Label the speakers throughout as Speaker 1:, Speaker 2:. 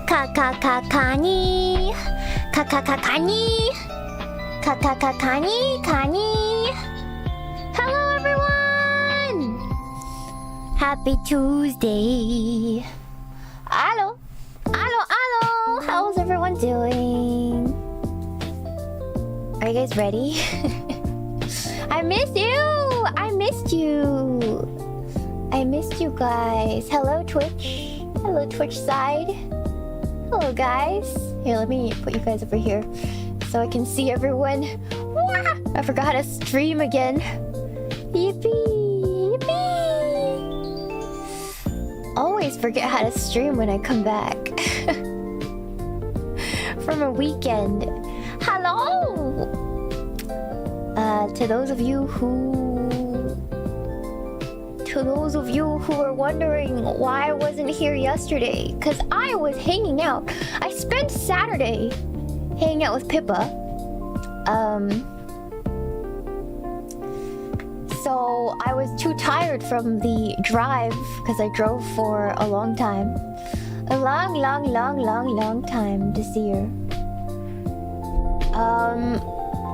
Speaker 1: Kani. Kani. Hello everyone. Happy Tuesday. Hello. How's everyone doing? Are you guys ready? I missed you guys. Hello Twitch side. Hello guys. Here, let me put you guys over here so I can see everyone. Wah! I forgot how to stream again. Yippee! Always forget how to stream when I come back from a weekend. Hello! To those of you who were wondering why I wasn't here yesterday, because I was hanging out. I spent Saturday hanging out with Pippa. So I was too tired from the drive because I drove for a long time. A long time to see her.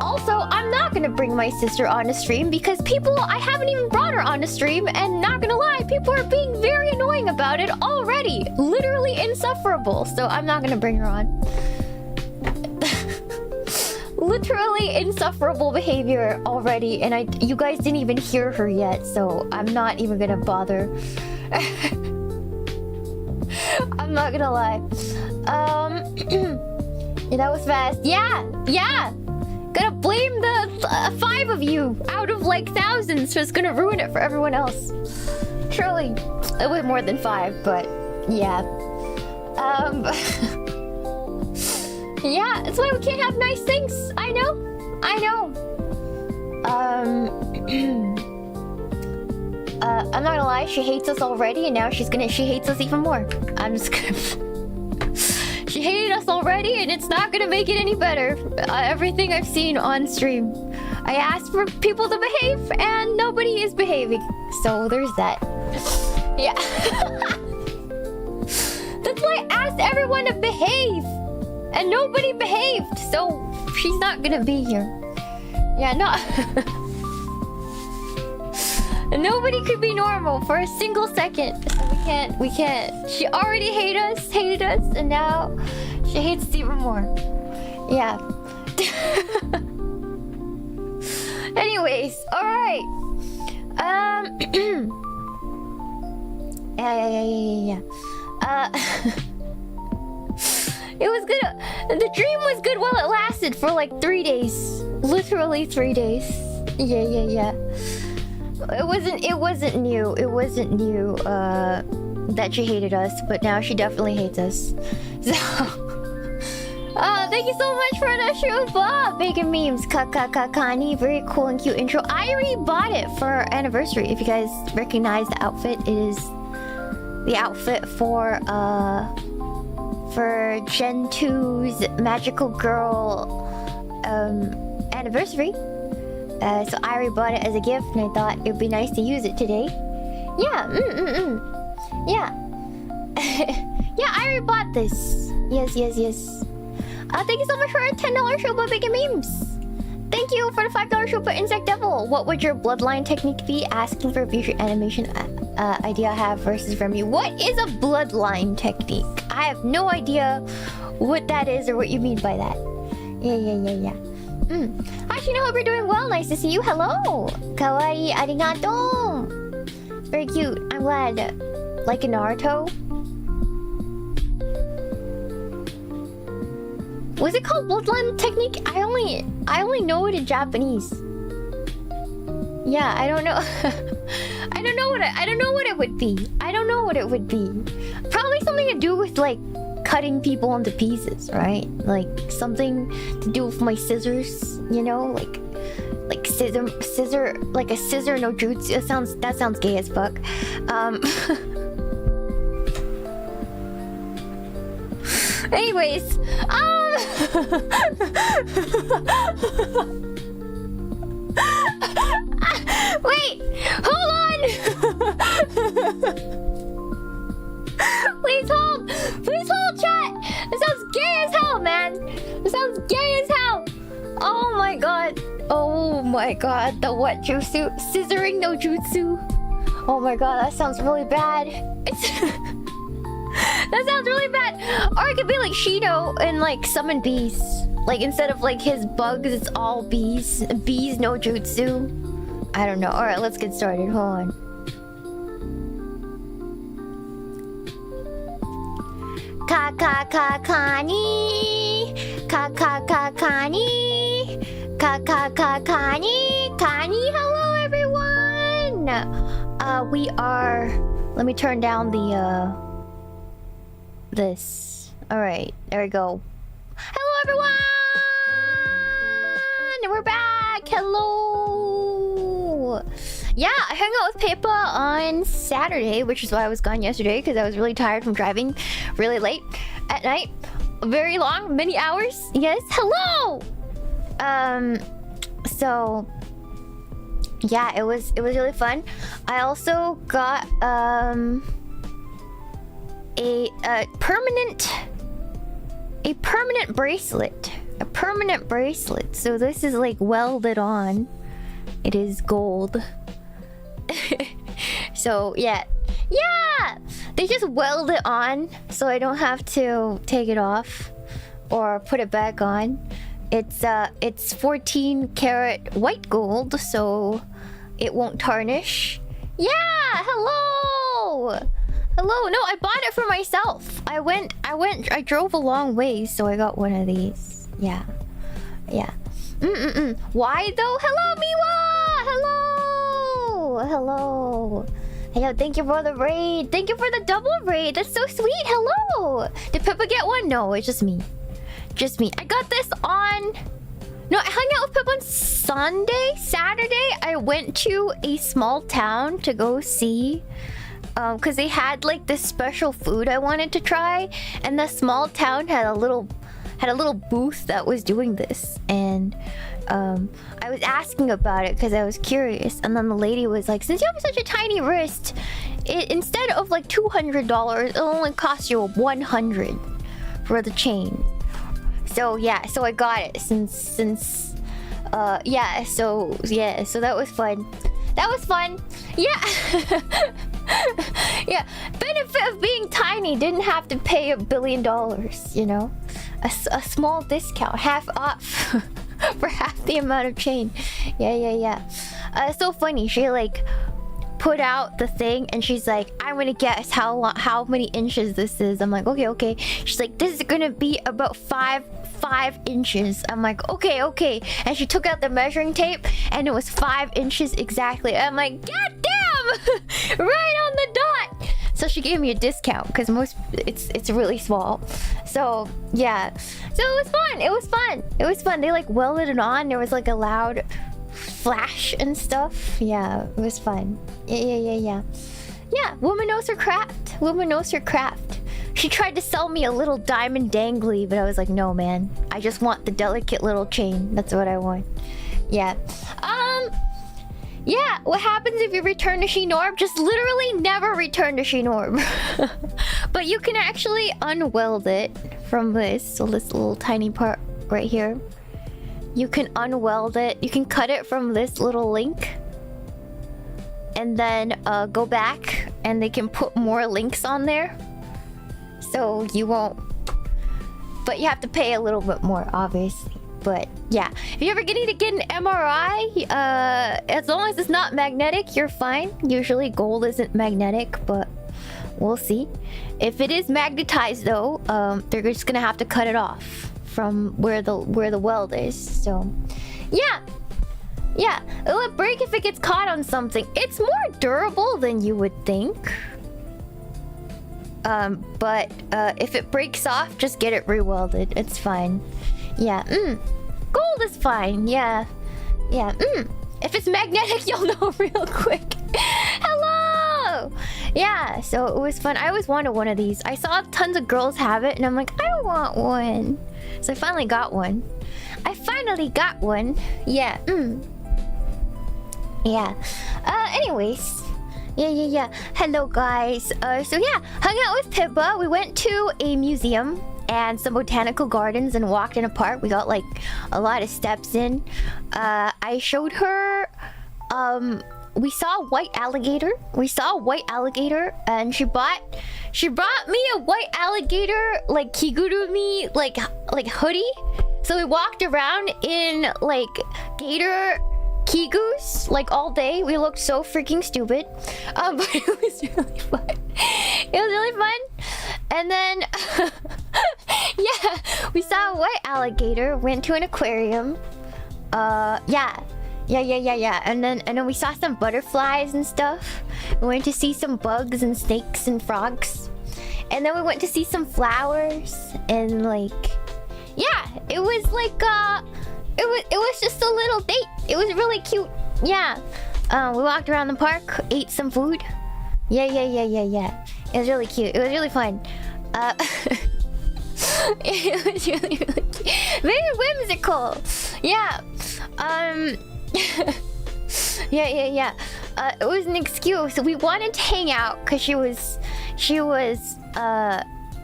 Speaker 1: Also, I'm not gonna bring my sister on a stream because I haven't even brought her on a stream, and not gonna lie, people are being very annoying about it already. Literally insufferable, so I'm not gonna bring her on. Literally insufferable behavior already, and you guys didn't even hear her yet, so I'm not even gonna bother. I'm not gonna lie. Yeah, that was fast. Yeah. Gonna blame the 5 of you out of like thousands, so it's gonna ruin it for everyone else. Surely it was more than 5, but yeah. Yeah, that's why we can't have nice things. I know. I'm not gonna lie, she hates us already, and now she hates us even more. I'm just gonna She hated us already, and it's not gonna make it any better. Everything I've seen on stream. I asked for people to behave, and nobody is behaving. So there's that. Yeah. That's why I asked everyone to behave, and nobody behaved. So she's not gonna be here. Yeah, no. Nobody could be normal for a single second. So we can't. She already hated us, and now she hates us even more. Yeah. Anyways, alright. Yeah. It was good. The dream was good while it lasted for like 3 days. Literally 3 days. Yeah. It wasn't new that she hated us, but now she definitely hates us. So thank you so much for the show, Bob. Bacon memes, Kani, very cool and cute intro. I already bought it for our anniversary. If you guys recognize the outfit, it is the outfit for Gen 2's Magical Girl anniversary. So I already bought it as a gift, and I thought it would be nice to use it today. Yeah, Yeah. Yeah, I already bought this. Yes. Thank you so much for a $10 show by Bacon Memes. Thank you for the $5 show by Insect Devil. What would your bloodline technique be? Asking for a future animation idea I have versus Remy. What is a bloodline technique? I have no idea what that is or what you mean by that. Yeah. Hi Shiina, hope you're doing well. Nice to see you. Hello. Kawaii, arigato. Very cute. I'm glad. Like a Naruto. Was it called bloodline technique? I only know it in Japanese. Yeah, I don't know. I don't know what it would be. Probably something to do with like cutting people into pieces, right? Like something to do with my scissors, you know, like scissor, like a scissor no jutsu. That sounds gay as fuck. Anyways, wait, hold on. Please hold, chat. Oh my god, the what jutsu? Scissoring no jutsu. Oh my god, that sounds really bad. That sounds really bad. Or it could be like Shino and like summon bees. Like instead of like his bugs, it's all bees. Bees no jutsu. I don't know. Alright, let's get started. Hold on. Kani. Kani. Hello everyone. We are. Let me turn down the this. All right, there we go. Hello everyone. We're back. Hello. Yeah, I hung out with Pippa on Saturday, which is why I was gone yesterday, because I was really tired from driving really late at night. Very long, many hours. Yes, hello! So... yeah, it was really fun. I also got, a permanent bracelet. A permanent bracelet. So this is like welded on. It is gold. So yeah, they just weld it on so I don't have to take it off or put it back on. It's 14 karat white gold, so it won't tarnish. Yeah, hello. No, I bought it for myself. I drove a long way, so I got one of these. Yeah. Why though? Hello, Meemaw! Hello. Thank you for the raid. Thank you for the double raid. That's so sweet. Hello. Did Pippa get one? No, it's just me. I got this on... no, I hung out with Pippa on Saturday. I went to a small town to go see... because they had like this special food I wanted to try. And the small town had a little booth that was doing this. And I was asking about it because I was curious. And then the lady was like, since you have such a tiny wrist, instead of like $200, it'll only cost you $100 for the chain. So yeah, so I got it so that was fun. Yeah. Yeah, benefit of being tiny, didn't have to pay $1 billion, you know? A small discount, half off for half the amount of chain. Yeah. So funny, she like put out the thing and she's like, I'm gonna guess how many inches this is. I'm like, okay. She's like, this is gonna be about 5 inches. I'm like, okay. And she took out the measuring tape and it was 5 inches exactly. I'm like, god damn! Right on the dot! So she gave me a discount because it's really small. So yeah. So it was fun. They like welded it on. There was like a loud flash and stuff. Yeah, it was fun. Yeah. Woman knows her craft. She tried to sell me a little diamond dangly, but I was like, no, man. I just want the delicate little chain. That's what I want. Yeah. Yeah, what happens if you return to Shinorb? Just literally never return to Shinorb. But you can actually unweld it from this. So this little tiny part right here. You can unweld it. You can cut it from this little link. And then go back and they can put more links on there. So you won't... but you have to pay a little bit more, obviously. But yeah, if you ever need to get an MRI, as long as it's not magnetic, you're fine. Usually gold isn't magnetic, but we'll see. If it is magnetized though, they're just gonna have to cut it off from where the weld is. So yeah, it'll break if it gets caught on something. It's more durable than you would think. But if it breaks off, just get it re-welded. It's fine. Yeah, gold is fine. Yeah. If it's magnetic, you'll know real quick. Hello! Yeah, so it was fun. I always wanted one of these. I saw tons of girls have it, and I'm like, I want one. So I finally got one. Yeah, Yeah. Anyways. Yeah. Hello, guys. So yeah, hung out with Pippa. We went to a museum. and some botanical gardens and walked in a park. We got like a lot of steps in. I showed her. We saw a white alligator. And she brought me a white alligator like kigurumi like hoodie. So we walked around in like gator kigus like all day. We looked so freaking stupid. But it was really fun. It was really fun. And then yeah, we saw a white alligator, went to an aquarium. Yeah. And then we saw some butterflies and stuff. We went to see some bugs and snakes and frogs. And then we went to see some flowers and like, yeah, it was like it was just a little date. It was really cute. Yeah. We walked around the park, ate some food. Yeah. It was really cute. It was really fun. It was really cute. Very whimsical. Yeah. Yeah. It was an excuse. We wanted to hang out because she was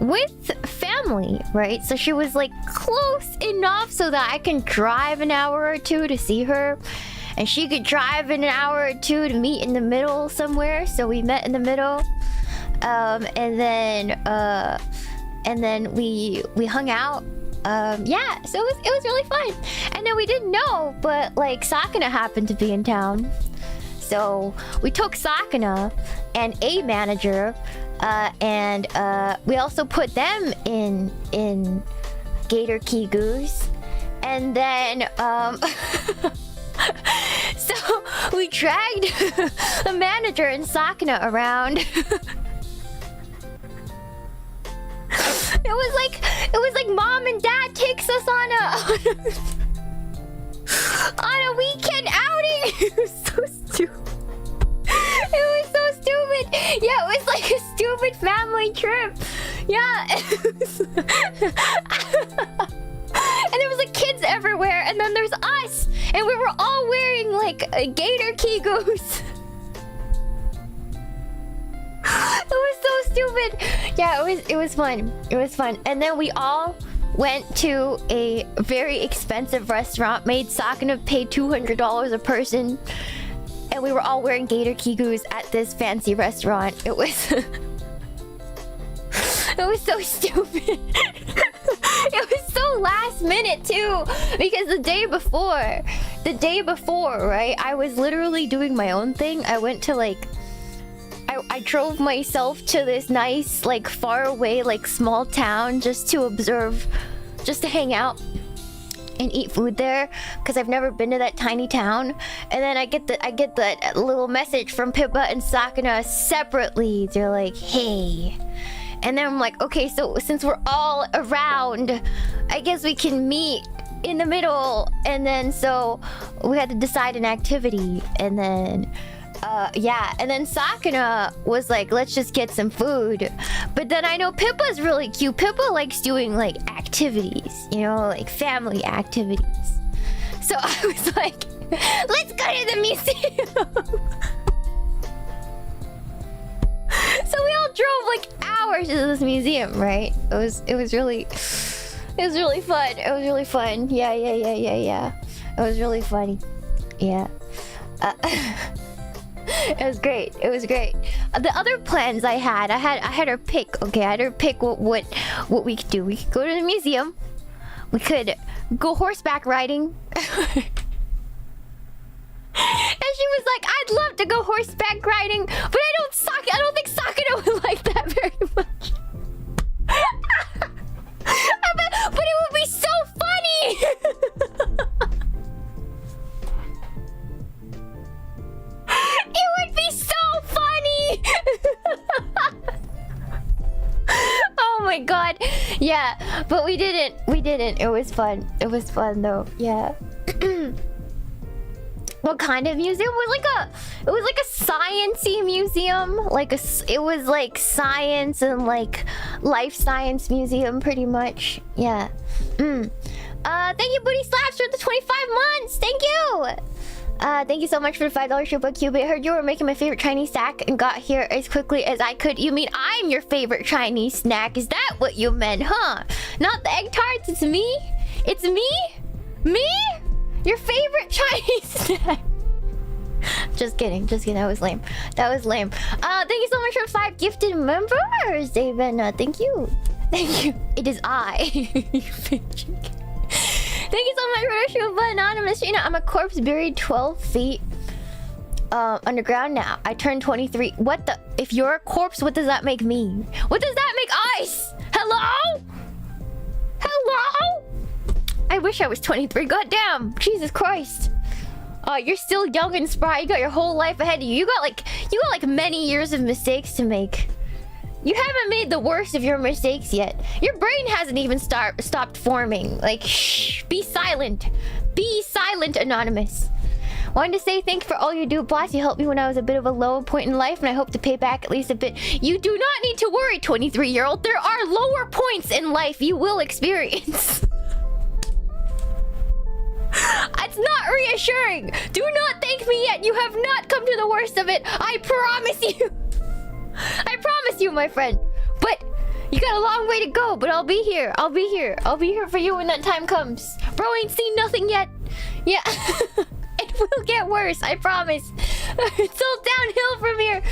Speaker 1: with family, right? So she was like close enough so that I can drive an hour or two to see her, and she could drive an hour or two to meet in the middle somewhere. So we met in the middle, and then we hung out. Yeah, so it was really fun. And then we didn't know, but like Sakuna happened to be in town, so we took Sakuna and a manager, and we also put them in gator kigus, and then so we dragged the manager and Sakuna around. It was like mom and dad takes us on a weekend outing. It was so stupid. Yeah, it was like a stupid family trip. Yeah. And there was like kids everywhere, and then there's us, and we were all wearing like gator kigus. It was so stupid. Yeah, it was fun. It was fun. And then we all went to a very expensive restaurant, made Sakuna pay $200 a person, and we were all wearing gator kigus at this fancy restaurant. It was it was so stupid. It was so last minute too, because the day before, right, I was literally doing my own thing. I went to like I drove myself to this nice, like, far away, like, small town just to observe, just to hang out and eat food there, because I've never been to that tiny town. And then I get that little message from Pippa and Sakuna separately. They're like, hey. And then I'm like, okay, so since we're all around, I guess we can meet in the middle. And then so we had to decide an activity, and then yeah, and then Sakuna was like, let's just get some food. But then I know Pippa's really cute. Pippa likes doing like activities, you know, like family activities. So I was like, let's go to the museum. So we all drove like hours to this museum, right? It was really fun. It was really fun. Yeah. It was really funny. Yeah. It was great. The other plans I had her pick. Okay, I had her pick what we could do. We could go to the museum. We could go horseback riding. And she was like, I'd love to go horseback riding, but I don't think Sakuna would like that very much. But it would be so funny. It would be so funny. Oh my god. Yeah, but we didn't. It was fun though. Yeah. What kind of museum? It was like a science-y museum. It was like science and like life science museum pretty much. Yeah. Thank you, Booty Slaps, for the 25 months. Thank you. Thank you so much for the $5 Super Cube. I heard you were making my favorite Chinese snack and got here as quickly as I could. You mean I'm your favorite Chinese snack? Is that what you meant, huh? Not the egg tarts, it's me? It's me? Me? Your favorite Chinese snack? Just kidding, that was lame. That was lame. Thank you so much for 5 gifted members, David. Thank you. Thank you. It is I. You bitch. Thank you so much for the shoe, but Anonymous Shiina. I'm a corpse buried 12 feet underground now. I turned 23. What the? If you're a corpse, what does that make me? What does that make ice? Hello? Hello? I wish I was 23. God damn. Jesus Christ. You're still young and spry. You got your whole life ahead of you. You got like many years of mistakes to make. You haven't made the worst of your mistakes yet. Your brain hasn't even stopped forming. Like, shh, be silent. Be silent, Anonymous. Wanted to say thank you for all you do, Blast. You helped me when I was a bit of a low point in life, and I hope to pay back at least a bit. You do not need to worry, 23-year-old. There are lower points in life you will experience. It's not reassuring. Do not thank me yet. You have not come to the worst of it. I promise you. I promise you, my friend. But you got a long way to go, but I'll be here. I'll be here. I'll be here for you when that time comes. Bro ain't seen nothing yet. Yeah. It will get worse, I promise. It's all downhill from here.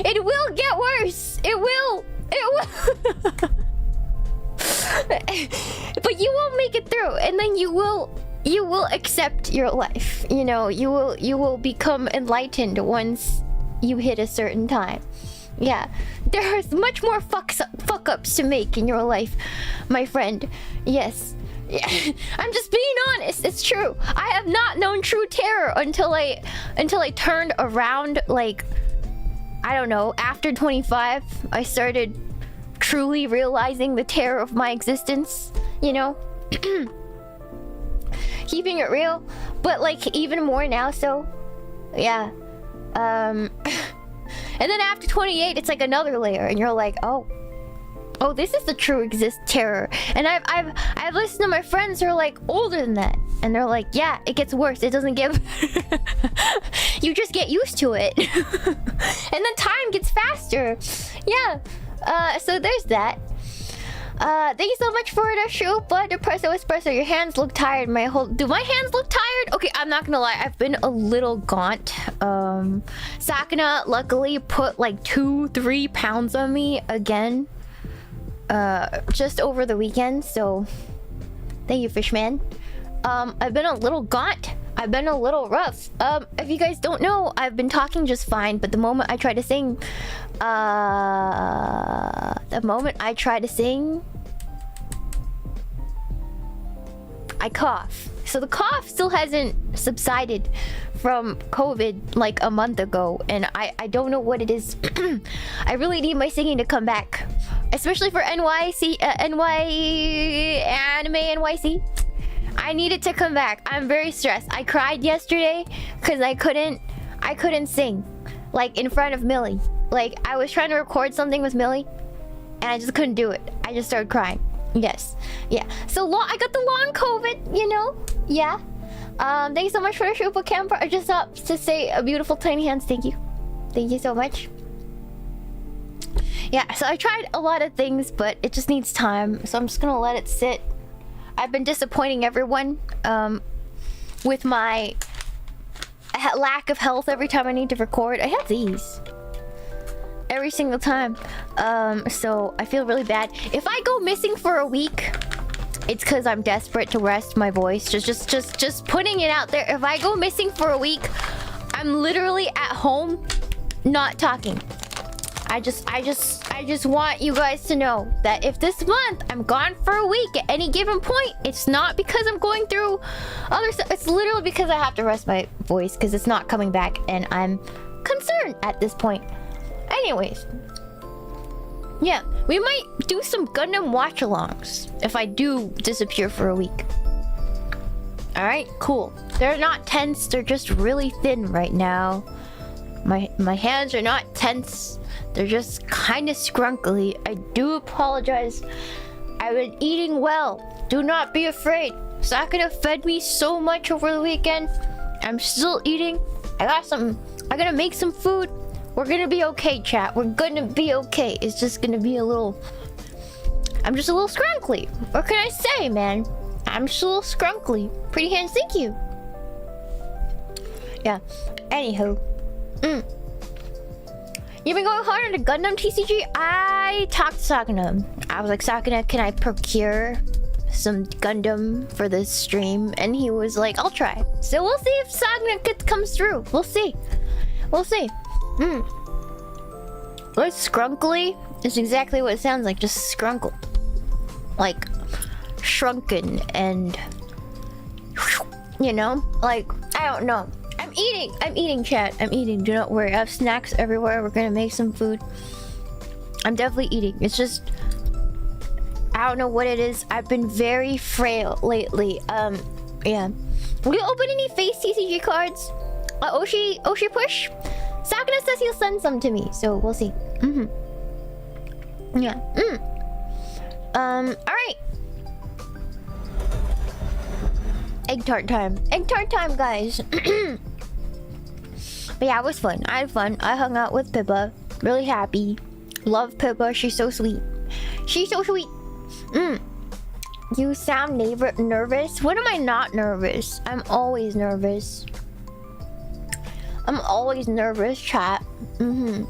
Speaker 1: It will get worse. It will. It will. But you will make it through, and then you will accept your life. You know, you will become enlightened once you hit a certain time. Yeah, there's much more fuck ups to make in your life, my friend. Yes. Yeah. I'm just being honest. It's true. I have not known true terror until I turned around, like, I don't know, after 25. I started truly realizing the terror of my existence, you know? Keeping it real, but like even more now, so yeah. And then after 28, it's like another layer, and you're like, oh, this is the true terror. And I've listened to my friends who are like older than that, and they're like, yeah, it gets worse. It doesn't get. You just get used to it, and then time gets faster. Yeah. So there's that. Thank you so much for the shoe, but Depresso Espresso, your hands look tired. Do my hands look tired? Okay, I'm not gonna lie, I've been a little gaunt. Sakana luckily put like 2-3 pounds on me again, just over the weekend, so thank you, Fishman. I've been a little gaunt. I've been a little rough. If you guys don't know, I've been talking just fine, but the moment I try to sing, I cough. So the cough still hasn't subsided from COVID like a month ago, and I don't know what it is. I really need my singing to come back, especially for NYC, Anime NYC. I need it to come back. I'm very stressed. I cried yesterday because I couldn't sing, like, in front of Millie. Like, I was trying to record something with Millie, and I just couldn't do it. I just started crying. Yes. Yeah. So I got the long COVID, you know? Yeah. Thank you so much for the Shupa Camper. I just thought to say a beautiful tiny hands. Thank you. Thank you so much. Yeah, so I tried a lot of things, but it just needs time. So I'm just gonna let it sit. I've been disappointing everyone with my lack of health every time I need to record. I have these every single time, so I feel really bad. If I go missing for a week, it's because I'm desperate to rest my voice. Just putting it out there. If I go missing for a week, I'm literally at home, not talking. I just want you guys to know that if this month I'm gone for a week at any given point, it's not because I'm going through other stuff. It's literally because I have to rest my voice because it's not coming back, and I'm concerned at this point. Anyways, yeah, we might do some Gundam watch-alongs if I do disappear for a week. Alright, cool. They're not tense, they're just really thin right now. My hands are not tense. They're just kind of scrunkly. I do apologize I've been eating well. Do not be afraid. Sakura fed me so much over the weekend. I'm still eating. I'm gonna make some food. We're gonna be okay, chat. We're gonna be okay. It's just gonna be a little... I'm just a little scrunkly. What can I say, man? I'm just a little scrunkly. Pretty hands, thank you. Yeah. Anywho. You've been going hard on the Gundam TCG? I talked to Sakuna. I was like, Sakuna, can I procure some Gundam for this stream? And he was like, I'll try. So we'll see if Sakuna comes through. We'll see. We'll see. What's scrunkly? It's exactly what it sounds like. Just scrunkled. Like, shrunken and... You know? Like, I don't know. I'm eating, chat. I'm eating. Do not worry. I have snacks everywhere. We're gonna make some food. I'm definitely eating. It's just... I don't know what it is. I've been very frail lately. Yeah. Will you open any face TCG cards? Oshi push? Sakuna says he'll send some to me, so we'll see. Yeah. Alright. Egg tart time. Egg tart time, guys. But yeah, it was fun. I had fun. I hung out with Pippa. Really happy. Love Pippa. She's so sweet. She's so sweet. You sound nervous? When am I not nervous? I'm always nervous. I'm always nervous, chat. Could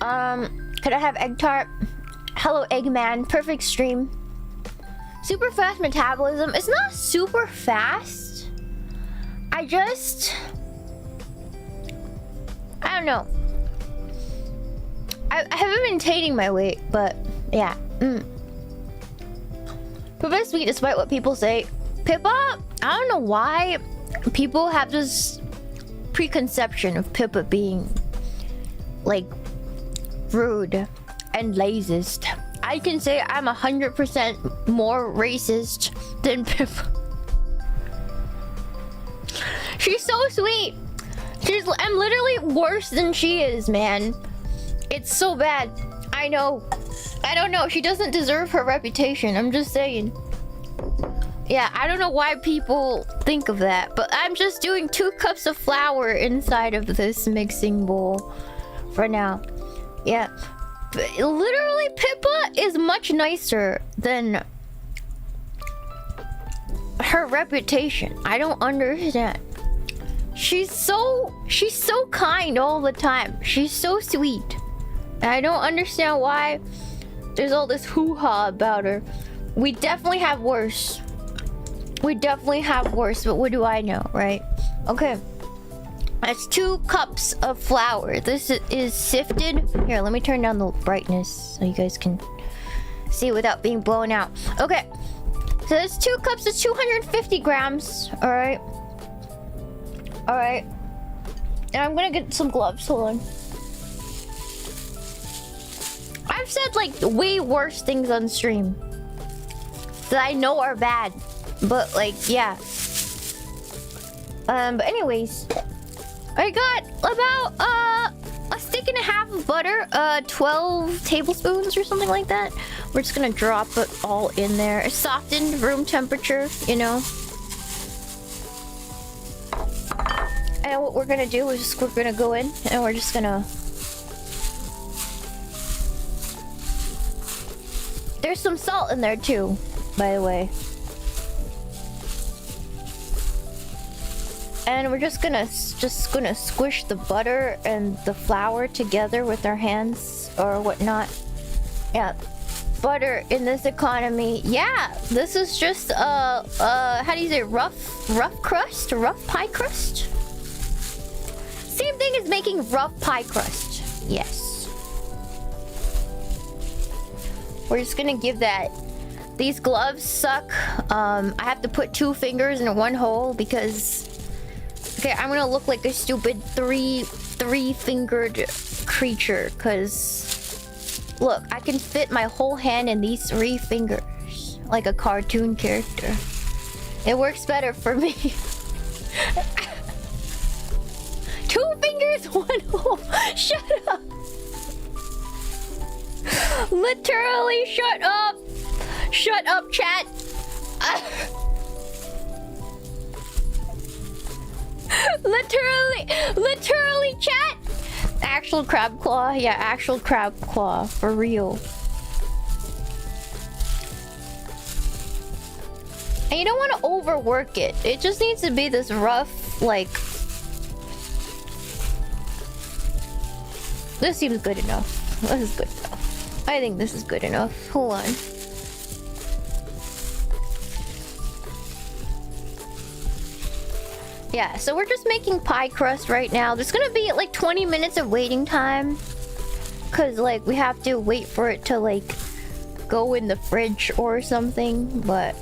Speaker 1: I have egg tart? Hello, Eggman. Perfect stream. Super fast metabolism. It's not super fast. I don't know. I haven't been maintaining my weight, but yeah. Pippa's sweet despite what people say. Pippa, I don't know why people have this preconception of Pippa being like rude and laziest. I can say I'm 100% more racist than Pippa. She's so sweet. I'm literally worse than she is, man. It's so bad. I know. I don't know. She doesn't deserve her reputation. I'm just saying. Yeah, I don't know why people think of that, but I'm just doing 2 cups of flour inside of this mixing bowl for now. Yeah. But literally, Pippa is much nicer than her reputation. I don't understand. She's so kind all the time. She's so sweet. And I don't understand why there's all this hoo-ha about her. We definitely have worse. We definitely have worse, but what do I know, right? Okay. That's 2 cups of flour. This is sifted. Here, let me turn down the brightness so you guys can see without being blown out. Okay. So that's 2 cups of 250 grams. Alright. Alright. And I'm gonna get some gloves. Hold on. I've said like way worse things on stream that I know are bad. But like, yeah. But anyways, I got about a stick and a half of butter, 12 tablespoons or something like that. We're just gonna drop it all in there. It's softened, room temperature, you know. And what we're gonna do is we're gonna go in and we're just gonna... There's some salt in there too, by the way. And we're just gonna squish the butter and the flour together with our hands or whatnot. Yeah, butter in this economy. Yeah, this is just how do you say, rough crust, rough pie crust. Same thing as making rough pie crust. Yes. We're just gonna give that. These gloves suck. I have to put 2 fingers in one hole because. Okay, I'm gonna look like a stupid three-fingered creature, cause look, I can fit my whole hand in these 3 fingers, like a cartoon character. It works better for me. 2 fingers, 1 hole. Shut up. Literally, shut up! Shut up, chat! Literally, chat! Actual crab claw? Yeah, actual crab claw. For real. And you don't want to overwork it. It just needs to be this rough, like... This seems good enough. This is good enough. I think this is good enough. Hold on. Yeah, so we're just making pie crust right now. There's gonna be like 20 minutes of waiting time. Cause like we have to wait for it to like go in the fridge or something, but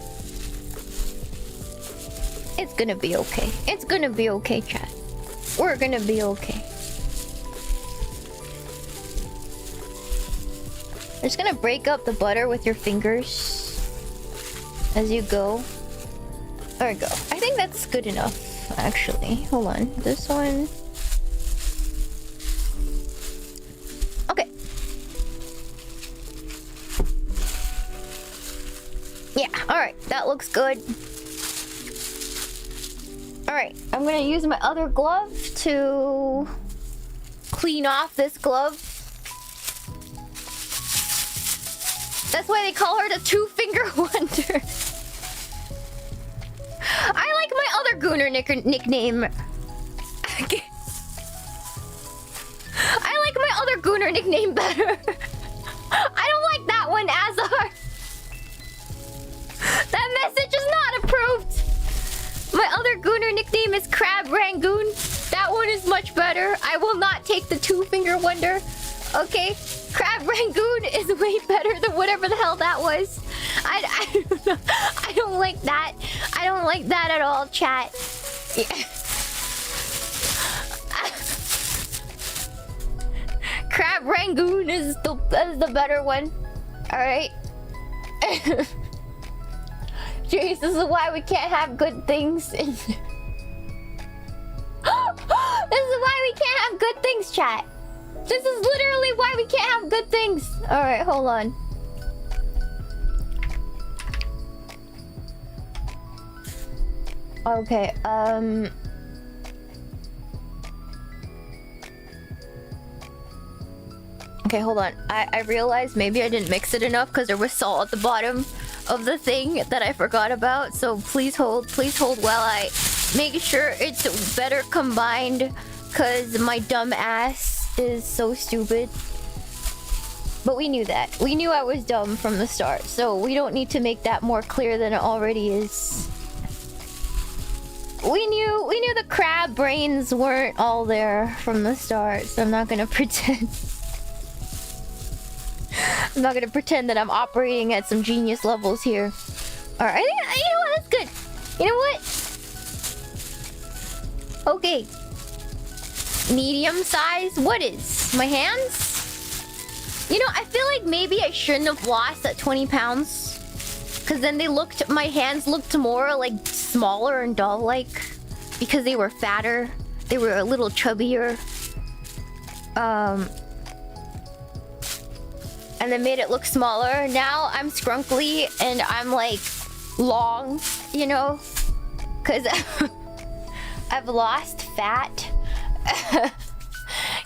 Speaker 1: it's gonna be okay. It's gonna be okay, chat. We're gonna be okay. Just gonna break up the butter with your fingers as you go. There we go. I think that's good enough, actually. Hold on. This one. Okay. Yeah, alright. That looks good. Alright, I'm gonna use my other glove to clean off this glove. That's why they call her the two-finger wonder. I like my other Gooner nickname. I like my other Gooner nickname better. I don't like that one, Azar. That message is not approved. My other Gooner nickname is Crab Rangoon. That one is much better. I will not take the two-finger wonder. Okay? Crab Rangoon is way better than whatever the hell that was. I don't know. I don't like that. I don't like that at all, chat. Yeah. Crab Rangoon is the better one. Alright? Jeez, this is why we can't have good things. This is why we can't have good things, chat. This is literally why we can't have good things. Alright, hold on. Okay, okay, hold on. I realized maybe I didn't mix it enough because there was salt at the bottom of the thing that I forgot about. So please hold while I make sure it's better combined because my dumb ass is so stupid. But we knew that. We knew I was dumb from the start, so we don't need to make that more clear than it already is. We knew the crab brains weren't all there from the start, so I'm not gonna pretend. I'm not gonna pretend that I'm operating at some genius levels here. Alright, you know what? That's good. You know what? Okay. Medium size? What is? My hands? You know, I feel like maybe I shouldn't have lost that 20 pounds. Because then my hands looked more like smaller and doll-like. Because they were fatter. They were a little chubbier. And they made it look smaller. Now I'm scrunkly and I'm like long, you know? Because I've lost fat.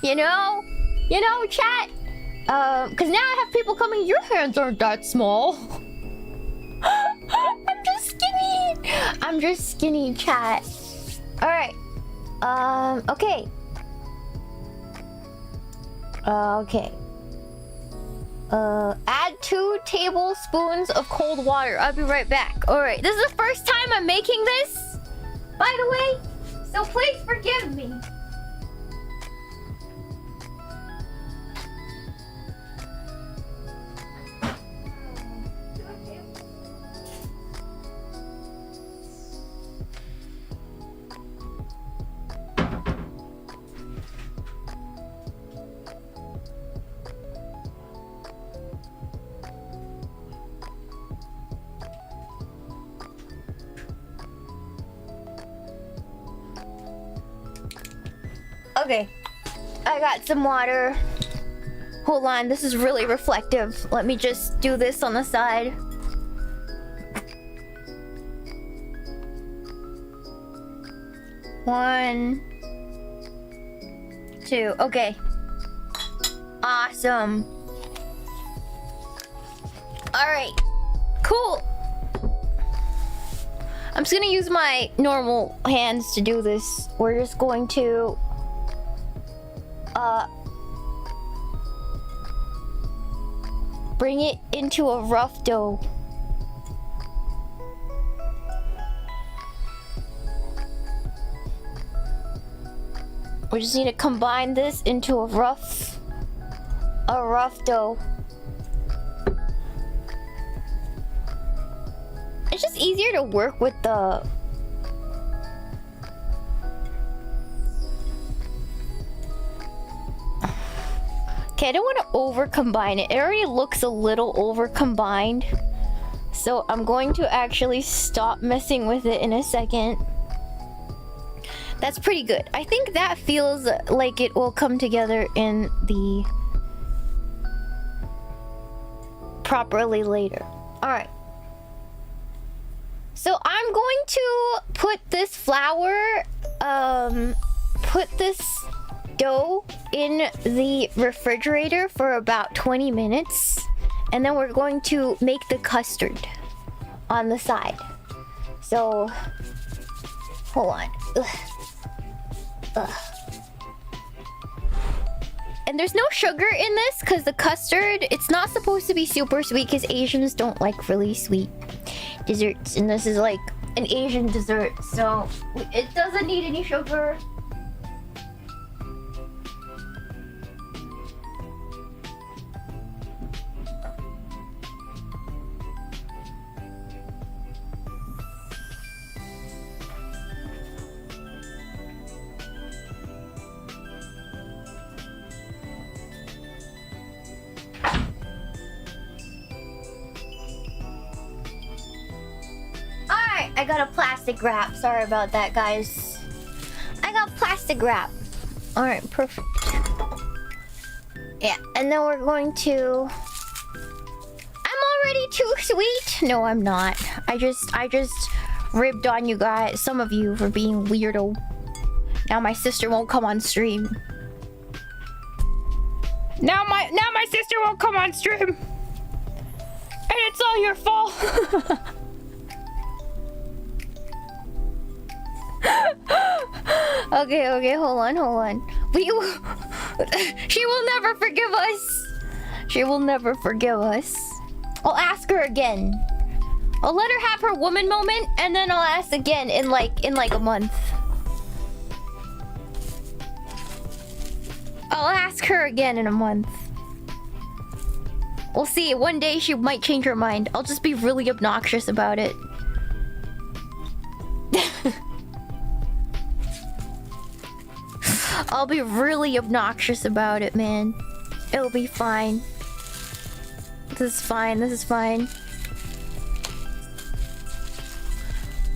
Speaker 1: You know, chat. Because now I have people coming. Your hands aren't that small. I'm just skinny, chat. All right. Okay. Okay. Add 2 tablespoons of cold water. I'll be right back. All right. This is the first time I'm making this, by the way. So please forgive me. Okay, I got some water. Hold on, this is really reflective. Let me just do this on the side. One, two, okay. Awesome. Alright, cool. I'm just gonna use my normal hands to do this. We're just going to bring it into a rough dough. We just need to combine this into a rough dough. It's just easier to work with the... Okay, I don't want to over-combine it. It already looks a little over-combined. So I'm going to actually stop messing with it in a second. That's pretty good. I think that feels like it will come together in the... properly later. Alright. So I'm going to put this flour, put this dough in the refrigerator for about 20 minutes. And then we're going to make the custard on the side. So, hold on. Ugh. Ugh. And there's no sugar in this because the custard, it's not supposed to be super sweet because Asians don't like really sweet desserts. And this is like an Asian dessert, so it doesn't need any sugar. I got a plastic wrap. Sorry about that, guys. I got plastic wrap. Alright, perfect. Yeah, and then we're going to... I'm already too sweet. No, I'm not. I just ribbed on you guys, some of you, for being weirdo. Now my sister won't come on stream. Now my sister won't come on stream. And it's all your fault. Okay, hold on. She will never forgive us. She will never forgive us. I'll ask her again. I'll let her have her woman moment, and then I'll ask again in like a month. I'll ask her again in a month. We'll see. One day she might change her mind. I'll just be really obnoxious about it. I'll be really obnoxious about it, man. It'll be fine. This is fine.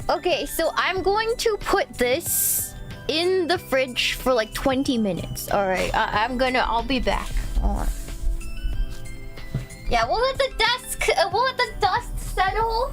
Speaker 1: Okay, so I'm going to put this in the fridge for like 20 minutes. Alright, I'll be back. Yeah, we'll let the dust settle.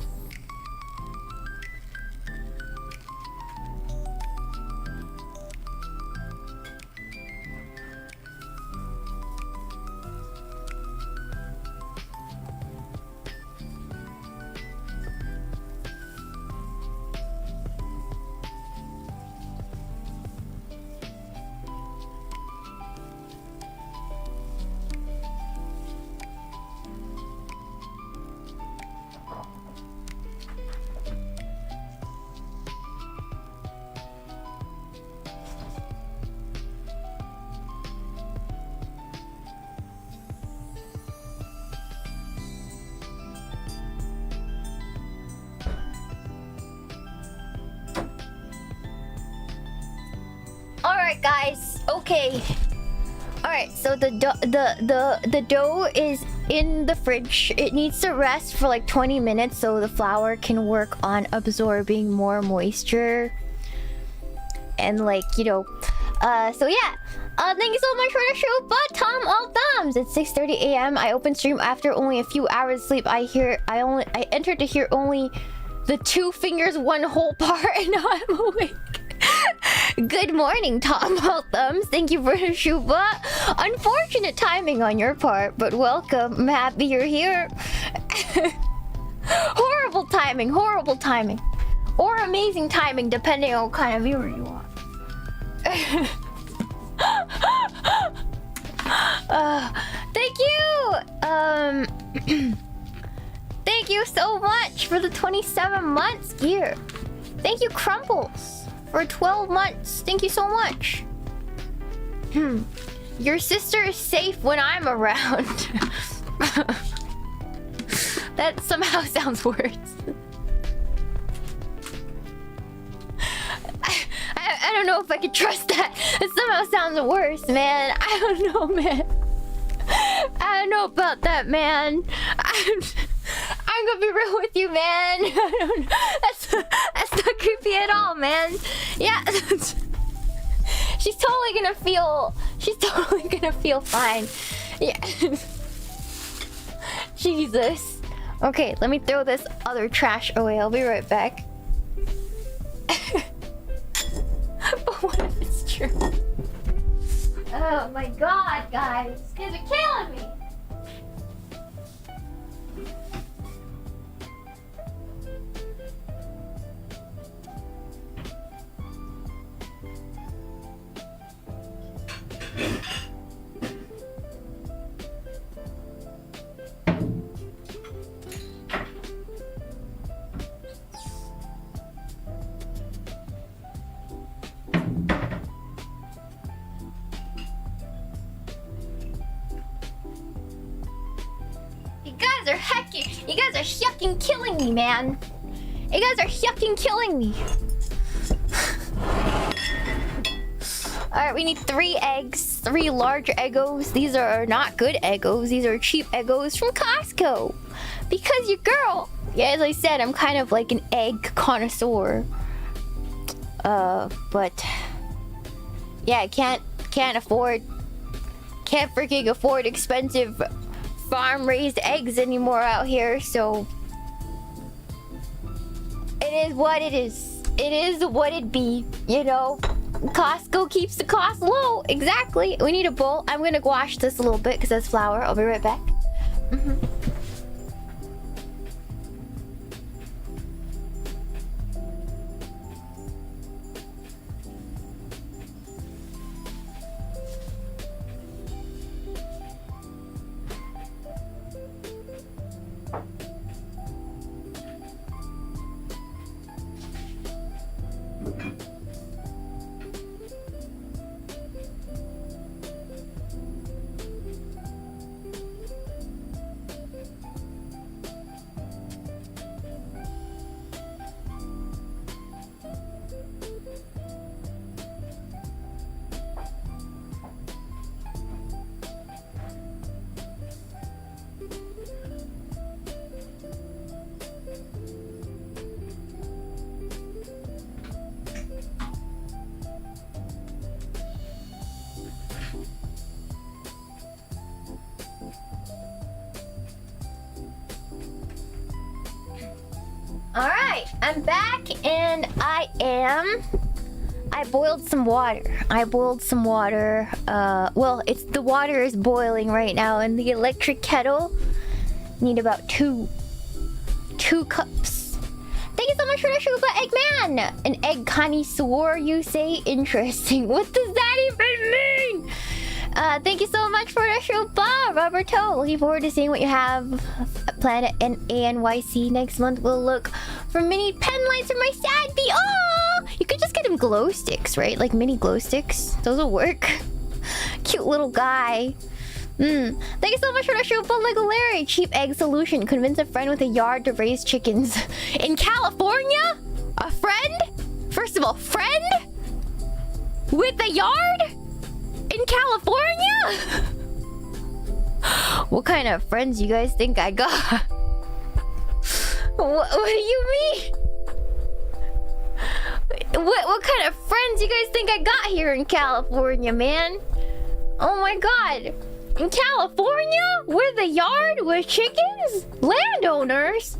Speaker 1: Alright, guys. Okay. Alright, so the dough is in the fridge. It needs to rest for like 20 minutes so the flour can work on absorbing more moisture. And like, you know, So yeah. Thank you so much for the show, but Tom all thumbs. It's 6:30 a.m. I opened stream after only a few hours sleep. I entered to hear only the 2 fingers, 1 whole part, and now I'm awake. Good morning, Tom all thumbs. Thank you for the shoe, but unfortunate timing on your part, but welcome. I'm happy you're here. Horrible timing, horrible timing. Or amazing timing, depending on what kind of viewer you are. Thank you! Thank you so much for the 27 months gear. Thank you, Crumples, for 12 months. Thank you so much. Your sister is safe when I'm around. That somehow sounds worse. I don't know if I could trust that. It somehow sounds worse, man. I don't know, man. I don't know about that, man. I'm gonna be real with you, man. I don't know. That's not creepy at all, man. Yeah. She's totally gonna feel fine. Yeah. Jesus. Okay, let me throw this other trash away. I'll be right back. But what if it's true? Oh my god, guys. You guys are killing me. You guys are shucking killing me, man. You guys are shucking killing me. Alright, we need 3 eggs. 3 large Eggos. These are not good Eggos. These are cheap Eggos from Costco. Because your girl, yeah, as I said, I'm kind of like an egg connoisseur. But yeah, can't freaking afford expensive farm-raised eggs anymore out here, so it is what it is. It is what it be, you know. Costco keeps the cost low. Exactly. We need a bowl. I'm gonna wash this a little bit because that's flour. I'll be right back. Alright, I'm back and I boiled some water. Well, the water is boiling right now in the electric kettle. Need about 2 cups. Thank you so much for the sugar Eggman! An egg connoisseur, you say? Interesting. What does that even mean? Thank you so much for the show, Roberto. Looking forward to seeing what you have planned at ANYC next month. We'll look for mini pen lights for my sad bee. Oh, you could just get him glow sticks, right? Like mini glow sticks. Those will work. Cute little guy. Thank you so much for the show, Lego Larry. Cheap egg solution. Convince a friend with a yard to raise chickens in California. A friend? First of all, friend with a yard? In California? What kind of friends you guys think I got? What do you mean? What kind of friends you guys think I got here in California, man? Oh my god. In California? With a yard? With chickens? Landowners?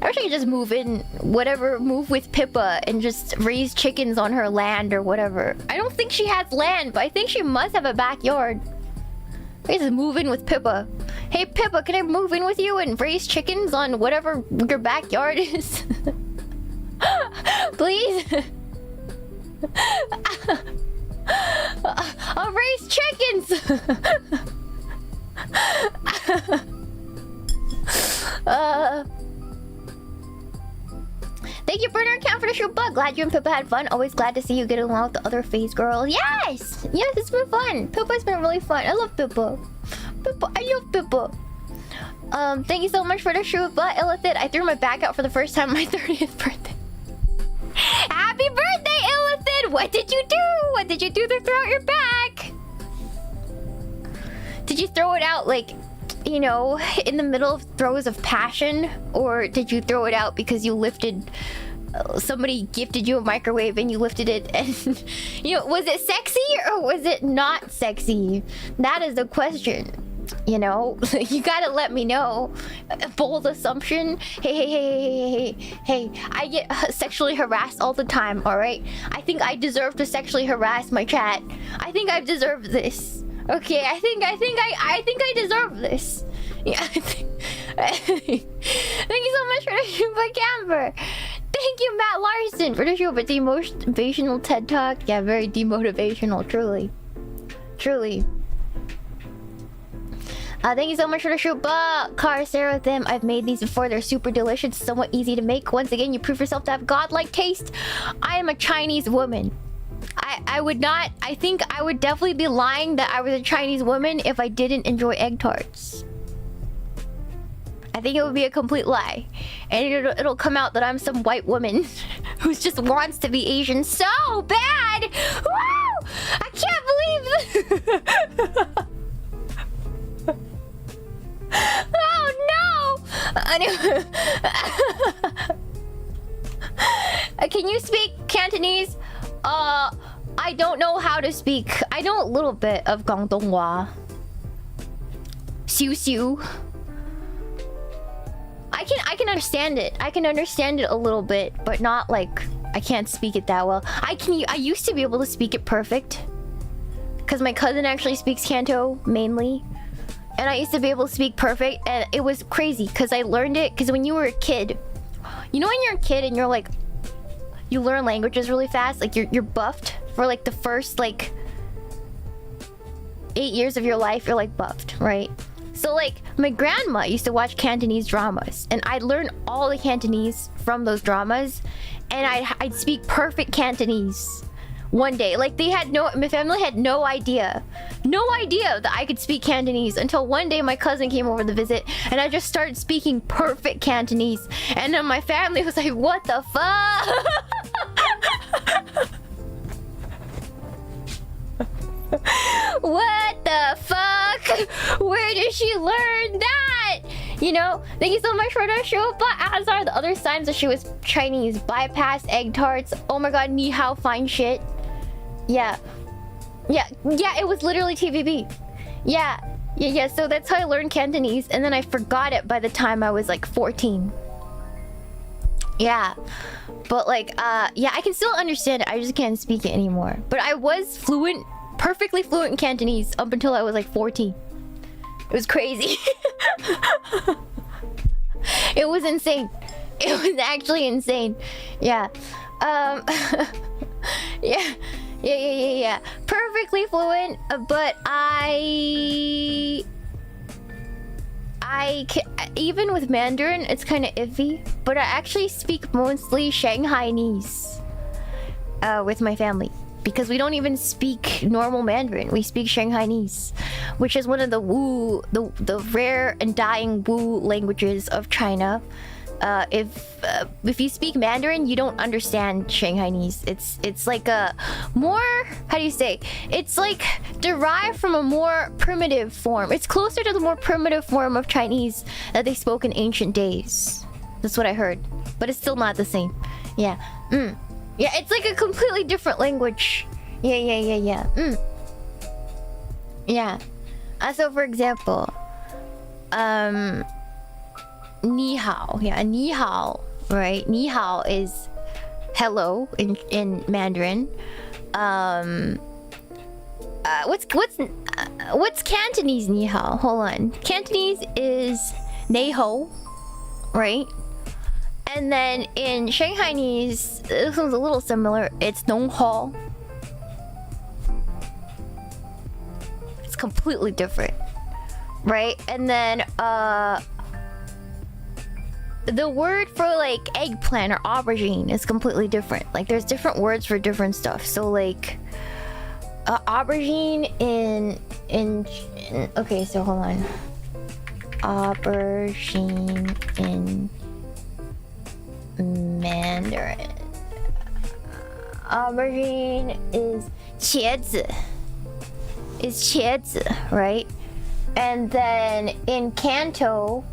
Speaker 1: I wish I could just move in, whatever, move with Pippa and just raise chickens on her land or whatever. I don't think she has land, but I think she must have a backyard. I just move in with Pippa. Hey Pippa, can I move in with you and raise chickens on whatever your backyard is? Please? I'll raise chickens! Thank you, Burner Account, for the show bug. Glad you and Pippa had fun. Always glad to see you get along with the other phase girls. Yes! Yes, it's been fun. Pippa's been really fun. I love Pippa. I love Pippa. Thank you so much for the shoe, but Illithid, I threw my back out for the first time on my 30th birthday. Happy birthday, Illithid! What did you do? What did you do to throw out your back? Did you throw it out, like, you know, in the middle of throes of passion? Or did you throw it out because you lifted... somebody gifted you a microwave and you lifted it and... You know, was it sexy or was it not sexy? That is the question. You know, you gotta let me know. Bold assumption. Hey, I get sexually harassed all the time, alright? I think I deserve to sexually harass my chat. I think I deserve this. Okay, I think I deserve this. Yeah, Thank you so much for the Shumba Camper. Thank you, Matt Larson, for the show, but the motivational TED Talk. Yeah, very demotivational, truly. Truly. Thank you so much for the show, but Serathim, I've made these before. They're super delicious, somewhat easy to make. Once again, you prove yourself to have godlike taste. I am a Chinese woman. I would not... I think I would definitely be lying that I was a Chinese woman if I didn't enjoy egg tarts. I think it would be a complete lie. And it'll come out that I'm some white woman who just wants to be Asian so bad! Woo! I can't believe this! Oh no! Anyway. Can you speak Cantonese? I don't know how to speak. I know a little bit of Guangdonghua. Xiu xiu. I can understand it. I can understand it a little bit, but not like I can't speak it that well. I used to be able to speak it perfect. Cause my cousin actually speaks Canto mainly. And I used to be able to speak perfect, and it was crazy because I learned it because when you were a kid, you know when you're a kid and you're like, you learn languages really fast, like you're buffed for like the first like 8 years of your life, you're like buffed, right? So like my grandma used to watch Cantonese dramas, and I'd learn all the Cantonese from those dramas, and I'd speak perfect Cantonese. One day, like my family had no idea that I could speak Cantonese until one day my cousin came over to visit and I just started speaking perfect Cantonese, and then my family was like, what the fuck? What the fuck? Where did she learn that? You know, thank you so much for the show, but as are the other signs that she was Chinese. Bypass egg tarts. Oh my god, ni hao fine shit. Yeah, it was literally TVB. Yeah, so that's how I learned Cantonese, and then I forgot it by the time I was like 14. Yeah, but like, yeah, I can still understand it, I just can't speak it anymore. But I was perfectly fluent in Cantonese up until I was like 14. It was crazy. It was insane. It was actually insane. Yeah. Yeah. Perfectly fluent, but even with Mandarin, it's kind of iffy. But I actually speak mostly Shanghainese with my family, because we don't even speak normal Mandarin. We speak Shanghainese, which is one of the the rare and dying Wu languages of China. If you speak Mandarin, you don't understand Shanghainese. It's like a more, how do you say? It's like derived from a more primitive form. It's closer to the more primitive form of Chinese that they spoke in ancient days. That's what I heard. But it's still not the same. Yeah. Yeah, it's like a completely different language. Yeah. Yeah. So for example, ni hao. Yeah, ni hao, right? Ni hao is hello in Mandarin. What's Cantonese ni hao? Hold on. Cantonese is nei ho, right? And then in Shanghainese, this one's a little similar. It's nong ho. It's completely different, right? And then the word for like eggplant or aubergine is completely different. Like there's different words for different stuff. So like aubergine in okay, so hold on. Aubergine in Mandarin. Aubergine is 茄子. Is 茄子, right? And then in Canto,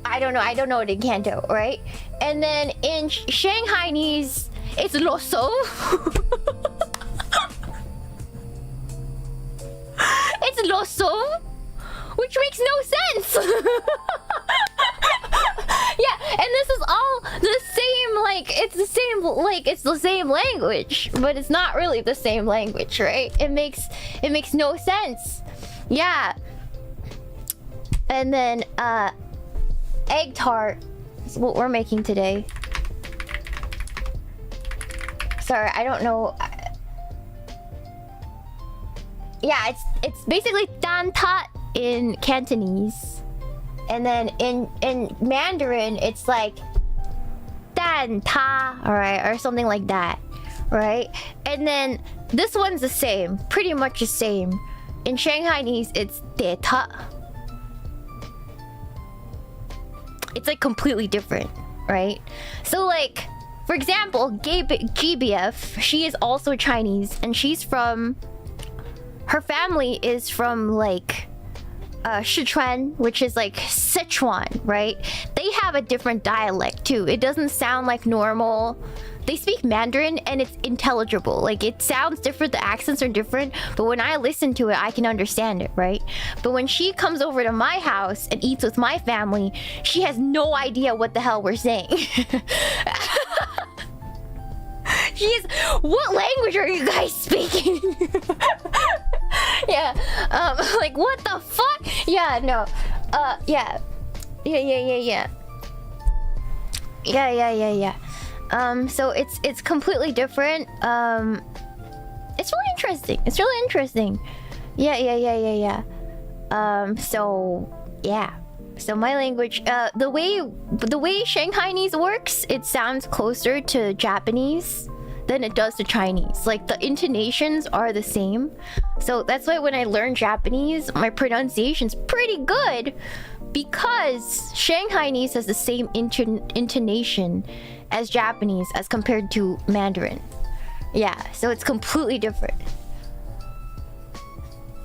Speaker 1: I don't know it in Canto, right? And then in Shanghainese, it's loso. It's loso, which makes no sense. Yeah, and this is all the same, like it's the same language, but it's not really the same language, right? It makes no sense. Yeah. And then egg tart is what we're making today. Sorry, I don't know. Yeah, it's basically dan tat in Cantonese. And then in Mandarin, it's like dan ta, alright, or something like that, right? And then this one's the same, pretty much the same. In Shanghainese, it's de ta. It's like completely different, right? So like, for example, GBF, she is also Chinese, and she's from... Her family is from like Sichuan, which is like Sichuan, right? They have a different dialect too. It doesn't sound like normal. They speak Mandarin and it's intelligible. Like it sounds different, the accents are different, but when I listen to it, I can understand it, right? But when she comes over to my house and eats with my family, she has no idea what the hell we're saying. She's, what language are you guys speaking? Yeah, like what the fuck? Yeah, no, yeah. So it's completely different. It's really interesting. It's really interesting. Yeah. So yeah. So my language, the way Shanghainese works, it sounds closer to Japanese than it does to Chinese. Like the intonations are the same. So that's why when I learn Japanese, my pronunciation's pretty good, because Shanghainese has the same intonation as Japanese as compared to Mandarin. Yeah, so it's completely different.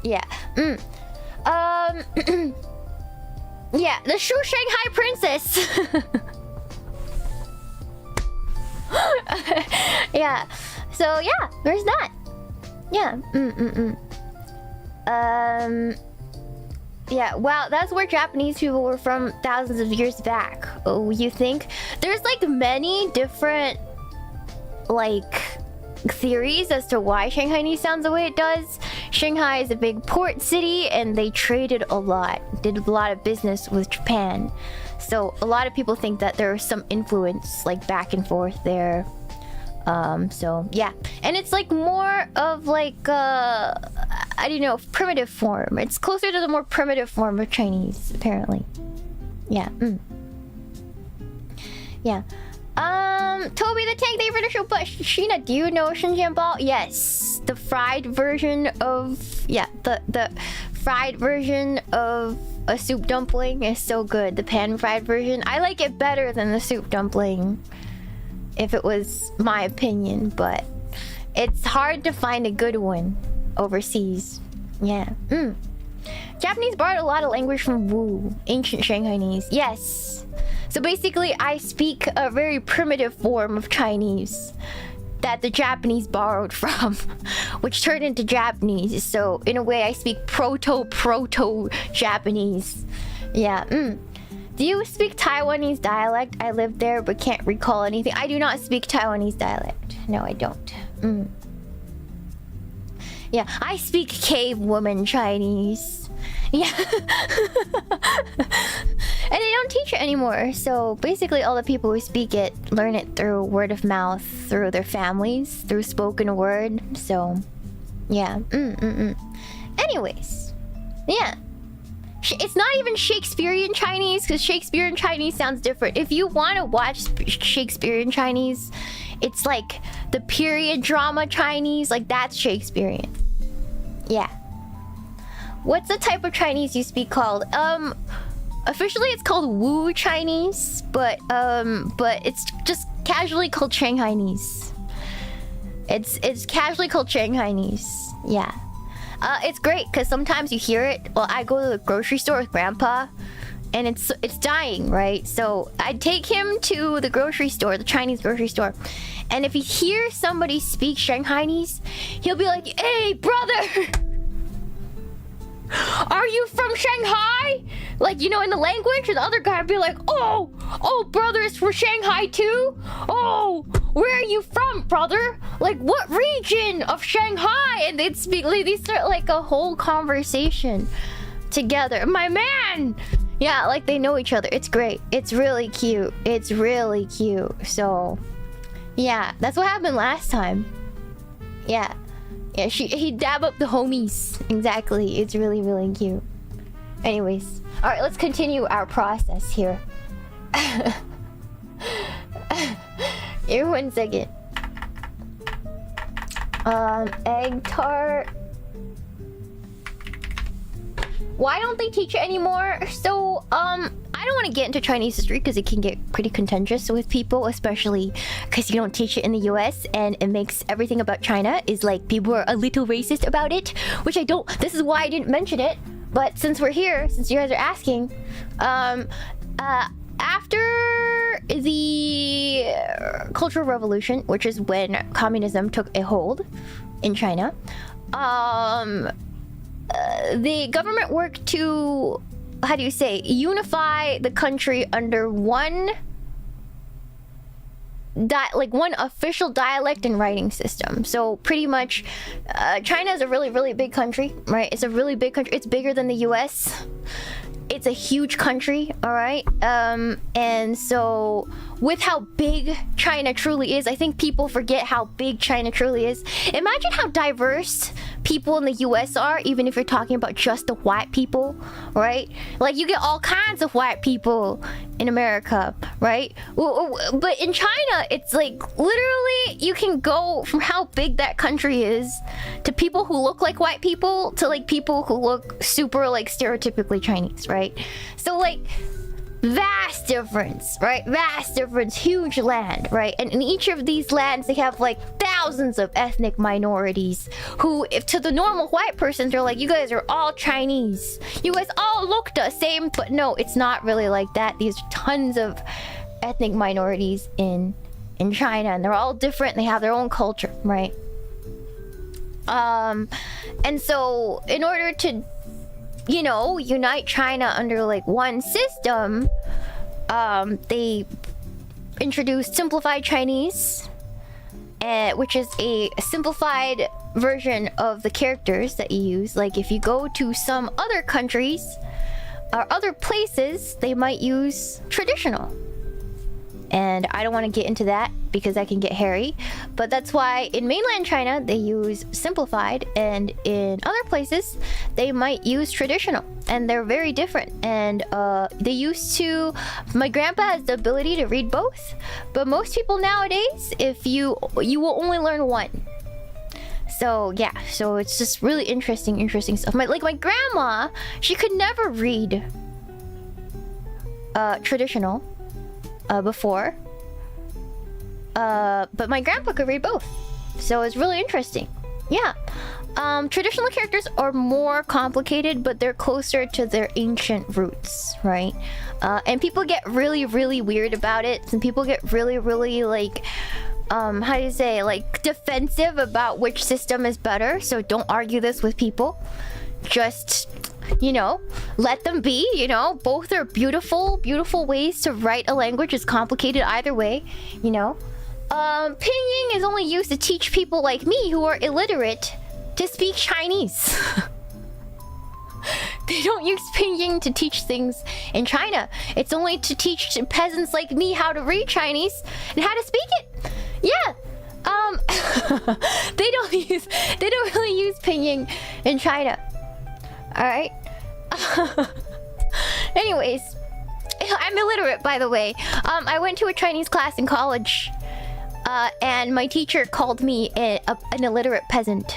Speaker 1: Yeah. Yeah, the Shu Shanghai Princess. Yeah. So yeah, there's that. Yeah. Yeah. Wow, that's where Japanese people were from thousands of years back. Oh, you think? There's like many different like theories as to why Shanghainese sounds the way it does. Shanghai is a big port city and they traded a lot, did a lot of business with Japan. So a lot of people think that there was some influence like back and forth there. So yeah, and it's like more of like I don't know, primitive form. It's closer to the more primitive form of Chinese, apparently. Yeah. Yeah. Toby the Tank, thank you for the show. But Shiina, do you know Shinjianbao? Yes, the fried version of the fried version of a soup dumpling is so good. The pan fried version, I like it better than the soup dumpling, if it was my opinion. But it's hard to find a good one. overseas. Yeah. Japanese borrowed a lot of language from Wu, ancient Shanghainese. Yes. So basically, I speak a very primitive form of Chinese that the Japanese borrowed from, which turned into Japanese. So in a way, I speak proto-Japanese. Yeah. Do you speak Taiwanese dialect? I lived there but can't recall anything. I do not speak Taiwanese dialect. No, I don't. Yeah, I speak cave woman Chinese. Yeah. And they don't teach it anymore. So basically all the people who speak it learn it through word of mouth, through their families, through spoken word. So yeah. Anyways, yeah. It's not even Shakespearean Chinese, because Shakespearean Chinese sounds different. If you want to watch Shakespearean Chinese, it's like the period drama Chinese, like that's Shakespearean. Yeah. What's the type of Chinese you speak called? Officially it's called Wu Chinese, but it's just casually called Shanghainese. It's casually called Shanghainese. Yeah. It's great because sometimes you hear it. Well, I go to the grocery store with Grandpa, and it's dying, right? So I take him to the grocery store, the Chinese grocery store, and if he hears somebody speak Shanghainese, he'll be like, "Hey, brother, are you from Shanghai?" Like, you know, in the language, and the other guy would be like, "Oh, brother, it's from Shanghai too? Oh, where are you from, brother? Like, what region of Shanghai?" And they'd speak, like, they start like a whole conversation together. My man! Yeah, like they know each other. It's great. It's really cute. It's really cute. So, yeah, that's what happened last time. Yeah. Yeah, he dab up the homies. Exactly. It's really, really cute. Anyways. Alright, let's continue our process here. Here, 1 second. Egg tart. Why don't they teach it anymore? So, I don't want to get into Chinese history because it can get pretty contentious with people, especially because you don't teach it in the US, and it makes everything about China is like people are a little racist about it, which I don't. This is why I didn't mention it. But since we're here, since you guys are asking, after the Cultural Revolution, which is when communism took a hold in China, the government worked to, how do you say, unify the country under one official dialect and writing system. So pretty much China is a really, really big country, right? It's a really big country. It's bigger than the US. It's a huge country, all right? And so with how big China truly is, I think people forget how big China truly is. Imagine how diverse people in the US are, even if you're talking about just the white people, right? Like, you get all kinds of white people in America, right? But in China, it's like literally you can go from how big that country is to people who look like white people to like people who look super like stereotypically Chinese, right? So like vast difference, right? Vast difference, huge land, right? And in each of these lands, they have like thousands of ethnic minorities who, if to the normal white person, they're like, you guys are all Chinese. You guys all look the same, but no, it's not really like that. These are tons of ethnic minorities in China, and they're all different. They have their own culture, right? And so in order to, you know, unite China under like one system, they introduced simplified Chinese, which is a simplified version of the characters that you use. Like if you go to some other countries or other places, they might use traditional. And I don't want to get into that because that can get hairy. But that's why in mainland China, they use simplified. And in other places, they might use traditional. And they're very different. And they used to... My grandpa has the ability to read both. But most people nowadays, if you will only learn one. So yeah, so it's just really interesting stuff. My grandma, she could never read traditional before, but my grandpa could read both, so it's really interesting. Yeah. Traditional characters are more complicated, but they're closer to their ancient roots, right? And people get really, really weird about it. And people get really, really like, how do you say, like defensive about which system is better. So don't argue this with people. Just, you know, let them be, you know. Both are beautiful, beautiful ways to write a language. It's complicated either way, you know. Pinyin is only used to teach people like me who are illiterate to speak Chinese. They don't use pinyin to teach things in China. It's only to teach peasants like me how to read Chinese and how to speak it. Yeah. They don't really use pinyin in China. All right. Anyways, I'm illiterate, by the way. I went to a Chinese class in college, and my teacher called me an illiterate peasant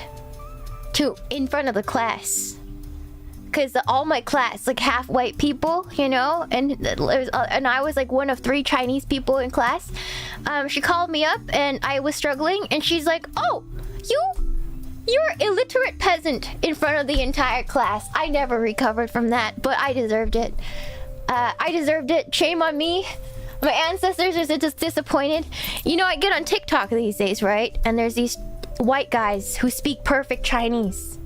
Speaker 1: in front of the class. Because all my class, like half white people, you know, and I was like one of 3 Chinese people in class. She called me up and I was struggling, and she's like, "Oh, you're illiterate peasant," in front of the entire class. I never recovered from that, but I deserved it. I deserved it. Shame on me. My ancestors are just disappointed. You know, I get on TikTok these days, right? And there's these white guys who speak perfect Chinese.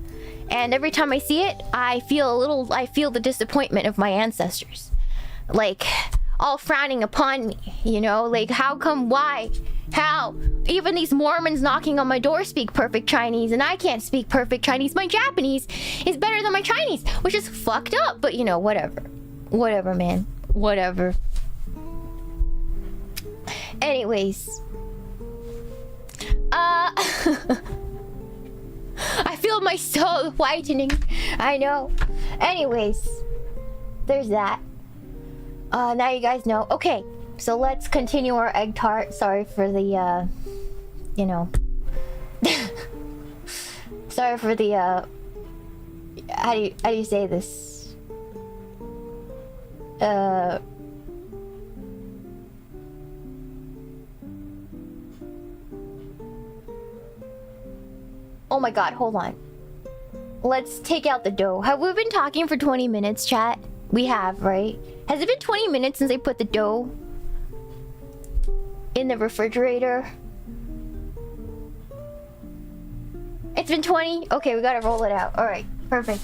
Speaker 1: And every time I see it, I feel the disappointment of my ancestors. Like, all frowning upon me, you know? Like, how come, why? How? Even these Mormons knocking on my door speak perfect Chinese, and I can't speak perfect Chinese. My Japanese is better than my Chinese, which is fucked up, but you know, whatever. Whatever, man. Whatever. Anyways. I feel my soul whitening. I know. Anyways, there's that. Now you guys know. Okay, so let's continue our egg tart. Sorry for the, you know. Sorry for the, how do you say this? Oh my god, hold on. Let's take out the dough. Have we been talking for 20 minutes, chat? We have, right? Has it been 20 minutes since I put the dough in the refrigerator? It's been 20? Okay, we gotta roll it out. Alright, perfect.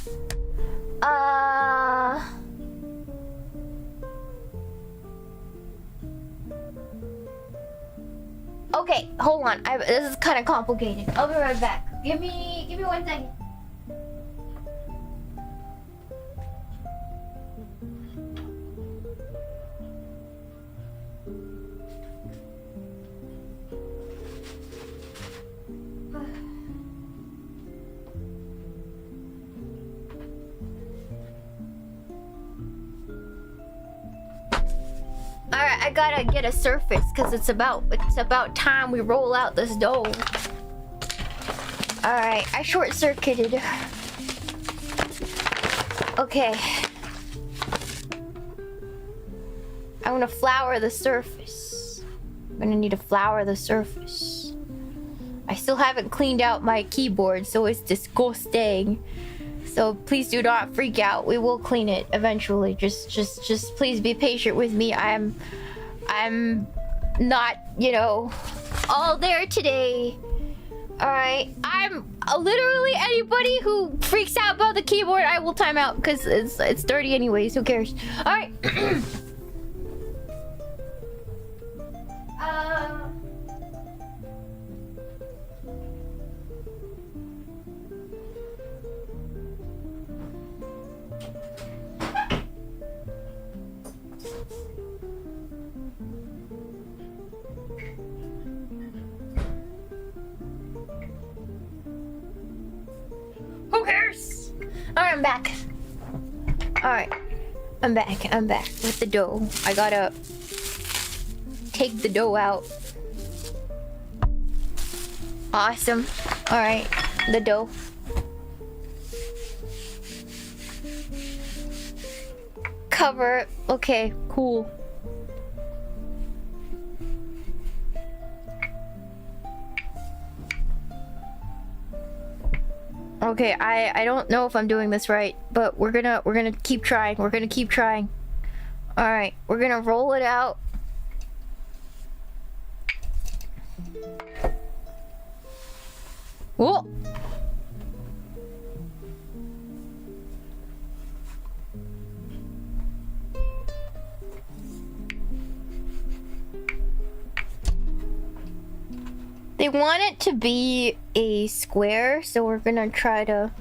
Speaker 1: Okay, hold on. This is kind of complicated. I'll be right back. Give me 1 second. Alright, I gotta get a surface because it's about time we roll out this dough. Alright, I short-circuited. Okay. I'm gonna flour the surface. I'm gonna need to flour the surface. I still haven't cleaned out my keyboard, so it's disgusting. So please do not freak out. We will clean it eventually. Just please be patient with me. I'm not, you know, all there today. Alright, I'm literally anybody who freaks out about the keyboard, I will time out because it's dirty anyways. Who cares? Alright. Who cares? Alright, I'm back. Alright. I'm back with the dough. I gotta take the dough out. Awesome. Alright, the dough. Cover it. Okay, cool. Okay, I don't know if I'm doing this right, but we're gonna keep trying. We're gonna keep trying. All right, we're gonna roll it out. Whoa. They want it to be a square, so we're gonna try to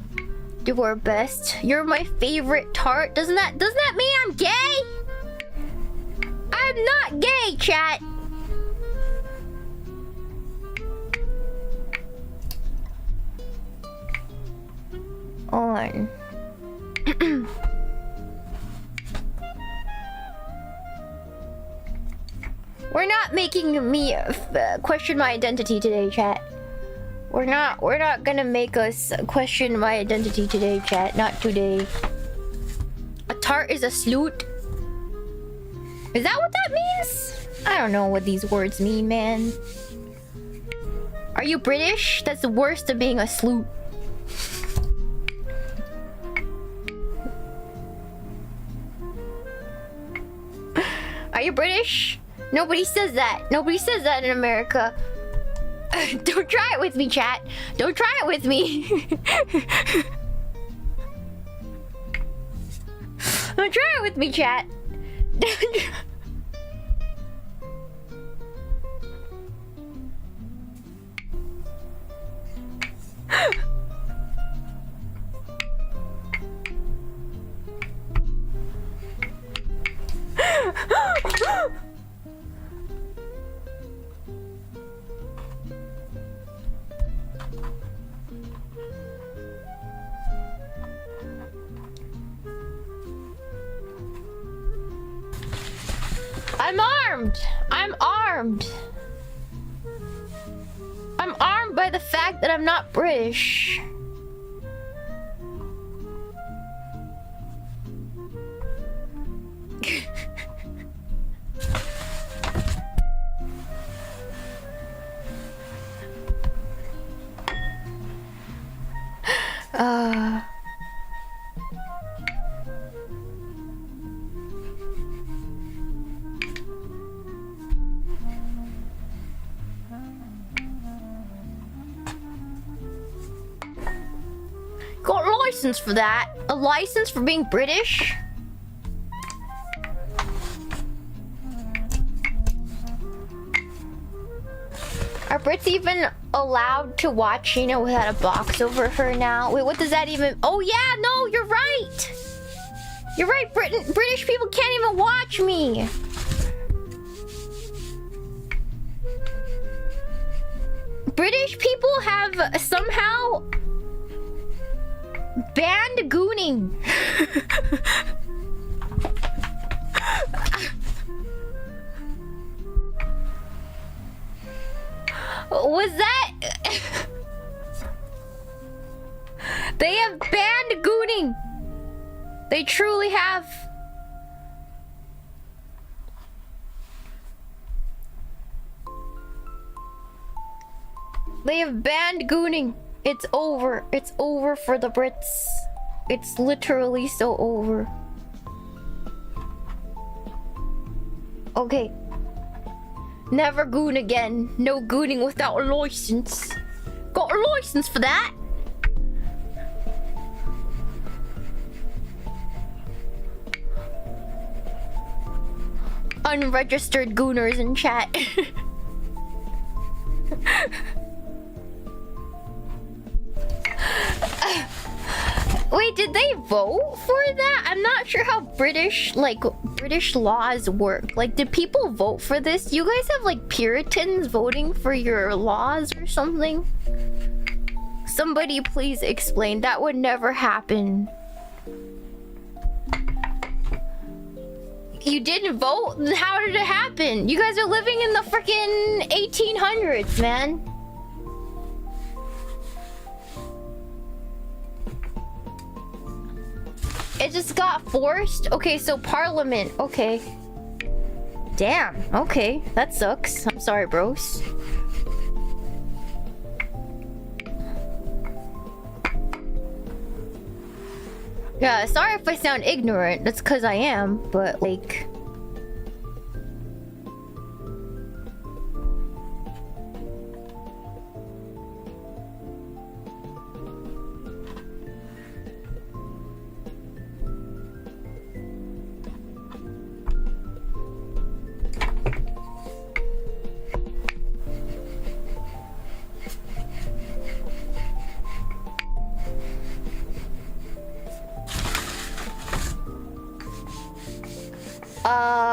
Speaker 1: do our best. You're my favorite tart. Doesn't that mean I'm gay? I'm not gay, chat. On. We're not making me question my identity today, chat. We're not gonna make us question my identity today, chat. Not today. A tart is a sloot. Is that what that means? I don't know what these words mean, man. Are you British? That's the worst of being a sloot. Are you British? Nobody says that. Nobody says that in America. Don't try it with me, chat. Don't try it with me. Don't try it with me, chat. I'm armed. I'm armed. I'm armed by the fact that I'm not British. Got a license for that? A license for being British? Are Brits even allowed to watch Shiina without a box over her now? Wait, what does that even... Oh yeah, no, you're right! You're right, British people can't even watch me! British people have somehow... banned gooning. Was that... They have banned gooning. They truly have. They have banned gooning. It's over. It's over for the Brits. It's literally so over. Okay. Never goon again. No gooning without a license. Got a license for that. Unregistered gooners in chat. Wait, did they vote for that? I'm not sure how British laws work. Like, did people vote for this? You guys have like Puritans voting for your laws or something? Somebody please explain. That would never happen. You didn't vote? How did it happen? You guys are living in the freaking 1800s, man. It just got forced? Okay, so Parliament. Okay. Damn. Okay. That sucks. I'm sorry, bros. Yeah, sorry if I sound ignorant. That's because I am, but like...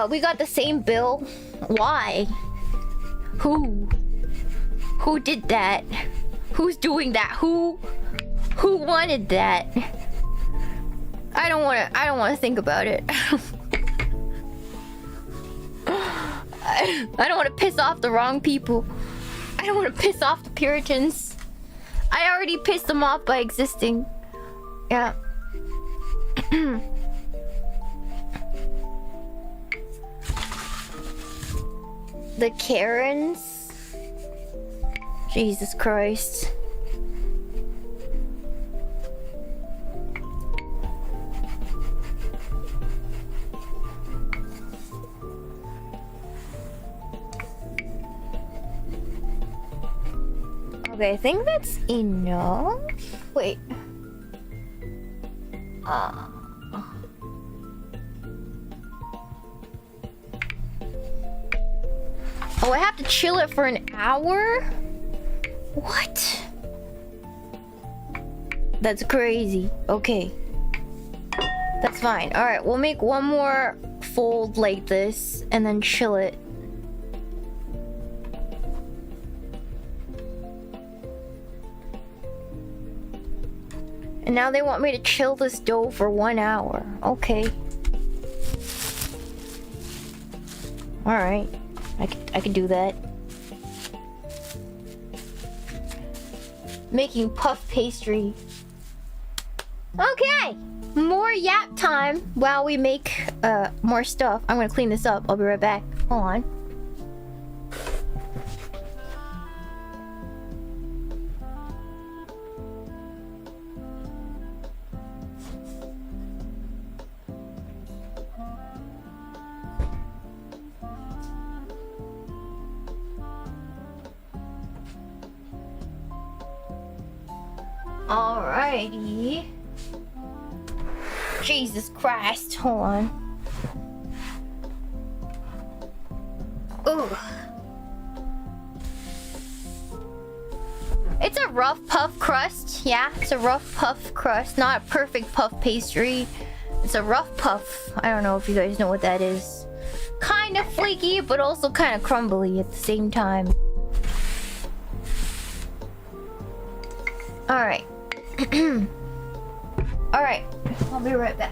Speaker 1: we got the same bill. Why? Who did that? Who's doing that? Who wanted that? I don't wanna think about it. I don't wanna piss off the wrong people. I don't wanna piss off the Puritans. I already pissed them off by existing. Yeah. The Karens? Jesus Christ. Okay, I think that's enough. Wait. Oh, I have to chill it for an hour? What? That's crazy. Okay. That's fine. Alright, we'll make one more fold like this and then chill it. And now they want me to chill this dough for 1 hour. Okay. Alright. I could do that. Making puff pastry. Okay! More yap time while we make more stuff. I'm gonna clean this up. I'll be right back. Hold on. Alrighty. Jesus Christ, hold on. Ooh. It's a rough puff crust. Yeah, it's a rough puff crust. Not a perfect puff pastry. It's a rough puff. I don't know if you guys know what that is. Kind of flaky, but also kind of crumbly at the same time. Alright. Alright, I'll be right back.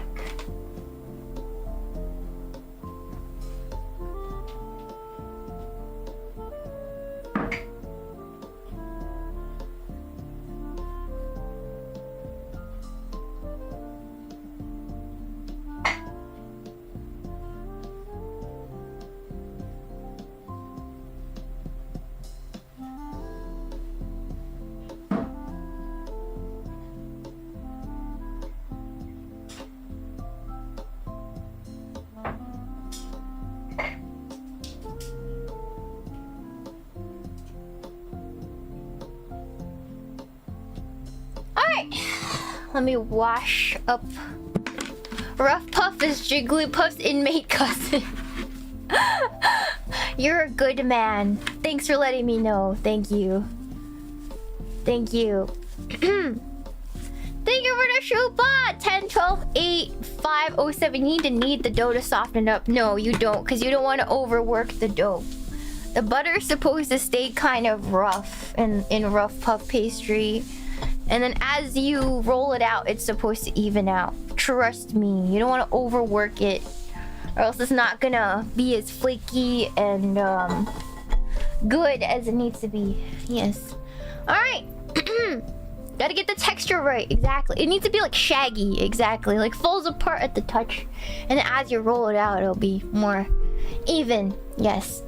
Speaker 1: Let me wash up. Rough Puff is Jigglypuff's inmate cousin. You're a good man. Thanks for letting me know. Thank you. Thank you. Thank you for the Shupa! 10, 12, 8, 5, 0, 7. You need the dough to soften up. No, you don't, because you don't want to overwork the dough. The butter is supposed to stay kind of rough in rough puff pastry. And then as you roll it out, it's supposed to even out. Trust me, you don't want to overwork it, or else it's not gonna be as flaky and good as it needs to be. Yes. Alright. Gotta get the texture right. Exactly. It needs to be like shaggy. Exactly. Like falls apart at the touch. And then as you roll it out, it'll be more even. Yes.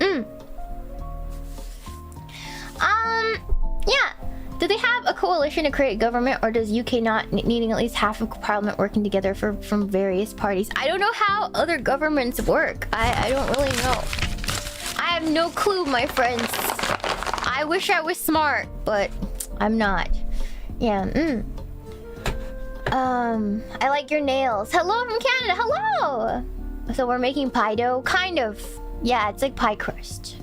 Speaker 1: Yeah. Do they have a coalition to create government, or does UK not needing at least half of parliament working together from various parties? I don't know how other governments work. I don't really know. I have no clue, my friends. I wish I was smart, but I'm not. Yeah. I like your nails. Hello from Canada. Hello. So we're making pie dough, kind of. Yeah, it's like pie crust.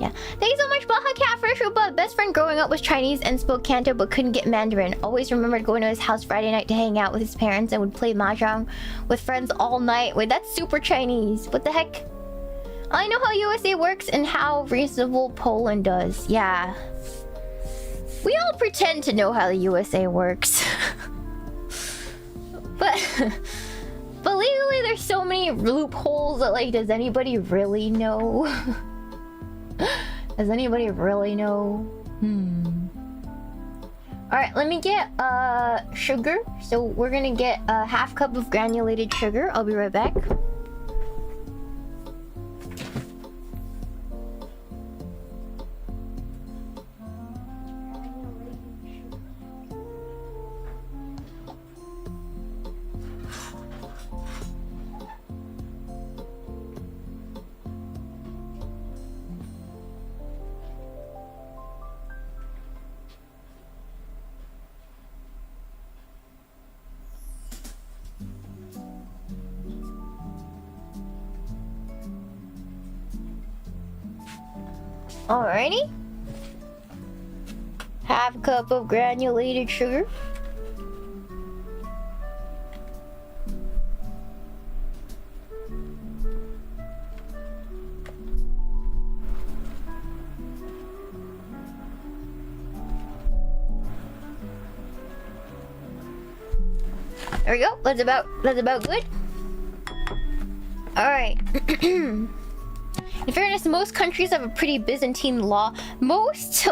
Speaker 1: Yeah. Thank you so much, Baja Cat, for Shuba. Best friend growing up was Chinese and spoke Canto but couldn't get Mandarin. Always remembered going to his house Friday night to hang out with his parents and would play mahjong with friends all night. Wait, that's super Chinese. What the heck? I know how USA works and how reasonable Poland does. Yeah. We all pretend to know how the USA works. But legally there's so many loopholes that, like, does anybody really know? Does anybody really know? Alright, let me get sugar. So we're gonna get a half cup of granulated sugar. I'll be right back. Alrighty. Half cup of granulated sugar. There we go. That's about good. Alright. In fairness, most countries have a pretty Byzantine law. Most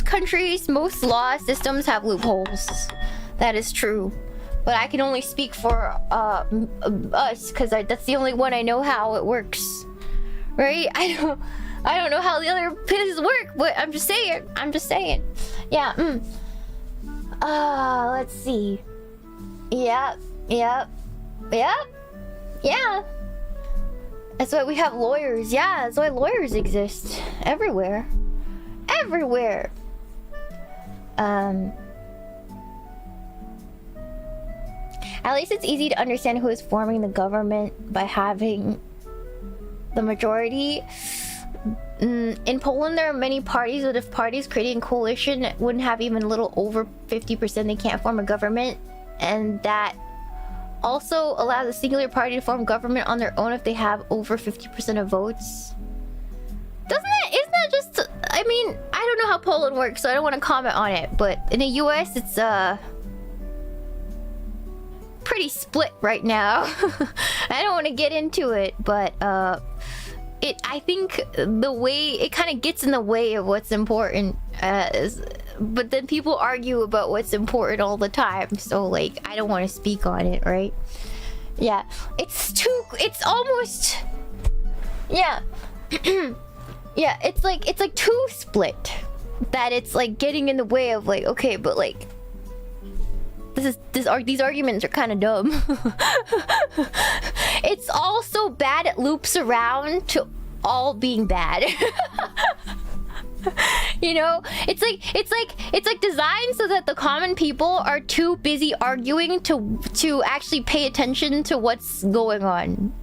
Speaker 1: countries, most law systems have loopholes. That is true. But I can only speak for us, because that's the only one I know how it works. Right? I don't know how the other places work, but I'm just saying. Yeah. Let's see. Yep. Yeah. That's why we have lawyers. Yeah, that's why lawyers exist everywhere. Everywhere. At least it's easy to understand who is forming the government by having the majority. In Poland, there are many parties, but if parties creating coalition wouldn't have even a little over 50%, they can't form a government. And that also allows a singular party to form government on their own if they have over 50% of votes. Isn't that just... I mean, I don't know how Poland works, so I don't want to comment on it. But in the US, it's pretty split right now. I don't want to get into it, but I think the way it kind of gets in the way of what's important, but then people argue about what's important all the time, so like I don't want to speak on it, right? Yeah, it's almost, yeah. Yeah, it's like too split that it's like getting in the way of like, okay, but like these arguments are kind of dumb. It's all so bad it loops around to all being bad. You know, it's like designed so that the common people are too busy arguing to actually pay attention to what's going on.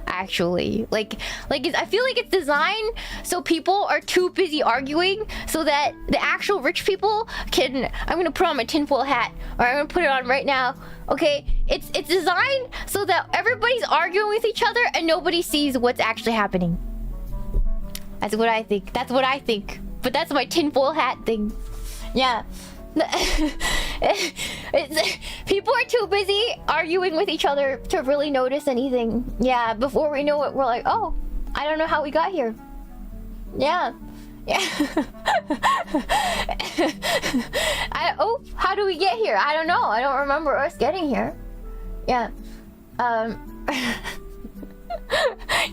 Speaker 1: Actually, like I feel like it's designed so people are too busy arguing so that the actual rich people can... I'm gonna put on my tinfoil hat, or I'm gonna put it on right now. Okay, it's designed so that everybody's arguing with each other and nobody sees what's actually happening. That's what I think. But that's my tinfoil hat thing. Yeah. People are too busy arguing with each other to really notice anything. Yeah, before we know it, we're like, oh, I don't know how we got here. Yeah. How do we get here? I don't know. I don't remember us getting here. Yeah.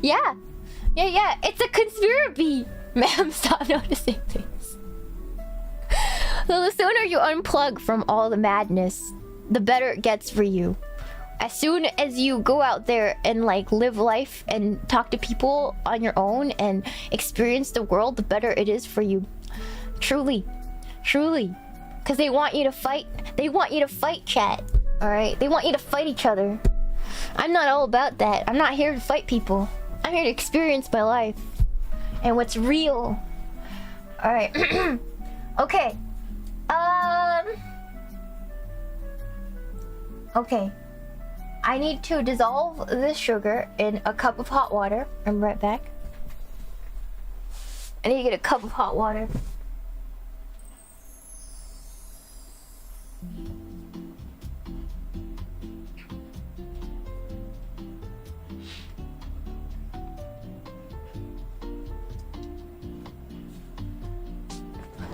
Speaker 1: Yeah. It's a conspiracy. Ma'am, stop noticing things. So the sooner you unplug from all the madness, the better it gets for you. As soon as you go out there and like live life and talk to people on your own and experience the world, the better it is for you. Truly. Truly. Because they want you to fight. They want you to fight, chat. Alright? They want you to fight each other. I'm not all about that. I'm not here to fight people. I'm here to experience my life. And what's real. Alright. Okay. Okay. I need to dissolve this sugar in a cup of hot water. I'm right back. I need to get a cup of hot water.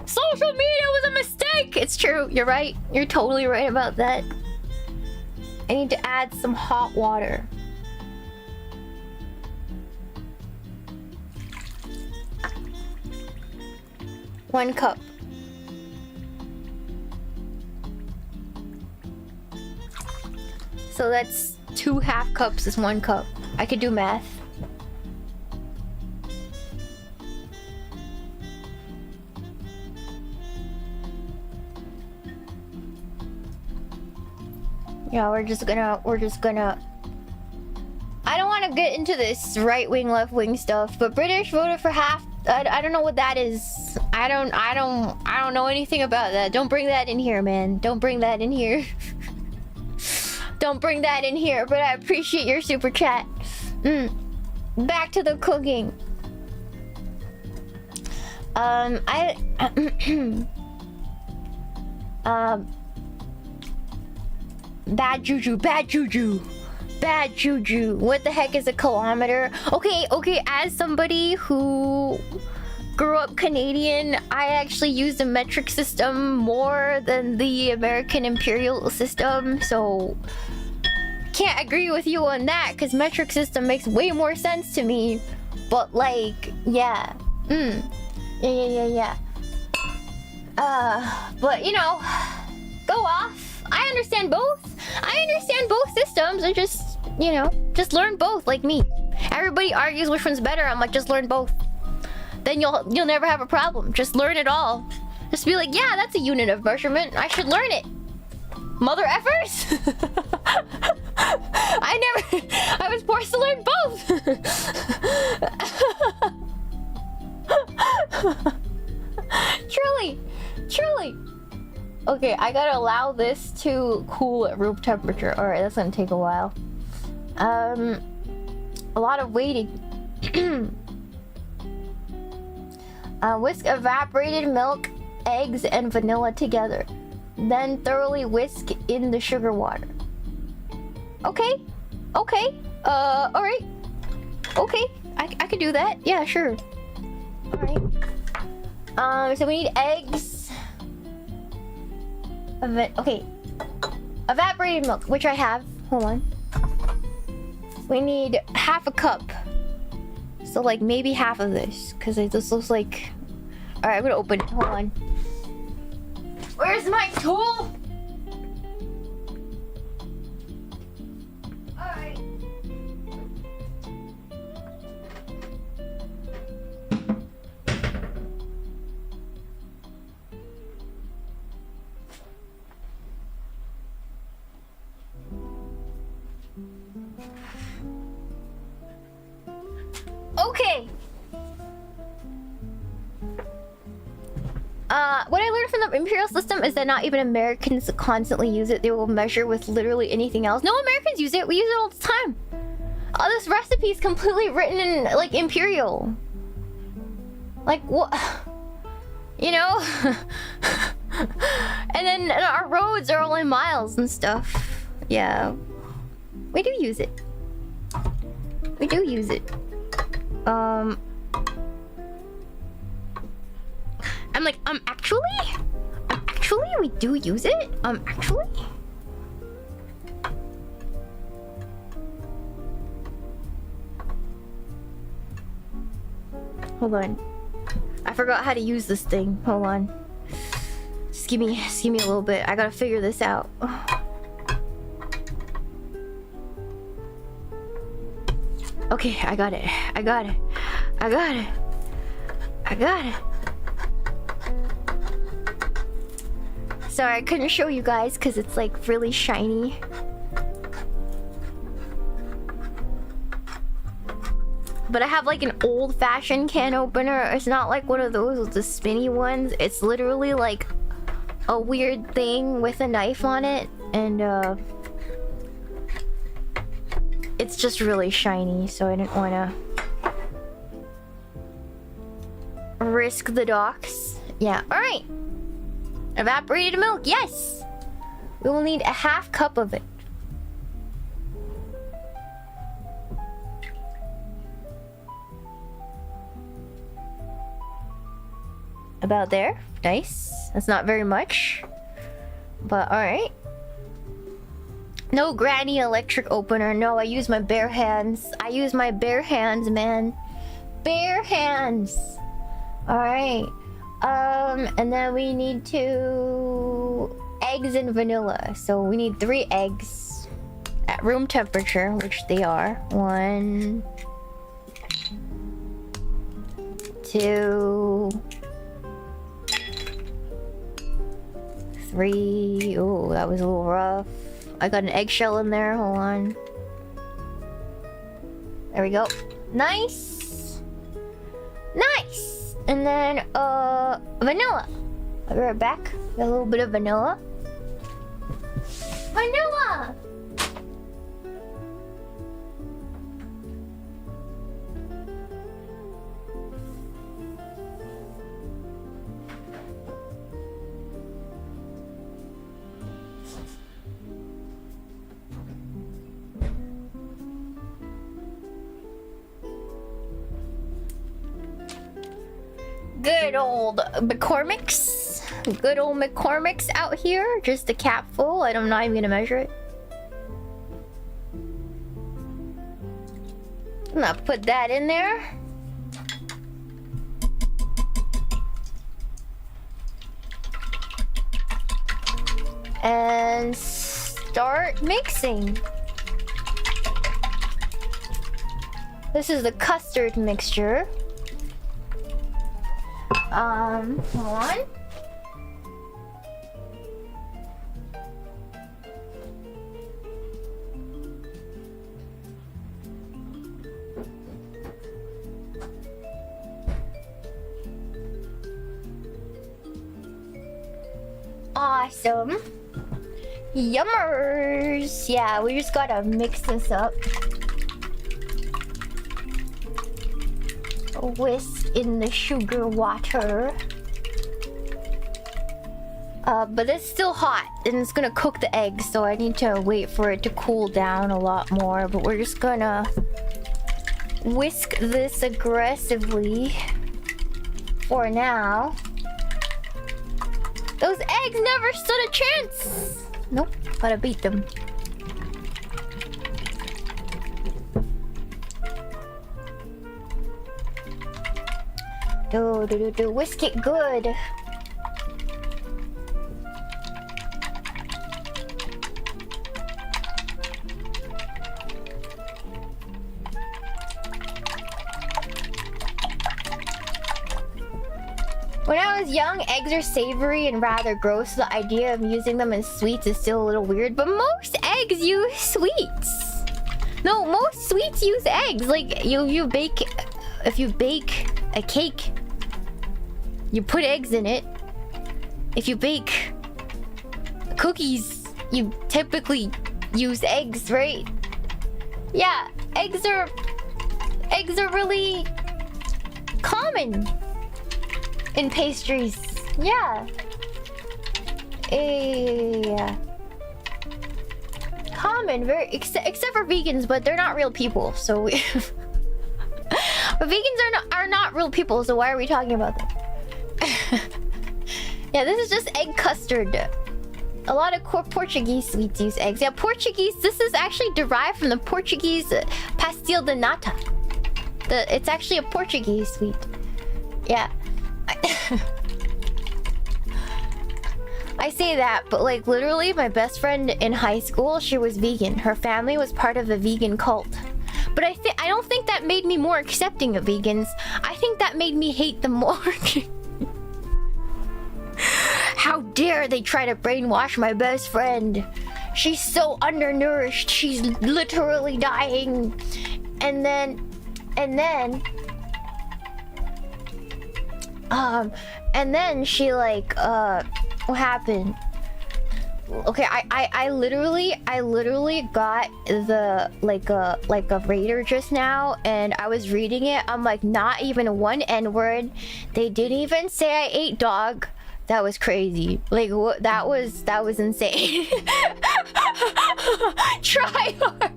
Speaker 1: Social media was a mistake! It's true, you're right. You're totally right about that. I need to add some hot water. One cup. So that's 2 half cups is 1 cup. I could do math. Yeah, we're just gonna... I don't want to get into this right-wing, left-wing stuff, but British voted for half... I don't know what that is. I don't know anything about that. Don't bring that in here, man. Don't bring that in here. Don't bring that in here, but I appreciate your super chat. Back to the cooking. Bad juju, bad juju. Bad juju. What the heck is a kilometer? Okay, as somebody who grew up Canadian, I actually use the metric system more than the American imperial system, so can't agree with you on that, because metric system makes way more sense to me. But like, yeah. Yeah. But you know, go off. I understand both. I understand both systems. I just, you know, just learn both like me. Everybody argues which one's better. I'm like, just learn both. Then you'll never have a problem. Just learn it all. Just be like, yeah, that's a unit of measurement. I should learn it. Mother effers? I was forced to learn both. Truly. Okay, I gotta allow this to cool at room temperature. Alright, that's gonna take a while. A lot of waiting. Whisk evaporated milk, eggs, and vanilla together. Then thoroughly whisk in the sugar water. Okay. Alright. Okay, I could do that. Yeah, sure. Alright. So we need eggs. Okay. Evaporated milk, which I have. Hold on. We need half a cup. So like maybe half of this, because this looks like... Alright, I'm gonna open it. Hold on. Where's my tool? Alright. Okay. What I learned from the imperial system is that not even Americans constantly use it. They will measure with literally anything else. No, Americans use it. We use it all the time. Oh, this recipe is completely written in like imperial. Like what? You know? And then our roads are all in miles and stuff. Yeah. We do use it. We do use it. I'm like, actually, we do use it? Actually? Hold on. I forgot how to use this thing. Hold on. Just give me a little bit. I gotta figure this out. Okay, I got it. I got it. I got it. I got it. Sorry, I couldn't show you guys because it's like really shiny. But I have like an old-fashioned can opener. It's not like one of those with the spinny ones. It's literally like a weird thing with a knife on it. And it's just really shiny, so I didn't want to risk the docks. Yeah, alright. Evaporated milk, yes! We will need a half cup of it. About there. Nice. That's not very much. But alright. No granny electric opener. No, I use my bare hands. I use my bare hands, man. Bare hands. Alright. And then we need eggs and vanilla. So we need 3 eggs at room temperature, which they are. 1, 2, 3. Oh, that was a little rough. I got an eggshell in there. Hold on. There we go. Nice. Nice. And then, vanilla. I'll be right back. Got a little bit of vanilla. Vanilla! Good old McCormick's. Good old McCormick's out here. Just a cap full. I'm not even gonna measure it. I'm gonna put that in there. And start mixing. This is the custard mixture. Hold on. Awesome. Yummers. Yeah, we just gotta mix this up. Whisk in the sugar water. But it's still hot and it's gonna cook the eggs, so I need to wait for it to cool down a lot more. But we're just gonna whisk this aggressively for now. Those eggs never stood a chance. Nope, gotta beat them. Whisk it good. When I was young, eggs are savory and rather gross. The idea of using them in sweets is still a little weird, but most eggs use sweets. No, most sweets use eggs. Like you bake, if you bake a cake, you put eggs in it. If you bake cookies, you typically use eggs, right? Yeah, eggs are really common in pastries. Yeah. Common, very except for vegans, but they're not real people, so we but vegans are not real people, so why are we talking about them? Yeah, this is just egg custard. A lot of Portuguese sweets use eggs. Yeah, Portuguese, this is actually derived from the Portuguese pastel de nata. It's actually a Portuguese sweet. Yeah. I say that, but like literally my best friend in high school, she was vegan. Her family was part of a vegan cult. But I don't think that made me more accepting of vegans. I think that made me hate them more. How dare they try to brainwash my best friend? She's so undernourished. She's literally dying. And then she like what happened? Okay, I literally got the like a raider just now, and I was reading it. I'm like, not even one N-word. They didn't even say I ate dog. That was crazy. Like what? That was insane. Try hard.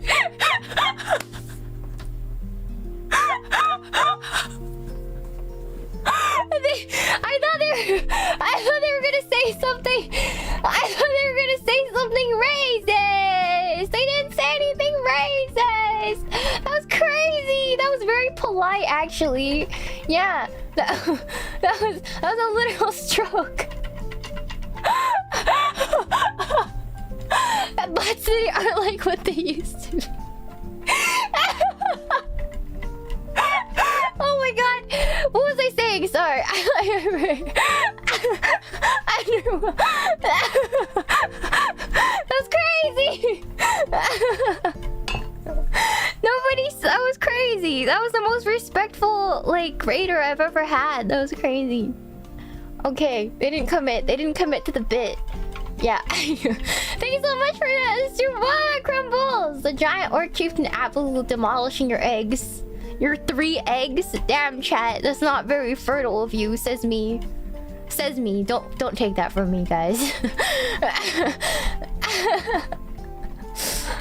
Speaker 1: I thought they were gonna say something. I thought they were gonna say something racist. They didn't say anything racist. That was crazy. That was very polite, actually. Yeah, that was a literal stroke. But they aren't like what they used to be. Oh my god, what was I saying? Sorry, I remember. That's crazy. That was crazy. That was the most respectful like raider I've ever had. That was crazy. Okay, they didn't commit to the bit. Yeah. Thank you so much for that, Mr. Crumbles. The giant orc chieftain apple demolishing your eggs. Your 3 eggs? Damn, chat. That's not very fertile of you, says me. Says me. Don't take that from me, guys.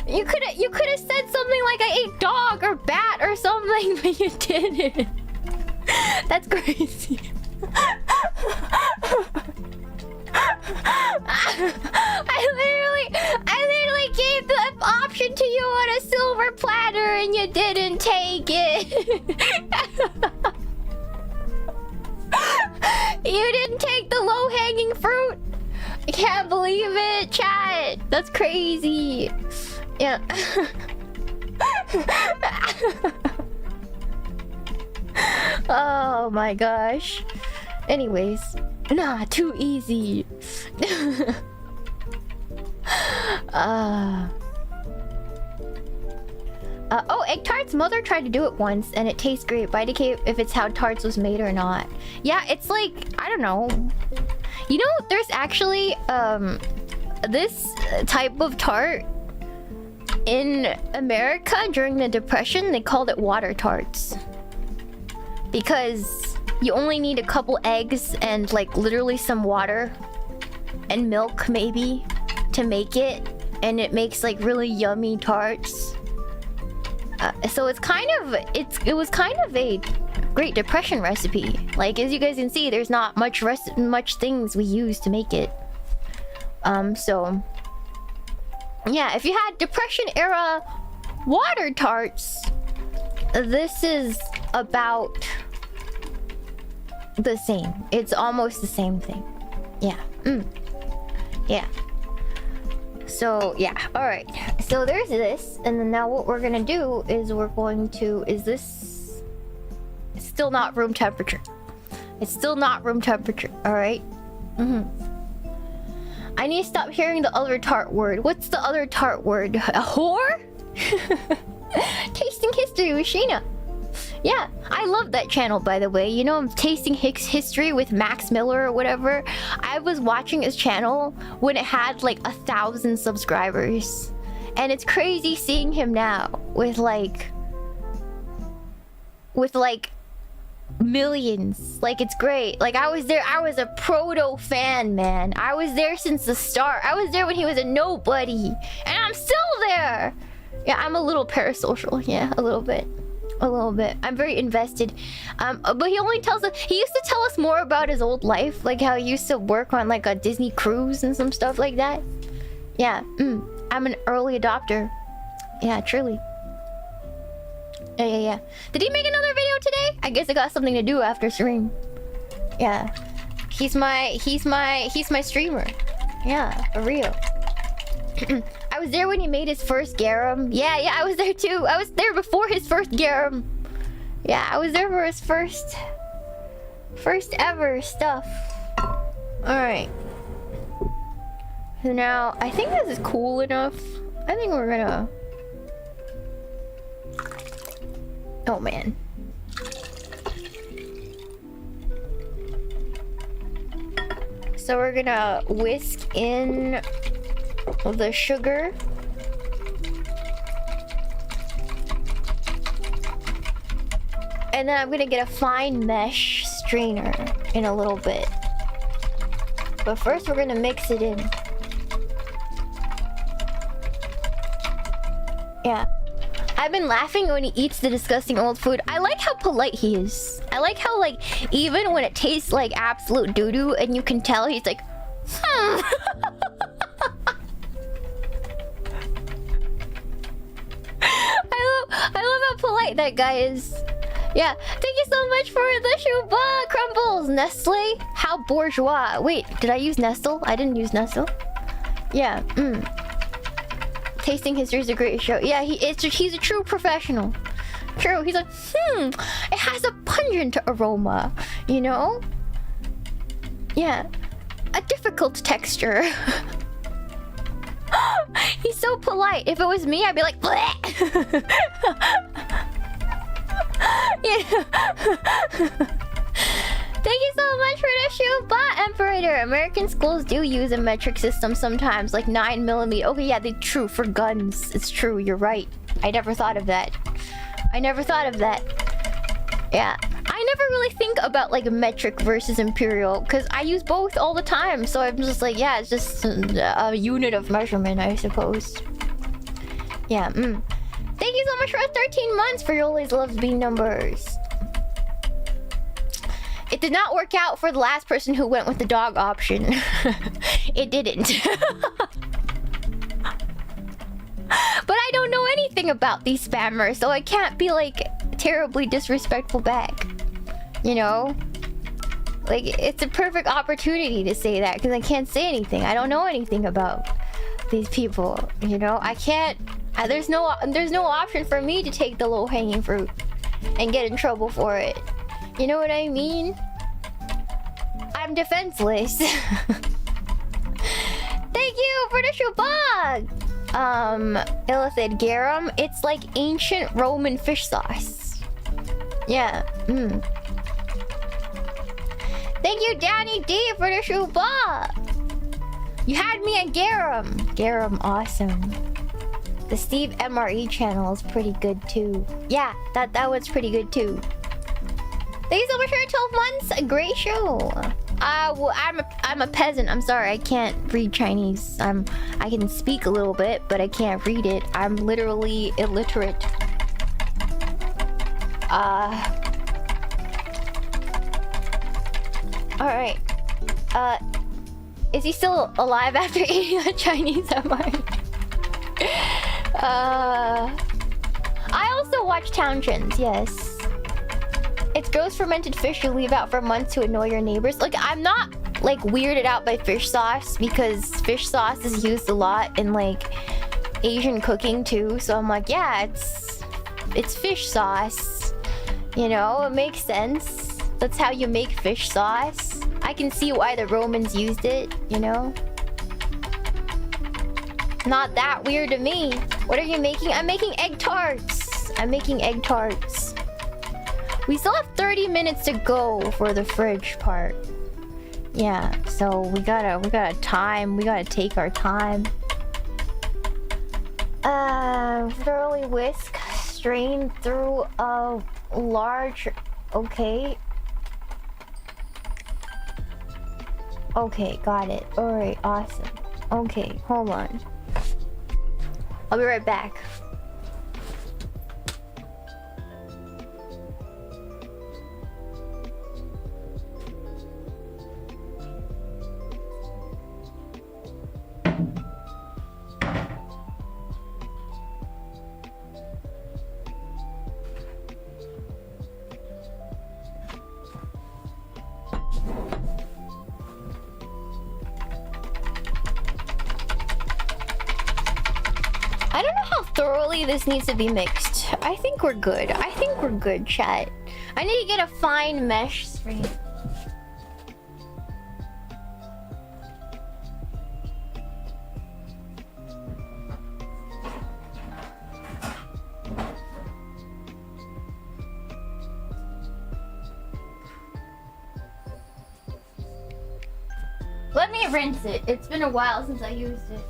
Speaker 1: You could have said something like I ate dog or bat or something, but you didn't. That's crazy. I literally gave the option to you on a silver platter and you didn't take it. You didn't take the low-hanging fruit. I can't believe it, chat. That's crazy. Yeah. Oh my gosh. Anyways. Nah, too easy. Oh, egg tarts. Mother tried to do it once and it tastes great, but I indicate if it's how tarts was made or not. Yeah, it's like, I don't know. You know, there's actually this type of tart in America during the Depression. They called it water tarts because you only need a couple eggs and like literally some water and milk maybe to make it, and it makes like really yummy tarts. So it was kind of a Great Depression recipe. Like as you guys can see, there's not much things we use to make it. So yeah, if you had Depression era water tarts, this is about the same. It's almost the same thing. Yeah. Yeah. So yeah, all right. So there's this, and then now what we're gonna do is is this? It's still not room temperature. It's still not room temperature. All right. I need to stop hearing the other tart word. What's the other tart word? A whore? Tasting history with Shiina. Yeah, I love that channel, by the way. You know, I'm Tasting History with Max Miller or whatever. I was watching his channel when it had like 1,000 subscribers. And it's crazy seeing him now with like millions. Like, it's great. Like, I was there. I was a proto fan, man. I was there since the start. I was there when he was a nobody. And I'm still there. Yeah, I'm a little parasocial. Yeah, a little bit. A little bit. I'm very invested. But he only tells us... He used to tell us more about his old life. Like how he used to work on like a Disney cruise and some stuff like that. Yeah. I'm an early adopter. Yeah, truly. Yeah. Did he make another video today? I guess I got something to do after stream. Yeah. He's my streamer. Yeah, for real. I was there when he made his first garum. Yeah, I was there too. I was there before his first garum. Yeah, I was there for his first ever stuff. Alright. So now, I think this is cool enough. I think we're gonna... Oh man. So we're gonna whisk in the sugar. And then I'm gonna get a fine mesh strainer in a little bit. But first we're gonna mix it in. Yeah. I've been laughing when he eats the disgusting old food. I like how polite he is. I like how, like, even when it tastes like absolute doo-doo and you can tell he's like, I love how polite that guy is. Yeah, thank you so much for the Shuba crumbles, Nestle. How bourgeois. Wait, did I use Nestle? I didn't use Nestle. Yeah, Tasting History is a great show. Yeah, he's a true professional. True, he's like, it has a pungent aroma, you know? Yeah, a difficult texture. He's so polite. If it was me, I'd be like, bleh. Yeah. Thank you so much for the Shuba Imperator. American schools do use a metric system sometimes, like 9mm. Okay, yeah, they're true for guns. It's true, you're right. I never thought of that. I never thought of that. Yeah. I never really think about like metric versus imperial, because I use both all the time. So I'm just like, yeah, it's just a unit of measurement, I suppose. Yeah, Thank you so much for 13 months for your always loves being numbers. It did not work out for the last person who went with the dog option. It didn't. But I don't know anything about these spammers, so I can't be like terribly disrespectful back. You know? Like, it's a perfect opportunity to say that because I can't say anything. I don't know anything about these people, you know? I can't... There's no option for me to take the low-hanging fruit and get in trouble for it. You know what I mean? I'm defenseless. Thank you for the shubag! Illithid garum. It's like ancient Roman fish sauce. Yeah, Thank you, Danny D, for the shubag! You had me at garum. Garum, awesome. The Steve MRE channel is pretty good too. Yeah, that was pretty good too. Thank you so much for 12 months. A great show. Well, I'm a peasant. I'm sorry, I can't read Chinese. I can speak a little bit, but I can't read it. I'm literally illiterate. Alright. Is he still alive after eating a Chinese MRE? I also watch Town Trends, yes. It's gross fermented fish you leave out for months to annoy your neighbors. Like, I'm not, like, weirded out by fish sauce because fish sauce is used a lot in, like, Asian cooking, too. So I'm like, yeah, it's fish sauce. You know, it makes sense. That's how you make fish sauce. I can see why the Romans used it, you know? Not that weird to me. What are you making? I'm making egg tarts. I'm making egg tarts. We still have 30 minutes to go for the fridge part. Yeah, so we gotta take our time. Thoroughly whisk, strain through a large... Okay. Okay, got it. Alright, awesome. Okay, hold on. I'll be right back. I don't know how thoroughly this needs to be mixed. I think we're good. I think we're good, chat. I need to get a fine mesh strainer. Let me rinse it. It's been a while since I used it.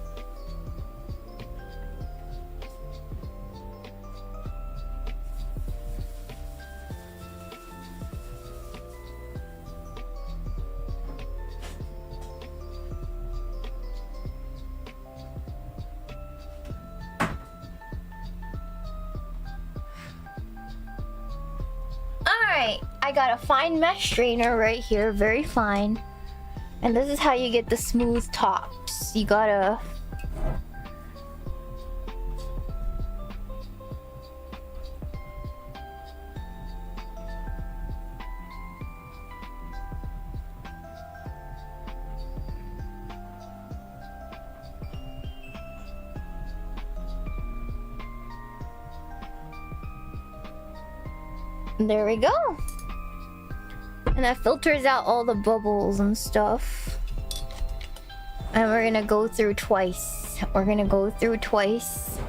Speaker 1: Alright, I got a fine mesh strainer right here, very fine. And this is how you get the smooth tops. You gotta... There we go. And that filters out all the bubbles and stuff. And we're gonna go through twice. We're gonna go through twice.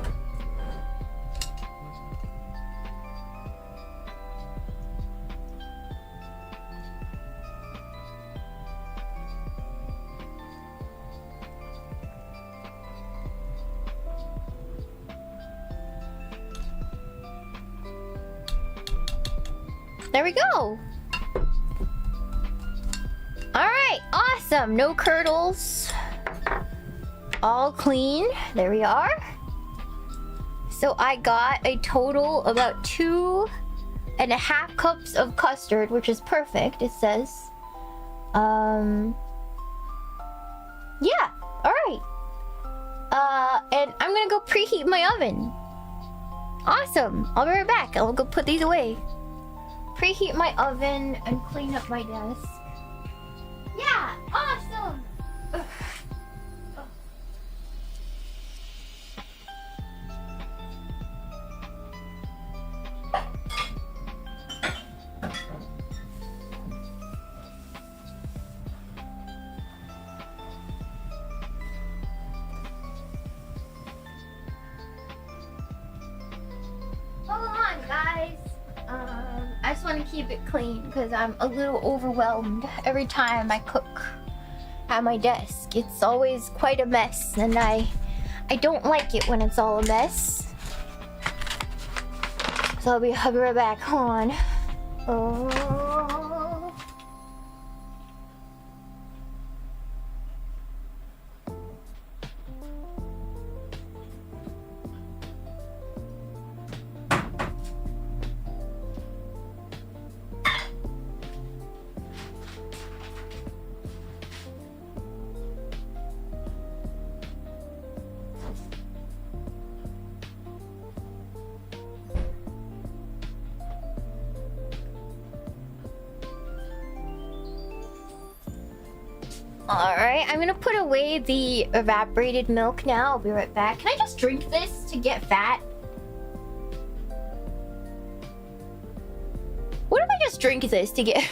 Speaker 1: There we go. Alright, awesome. No curdles. All clean. There we are. So I got a total about 2.5 cups of custard, which is perfect, it says. Yeah, alright. And I'm gonna go preheat my oven. Awesome. I'll be right back. I'll go put these away. Preheat my oven and clean up my desk. Yeah, awesome. Ugh. Hold on, guys. I just want to keep it clean because I'm a little overwhelmed every time I cook at my desk. It's always quite a mess, and I don't like it when it's all a mess. So I'll be right back. Hold on. Oh. Alright, I'm gonna put away the evaporated milk now. I'll be right back. Can I just drink this to get fat? What if I just drink this to get...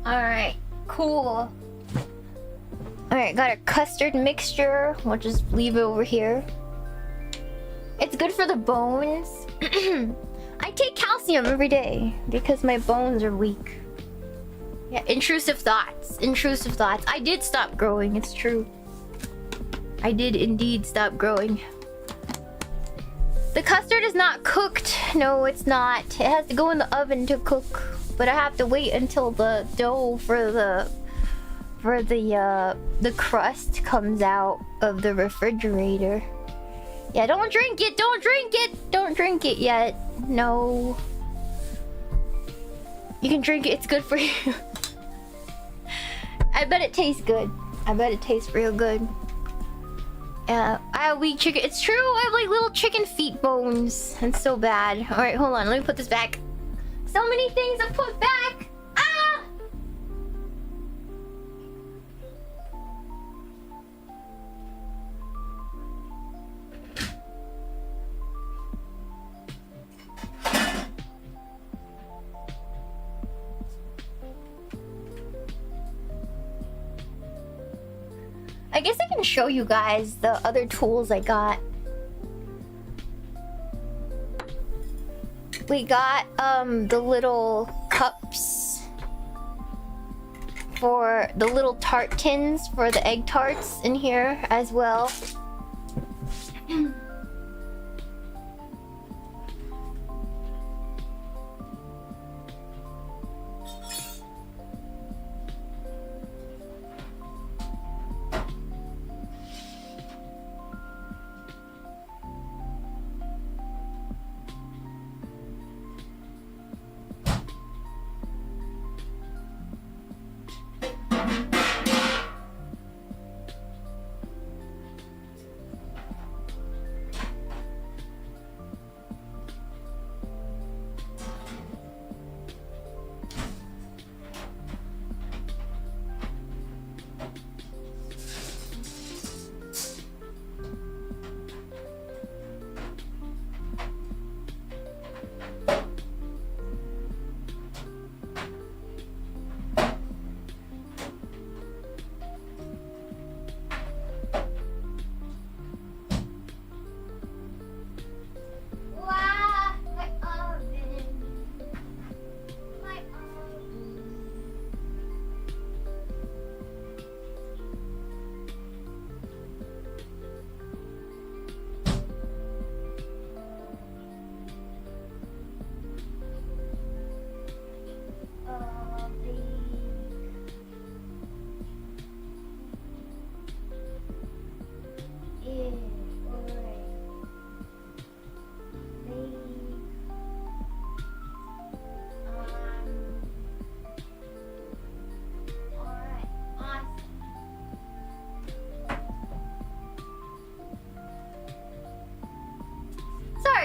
Speaker 1: Alright, cool. Alright, got a custard mixture. We'll just leave it over here. It's good for the bones. I take calcium calcium every day because my bones are weak. Yeah, intrusive thoughts. Intrusive thoughts. I did stop growing, it's true. I did indeed stop growing. The custard is not cooked. No, it's not. It has to go in the oven to cook. But I have to wait until the dough for the crust comes out of the refrigerator. Yeah, don't drink it. Don't drink it. Don't drink it yet. No. You can drink it. It's good for you. I bet it tastes good. I bet it tastes real good. I have weak chicken. It's true. I have like little chicken feet bones. It's so bad. All right, hold on. Let me put this back. So many things to put back. Ah! I guess I can show you guys the other tools I got. We got the little cups for the little tart tins for the egg tarts in here as well.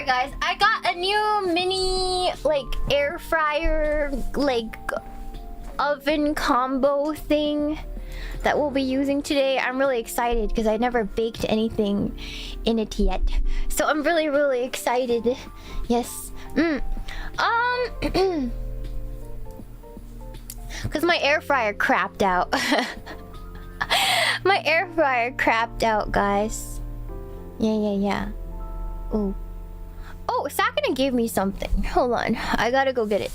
Speaker 1: Guys, I got a new mini like air fryer like oven combo thing that we'll be using today. I'm really excited because I never baked anything in it yet, so I'm really excited. Yes. Because my air fryer crapped out. My air fryer crapped out, guys. Yeah. Ooh. Oh, Sakana gave me something. Hold on. I gotta go get it.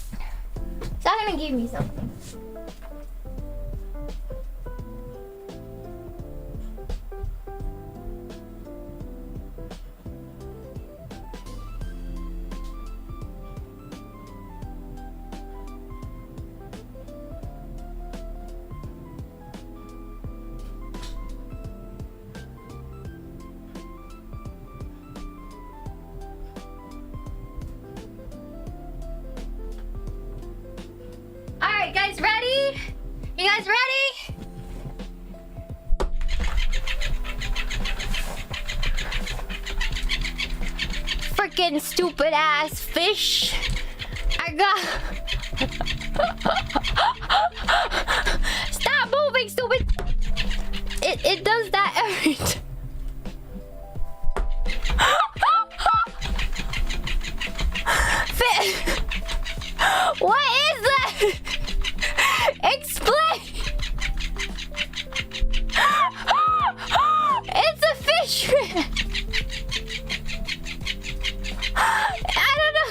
Speaker 1: Sakana gave me something. Alright, guys, ready? You guys ready? Freaking stupid ass fish. I got... Stop moving, stupid! It does that every time. What is that? Explain! It's a fish! I don't know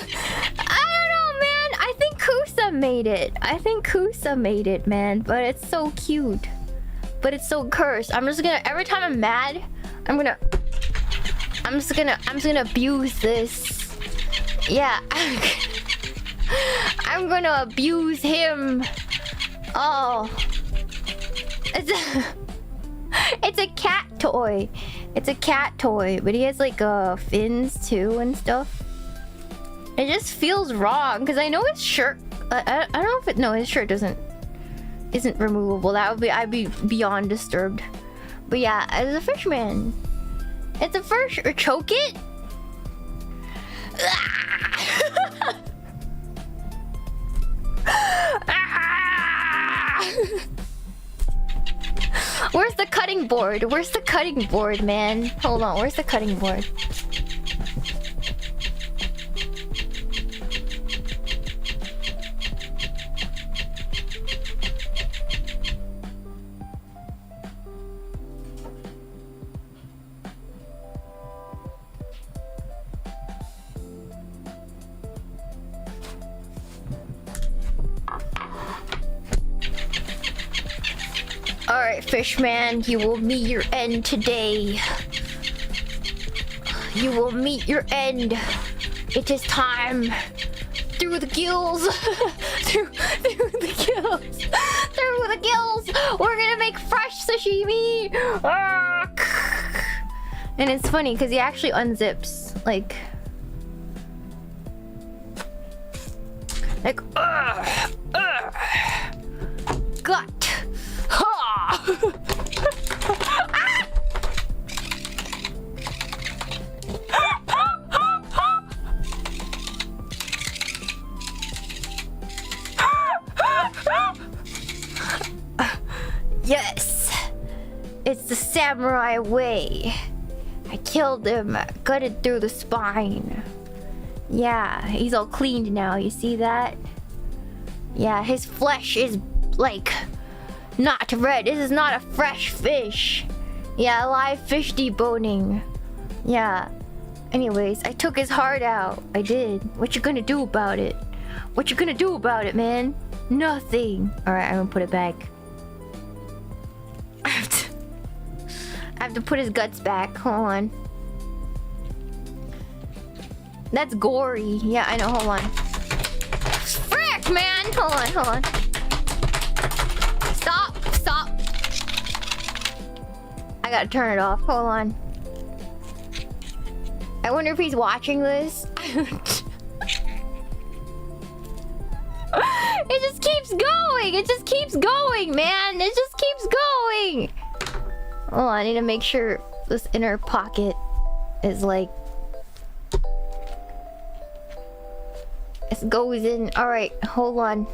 Speaker 1: made it. I think Kusa made it, man. But it's so cute. But it's so cursed. I'm just gonna, every time I'm mad, I'm just gonna abuse this. Yeah. I'm gonna abuse him. Oh. It's a cat toy. It's a cat toy, but he has like fins too and stuff. It just feels wrong because I know his shirt. I don't know if it. No, his shirt isn't removable. That would be, I'd be beyond disturbed. But yeah, it's a fish man. It's a fish. Or choke it. Where's the cutting board? Where's the cutting board, man? Hold on, where's the cutting board? Alright, Fishman, you will meet your end today. You will meet your end. It is time. Through the gills. through the gills. Through the gills. We're gonna make fresh sashimi. And it's funny because he actually unzips. Like gut. Yes, it's the samurai way. I killed him, gutted through the spine. Yeah, he's all cleaned now. You see that? Yeah, his flesh is like not red. This is not a fresh fish. Yeah, live fish deboning. Yeah. Anyways, I took his heart out. I did. What you gonna do about it? What you gonna do about it, man? Nothing. Alright, I'm gonna put it back. I have to put his guts back. Hold on. That's gory. Yeah, I know. Hold on. Frick, man! Hold on, hold on. Stop! Stop! I gotta turn it off. Hold on. I wonder if he's watching this. It just keeps going! It just keeps going, man! It just keeps going! Hold on, I need to make sure this inner pocket is like... It goes in. Alright, hold on.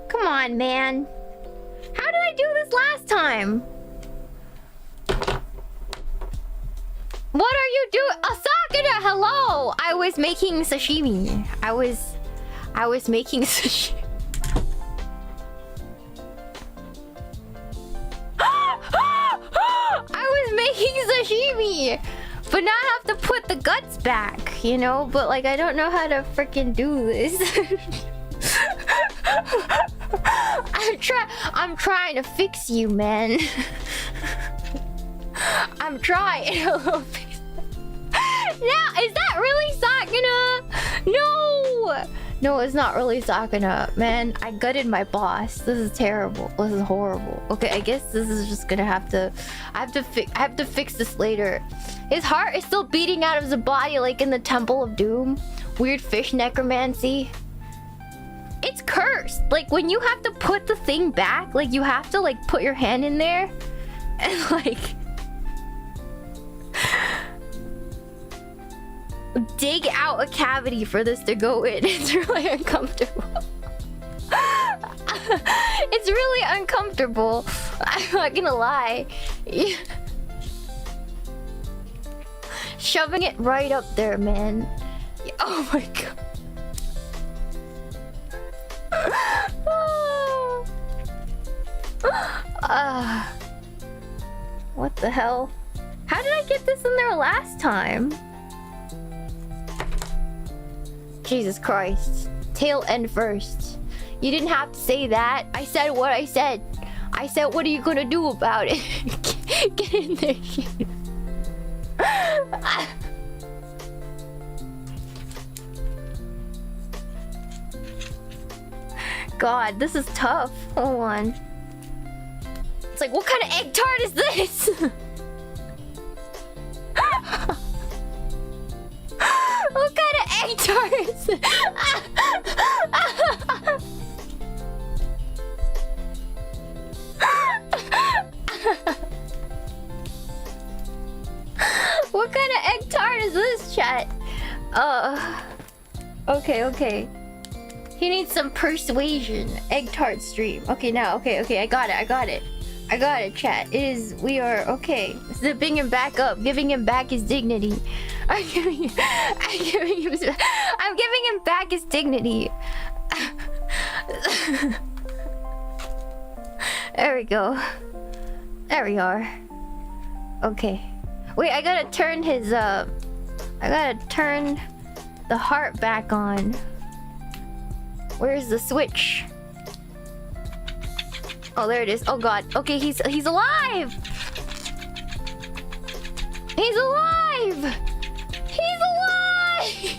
Speaker 1: Come on, man. How did I do this last time? What are you doing? Asakura, hello! I was making sashimi. I was making sashimi. I was making sashimi! But now I have to put the guts back, you know? But like, I don't know how to freaking do this. I'm trying to fix you, man. I'm trying a little bit. Now, is that really Sakuna? No! No, it's not really Sakuna. Man, I gutted my boss. This is terrible. This is horrible. Okay, I guess this is just gonna have to... I have to fix this later. His heart is still beating out of his body like in the Temple of Doom. Weird fish necromancy. It's cursed. Like, when you have to put the thing back, like, you have to, like, put your hand in there and, like... dig out a cavity for this to go in. It's really uncomfortable. It's really uncomfortable. I'm not gonna lie. Shoving it right up there, man. Oh my god. What the hell? How did I get this in there last time? Jesus Christ. Tail end first. You didn't have to say that. I said what I said. I said, what are you gonna do about it? Get in there, shit. God, this is tough. Hold on. It's like, what kind of egg tart is this? What kind of egg tart is this? What kind of egg tart is this, chat? Okay. He needs some persuasion. Egg tart stream. Okay, now, okay, I got it, chat. We are okay. Zipping him back up, giving him back his dignity. I'm giving him back his dignity. There we go. There we are. Okay. Wait, I gotta turn his I gotta turn the heart back on. Where's the switch? Oh, there it is. Oh god. Okay, he's alive! He's alive! He's alive!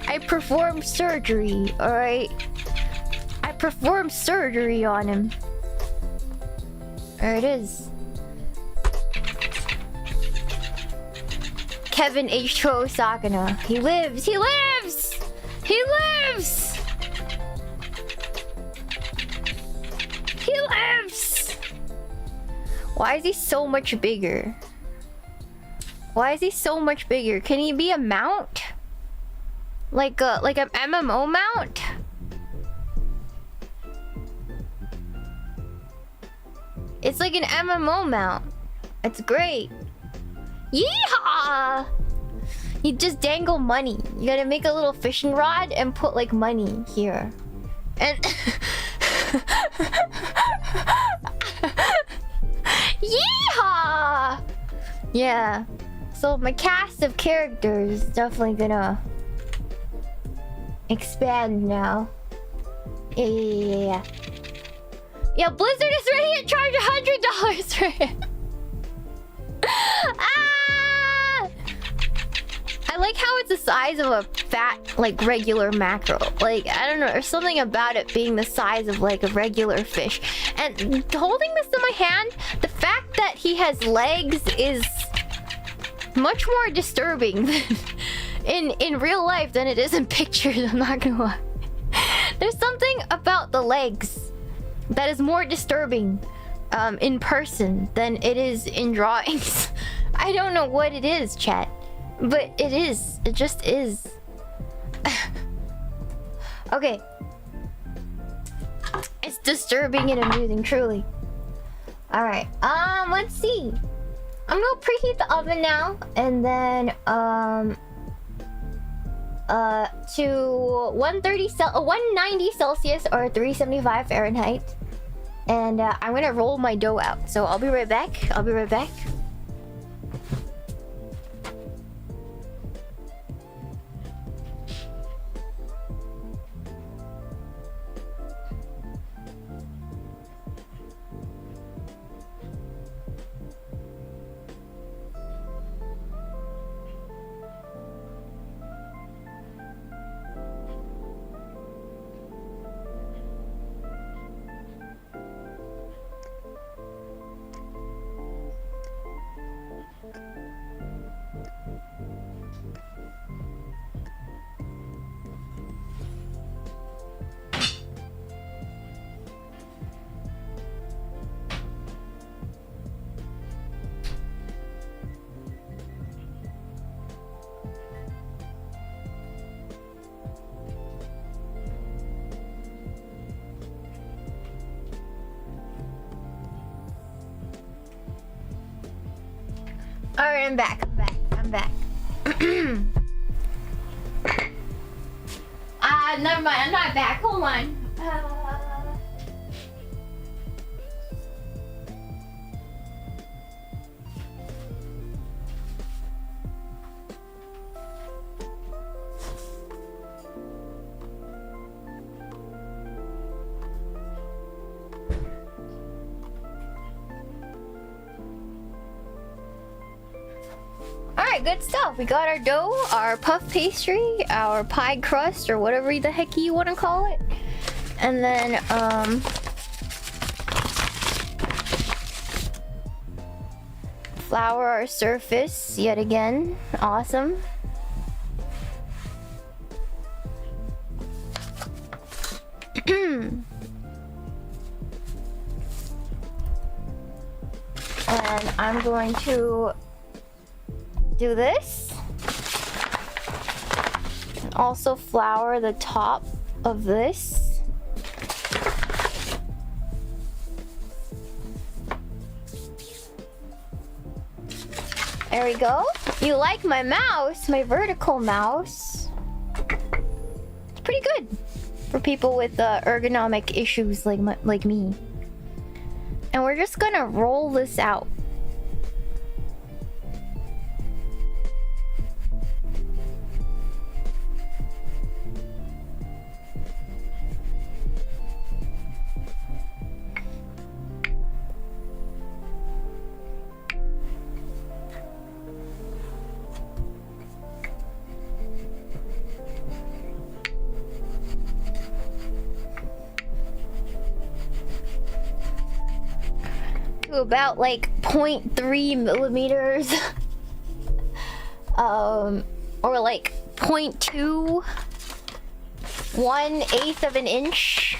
Speaker 1: I performed surgery, alright? I performed surgery on him. There it is. Kevin H2O Sakana. He lives! He lives! He lives! He lives! Why is he so much bigger? Why is he so much bigger? Can he be a mount? Like an MMO mount? It's like an MMO mount. It's great. Yeehaw! You just dangle money. You gotta make a little fishing rod and put like money here. And yeehaw! Yeah. So my cast of characters is definitely gonna expand now. Yeah. Yeah, Blizzard is ready to charge $100 for him. Ah! I like how it's the size of a fat, like, regular mackerel. Like, I don't know, there's something about it being the size of, like, a regular fish. And holding this in my hand, the fact that he has legs is much more disturbing in real life than it is in pictures, I'm not gonna lie. There's something about the legs that is more disturbing in person than it is in drawings. I don't know what it is, chat. But it is. It just is. Okay. It's disturbing and amusing, truly. Alright. Let's see. I'm gonna preheat the oven now. And then, to 190 Celsius or 375 Fahrenheit. And I'm gonna roll my dough out. So I'll be right back. Alright, I'm back. Never mind, I'm not back. Hold on. Alright, good stuff. We got our dough, our puff pastry, our pie crust, or whatever the heck you want to call it. And then, flour our surface yet again. Awesome. And I'm going to do this. And also flour the top of this. There we go. You like my mouse, my vertical mouse? It's pretty good for people with ergonomic issues like me. And we're just gonna roll this out. About like 0.3 millimeters or like 0.2 1/8 of an inch,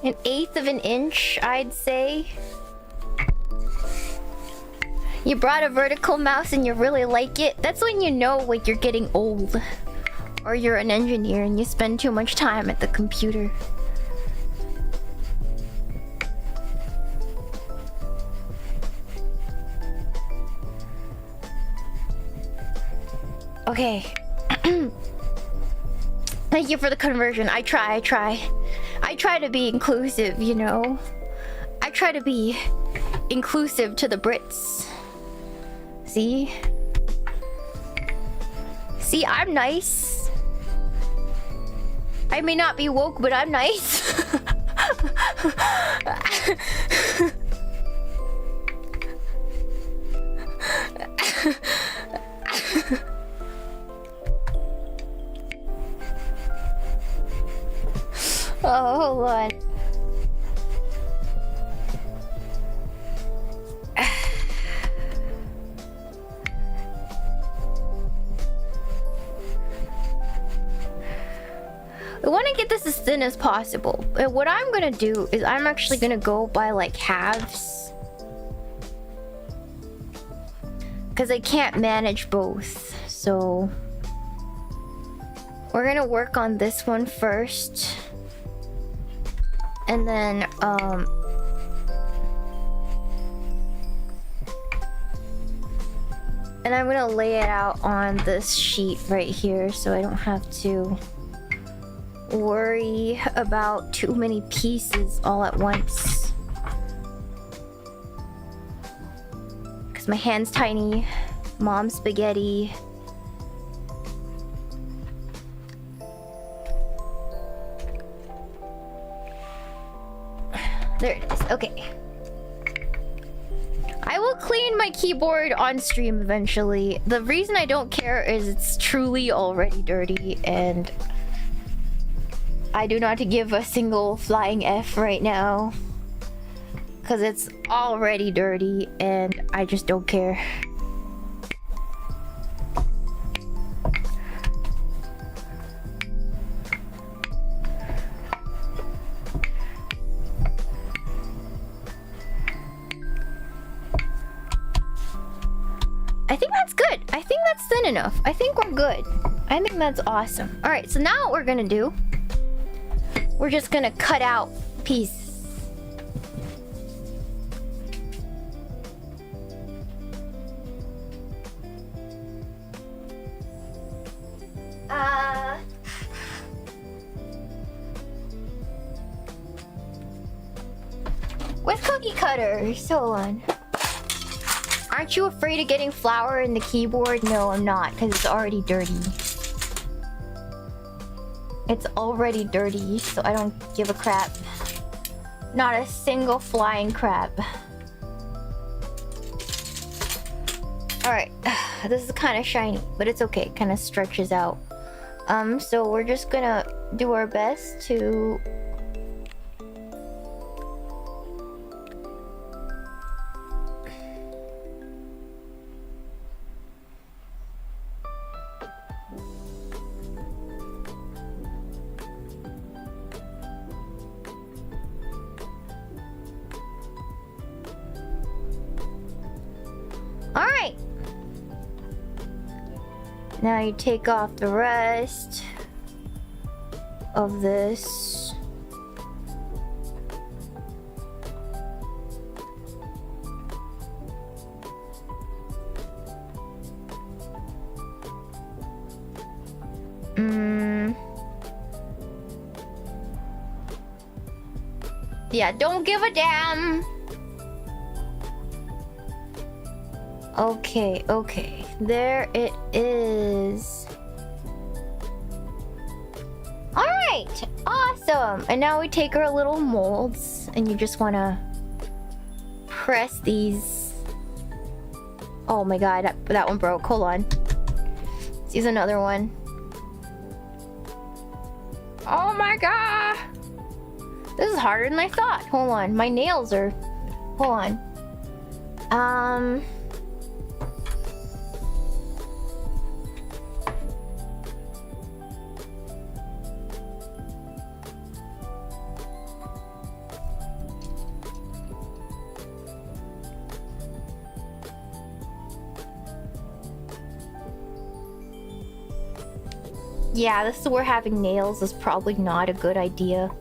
Speaker 1: an eighth of an inch, I'd say. You brought a vertical mouse and you really like it. That's when you know like you're getting old, or you're an engineer and you spend too much time at the computer. Okay. Thank you for the conversion. I try to be inclusive, you know. I try to be inclusive to the Brits. See? See, I'm nice. I may not be woke, but I'm nice. Oh, hold on. I want to get this as thin as possible. And what I'm gonna do is I'm actually gonna go by like halves, because I can't manage both. So we're gonna work on this one first. And then, and I'm gonna lay it out on this sheet right here so I don't have to worry about too many pieces all at once. Because my hand's tiny. Mom's spaghetti. There it is. Okay. I will clean my keyboard on stream eventually. The reason I don't care is it's truly already dirty and I do not give a single flying F right now. Because it's already dirty and I just don't care. I think that's good. I think that's thin enough. I think we're good. I think that's awesome. All right, so now what we're gonna do, we're just gonna cut out pieces. With cookie cutters. Hold on. Aren't you afraid of getting flour in the keyboard? No, I'm not, because it's already dirty. It's already dirty, so I don't give a crap. Not a single flying crap. Alright, this is kind of shiny, but it's okay. It kind of stretches out. So we're just gonna do our best to... Alright! Now you take off the rest of this. Yeah, don't give a damn. Okay, okay. There it is. Alright! Awesome! And now we take our little molds and you just wanna press these. Oh my god, that one broke. Hold on. Let's use another one. Oh my god! This is harder than I thought. Hold on. My nails are... Hold on. Yeah, this is where having nails is probably not a good idea.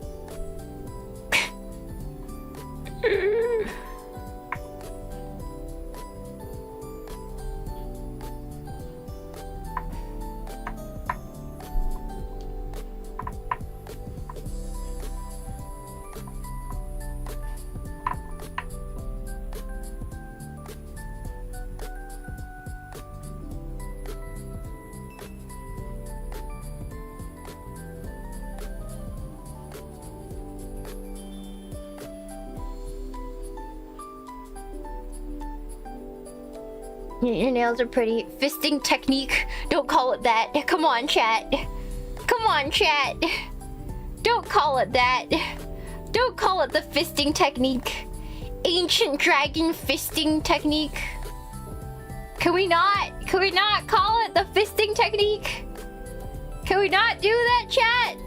Speaker 1: Your nails are pretty. Fisting technique. Don't call it that. Come on, chat. Come on, chat. Don't call it that. Don't call it the fisting technique. Ancient dragon fisting technique. Can we not call it the fisting technique? Can we not do that, chat?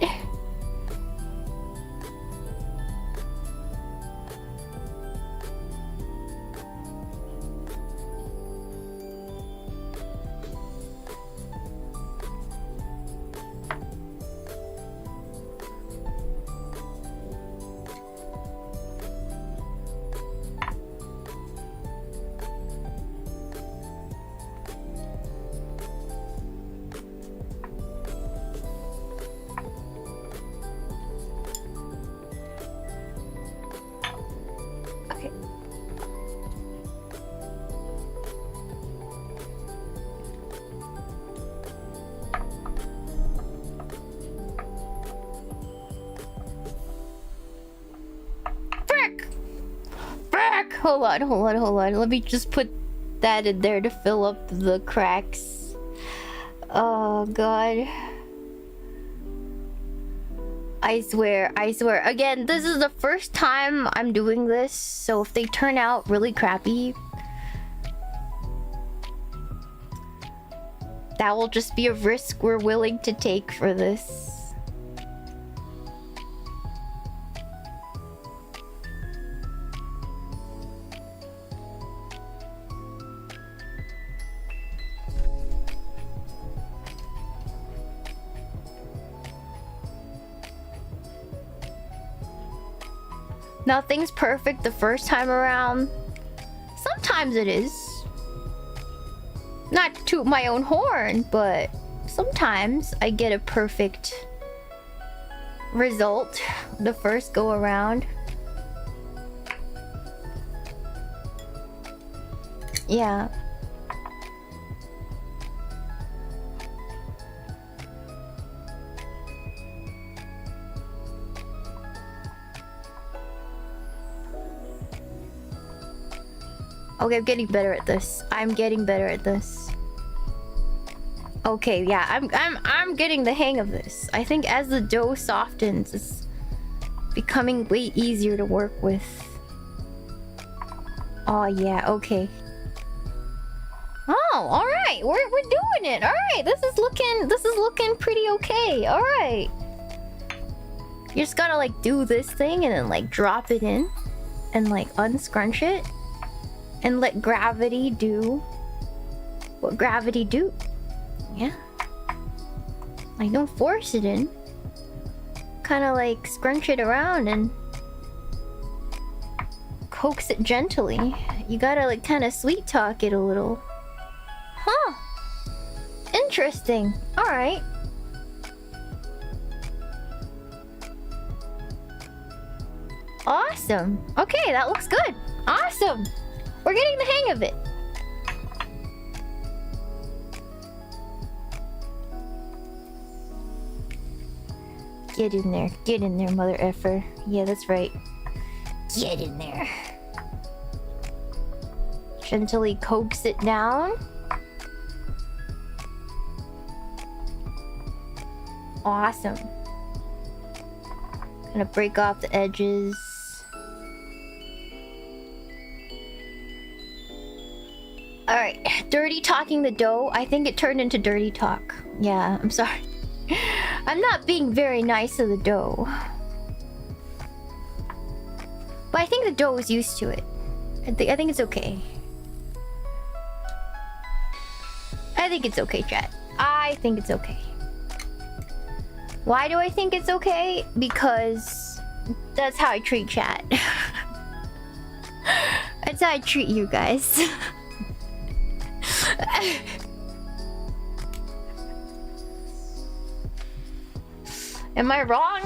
Speaker 1: Hold on. Let me just put that in there to fill up the cracks. Oh god. I swear. Again, this is the first time I'm doing this, so if they turn out really crappy, that will just be a risk we're willing to take for this. Nothing's perfect the first time around. Sometimes it is. Not to toot my own horn, but sometimes I get a perfect result the first go around. Yeah. Okay, I'm getting better at this. I'm getting better at this. Okay, yeah, I'm getting the hang of this. I think as the dough softens, it's becoming way easier to work with. Oh yeah, okay. Oh, all right, we're doing it. All right, this is looking pretty okay. All right, you just gotta like do this thing and then like drop it in, and like unscrunch it, and let gravity do what gravity do. Yeah, like don't force it in. Kind of like scrunch it around and coax it gently. You gotta like kind of sweet talk it a little. Huh. Interesting. Alright. Awesome. Okay, that looks good. Awesome. We're getting the hang of it. Get in there, mother effer. Yeah, that's right. Get in there. Gently coax it down. Awesome. Gonna break off the edges. Alright, dirty talking the dough. I think it turned into dirty talk. Yeah, I'm sorry. I'm not being very nice to the dough. But I think the dough is used to it. I think it's okay. I think it's okay, chat. I think it's okay. Why do I think it's okay? Because that's how I treat chat. That's how I treat you guys. Am I wrong?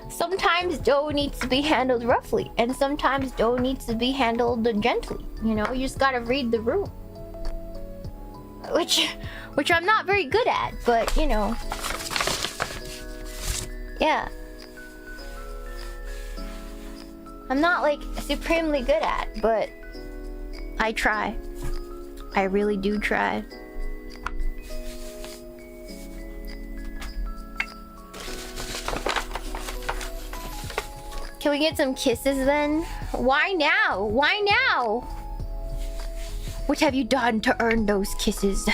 Speaker 1: Sometimes dough needs to be handled roughly, and sometimes dough needs to be handled gently. You know, you just gotta read the room. Which I'm not very good at, but you know. Yeah. I'm not like supremely good at, but I try. I really do try. Can we get some kisses then? Why now? Why now? What have you done to earn those kisses?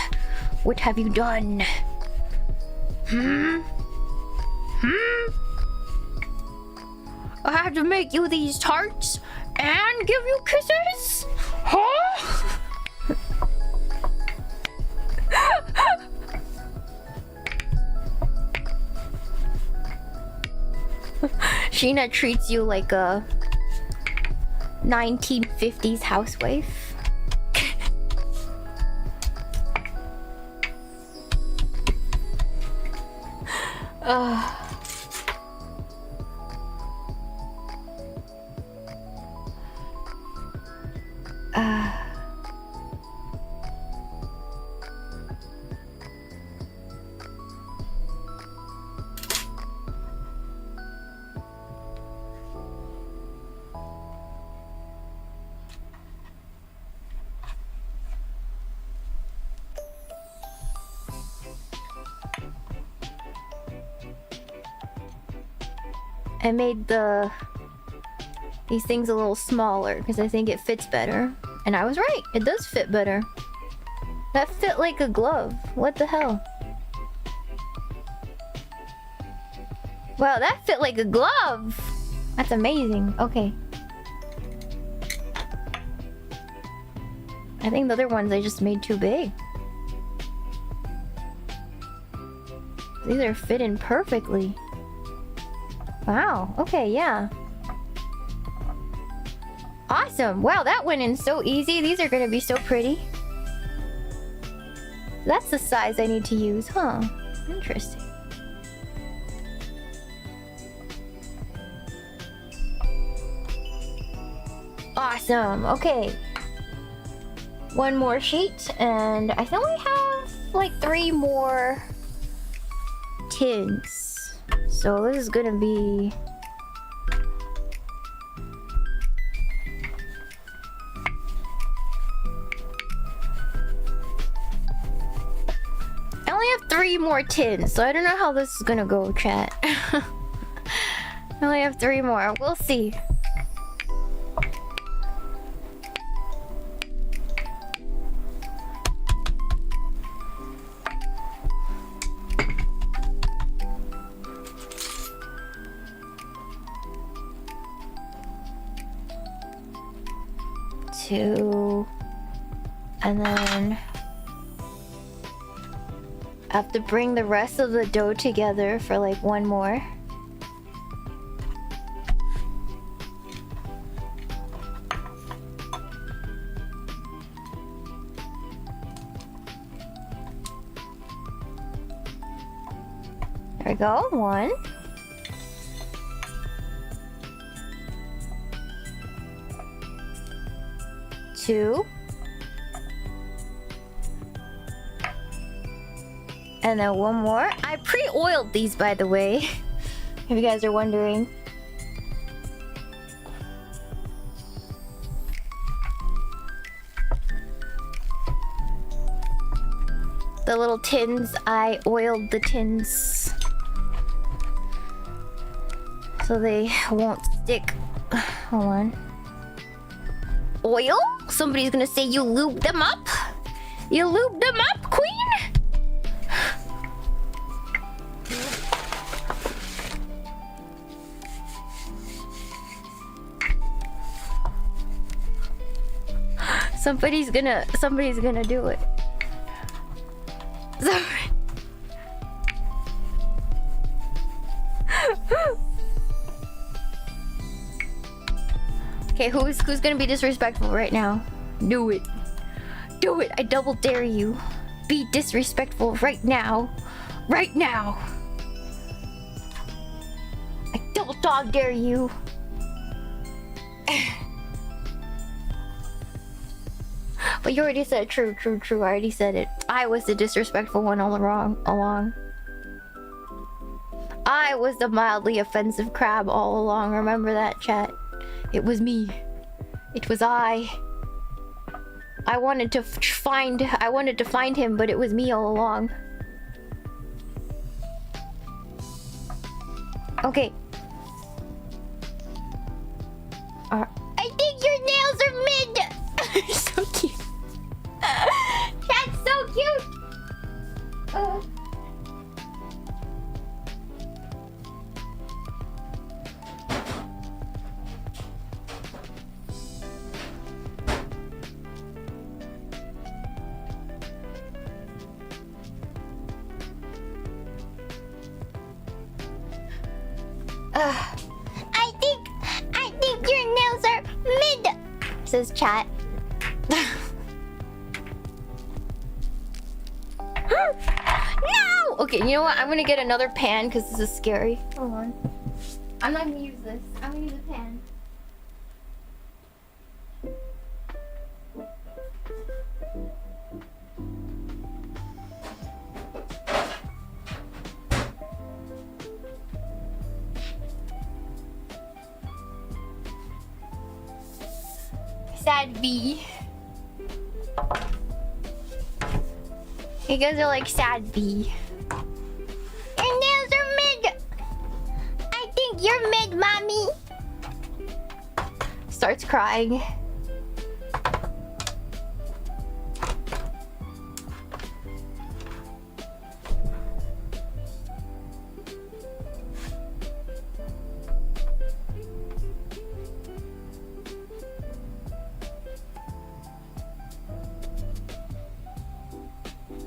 Speaker 1: What have you done? I have to make you these tarts and give you kisses? Huh? Shiina treats you like a 1950s housewife. I made these things a little smaller because I think it fits better. And I was right, it does fit better. That fit like a glove. What the hell? Wow, that fit like a glove! That's amazing. Okay. I think the other ones I just made too big. These are fitting perfectly. Wow, okay, yeah. Awesome! Wow, that went in so easy. These are gonna be so pretty. That's the size I need to use, huh? Interesting. Awesome, okay. One more sheet, and I only have like 3 more tins. So this is gonna be only have 3 more tins, so I don't know how this is gonna go, chat. I only have 3 more. We'll see. Two, and then I have to bring the rest of the dough together for like 1 more. There we go. 1. Two. And then 1 more. I pre-oiled these, by the way. If you guys are wondering. The little tins, I oiled the tins so they won't stick. Hold on. Oil? Somebody's gonna say you lubed them up? You lubed them up, queen? Somebody's gonna do it. Sorry. Okay, who's gonna be disrespectful right now? Do it. Do it. I double dare you. Be disrespectful right now. Right now. I double dog dare you. But you already said true. I already said it. I was the disrespectful one all along. I was the mildly offensive crab all along. Remember that, chat? It was me. It was I. I wanted to find him, but it was me all along. Okay. I think your nails are mid. So cute. That's so cute. I think your nails are mid. Says chat. No! Okay, you know what? I'm gonna get another pan because this is scary. Hold on. I'm not gonna use this. I'm gonna use a pan. Sad B. You guys are like sad B. Your nails are mid. I think you're mid, mommy. Starts crying.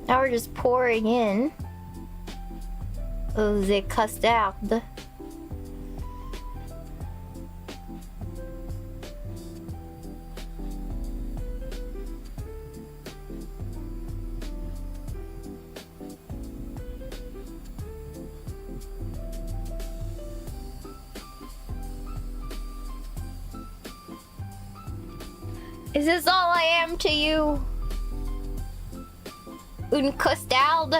Speaker 1: Now we're just pouring in the custard. Is this all I am to you? Un custard?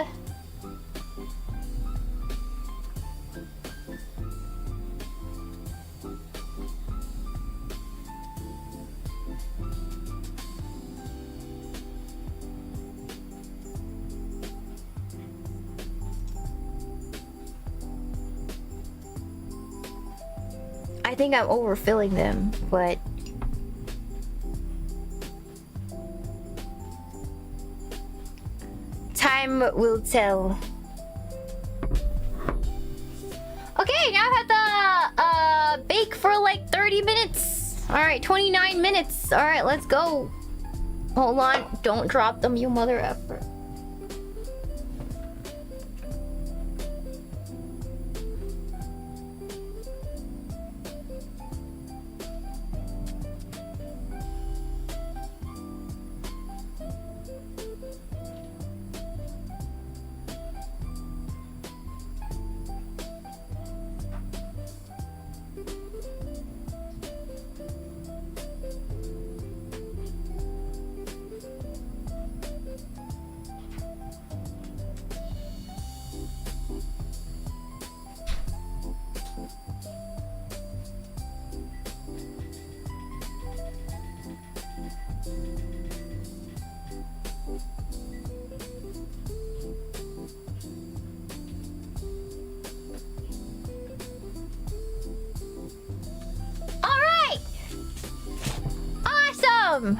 Speaker 1: I think I'm overfilling them, but time will tell. Okay, now I have to bake for like 30 minutes. All right, 29 minutes. All right, let's go. Hold on, don't drop them, you mother effer. Awesome!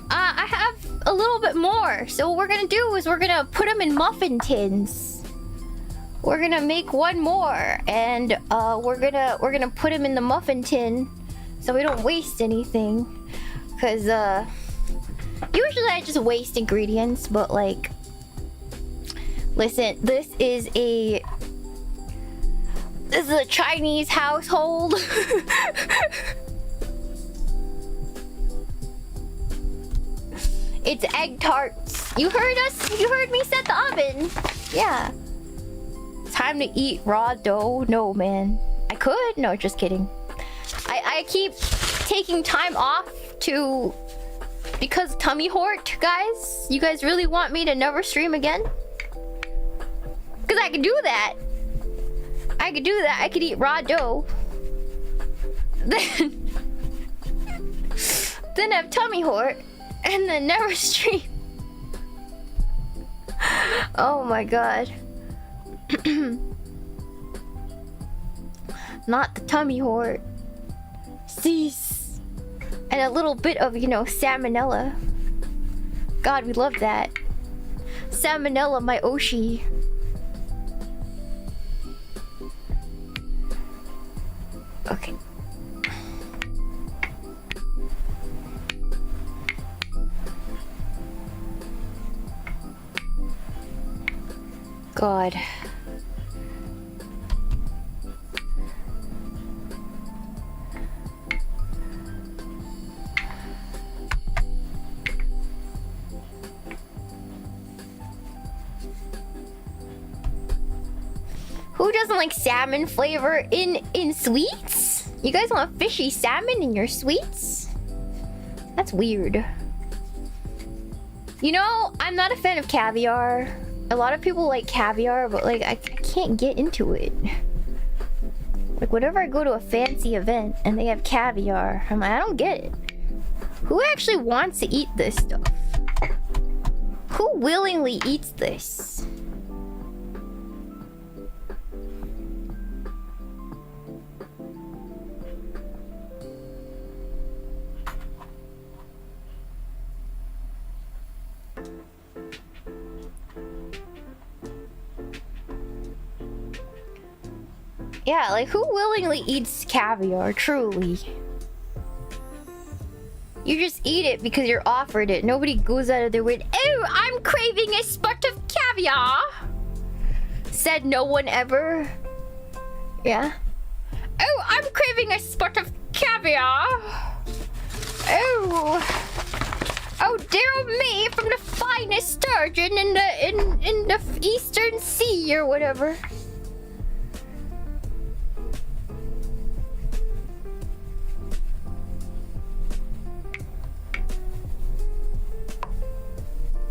Speaker 1: I have a little bit more. So what we're gonna do is we're gonna put them in muffin tins. We're gonna make one more, and we're gonna put them in the muffin tin, so we don't waste anything. Cause usually I just waste ingredients, but like, listen, this is a Chinese household. It's egg tarts. You heard us? You heard me set the oven. Yeah. Time to eat raw dough. No, man. I could. No, just kidding. I keep taking time off because tummy hort, guys. You guys really want me to never stream again? Because I can do that. I could do that. I could eat raw dough. Then have tummy hort. And then never stream. Oh my god. Not the tummy hort. Cease. And a little bit of, you know, salmonella. God, we love that. Salmonella, my Oshi. Okay. God. Who doesn't like salmon flavor in sweets? You guys want fishy salmon in your sweets? That's weird. You know, I'm not a fan of caviar. A lot of people like caviar, but like I can't get into it. Like whenever I go to a fancy event and they have caviar, I'm like, I don't get it. Who actually wants to eat this stuff? Who willingly eats this? Yeah, like who willingly eats caviar, truly? You just eat it because you're offered it. Nobody goes out of their way. Oh, I'm craving a spot of caviar. Said no one ever. Yeah. Oh, I'm craving a spot of caviar. Oh, dear me, from the finest sturgeon in the Eastern Sea or whatever.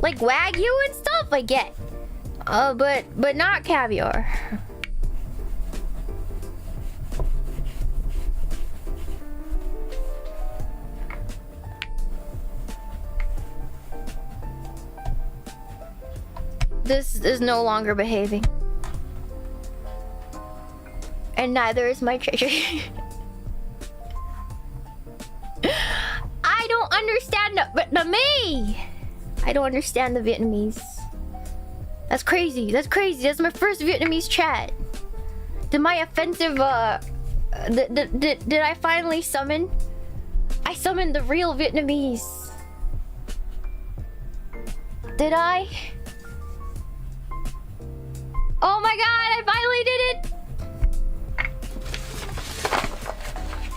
Speaker 1: Like Wagyu and stuff, I get. But not caviar. This is no longer behaving. and neither is my treasure. I don't understand the me. I don't understand the Vietnamese. That's crazy. That's crazy. That's my first Vietnamese chat. Did my offensive did I finally summon? I summoned the real Vietnamese. Did I? Oh my god, I finally did it!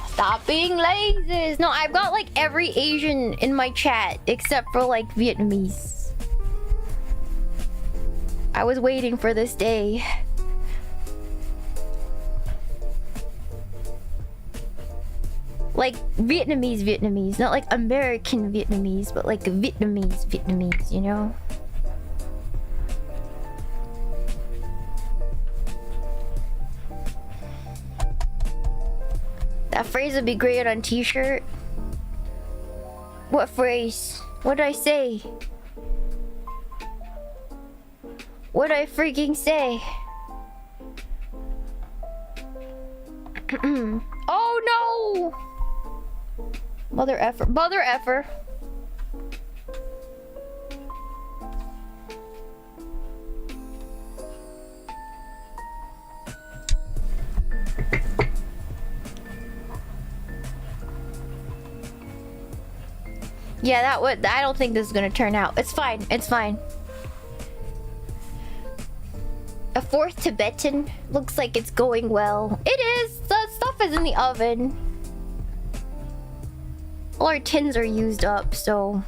Speaker 1: Stop being lazy. No, I've got like every Asian in my chat except for like Vietnamese. I was waiting for this day. Like Vietnamese, not like American Vietnamese, but like Vietnamese, you know? That phrase would be great on t-shirt. What phrase? What did I say? What did I freaking say? Oh no! Mother effer. Mother effer. Yeah, that would. I don't think this is gonna turn out. It's fine. It's fine. A fourth Tibetan looks like it's going well. It is. The stuff is in the oven. All our tins are used up, so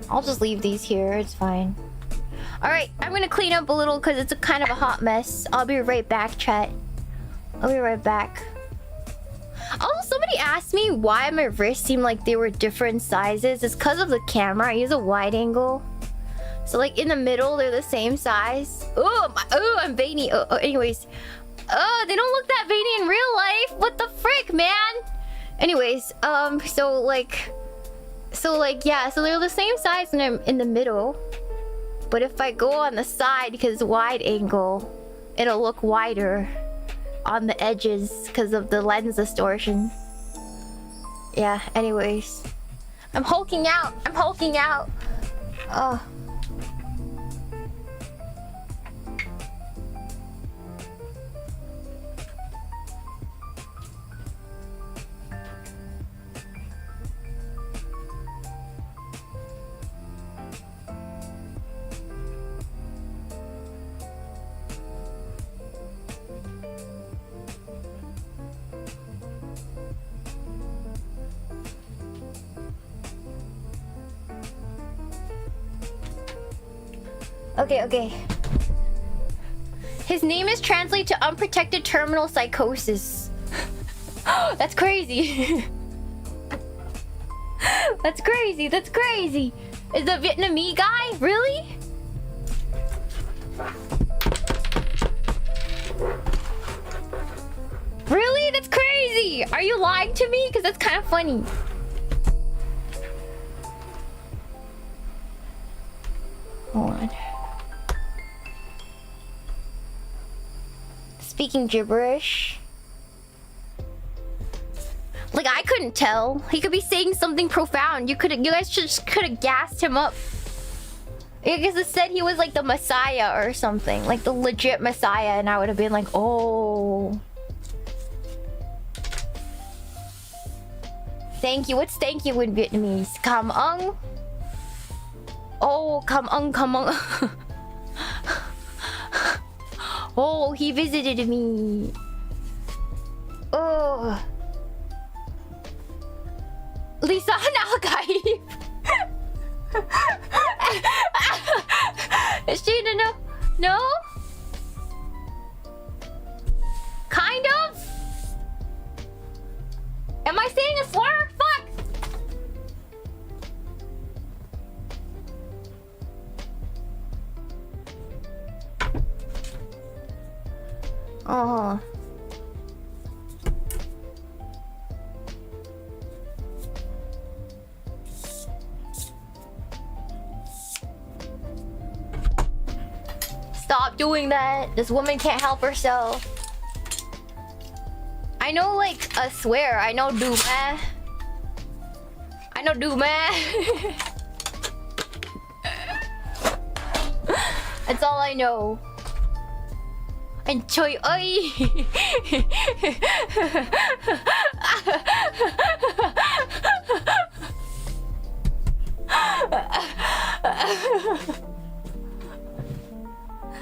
Speaker 1: I'll just leave these here. It's fine. All right, I'm gonna clean up a little because it's a kind of a hot mess. I'll be right back, chat. I'll be right back. Also, somebody asked me why my wrists seem like they were different sizes. It's because of the camera. I use a wide angle. So like in the middle, they're the same size. Oh, I'm veiny. Anyways. Oh, they don't look that veiny in real life. What the frick, man? Anyways, so yeah, so they're the same size when I'm in the middle. But if I go on the side, because it's wide angle, it'll look wider on the edges because of the lens distortion. Yeah, anyways. I'm hulking out. I'm hulking out. Oh. Okay. His name is translated to unprotected terminal psychosis. That's crazy. That's crazy. That's crazy. Is the Vietnamese guy? Really? Really? That's crazy. Are you lying to me? Because that's kind of funny. Hold on. Speaking gibberish. Like I couldn't tell. He could be saying something profound. You guys just could have gassed him up. I guess it said he was like the Messiah or something, like the legit Messiah, and I would have been like, oh. Thank you. What's thank you in Vietnamese? Kam ung. Oh, kam ung, kam ung. Oh, he visited me. Oh. Lisa Nakaib. Shiina, no? No? Kind of? Am I saying a slur? Fuck! Oh. Stop doing that. This woman can't help herself. I know like a swear. I know do meh. I know do meh. That's all I know. Enjoy. Oi.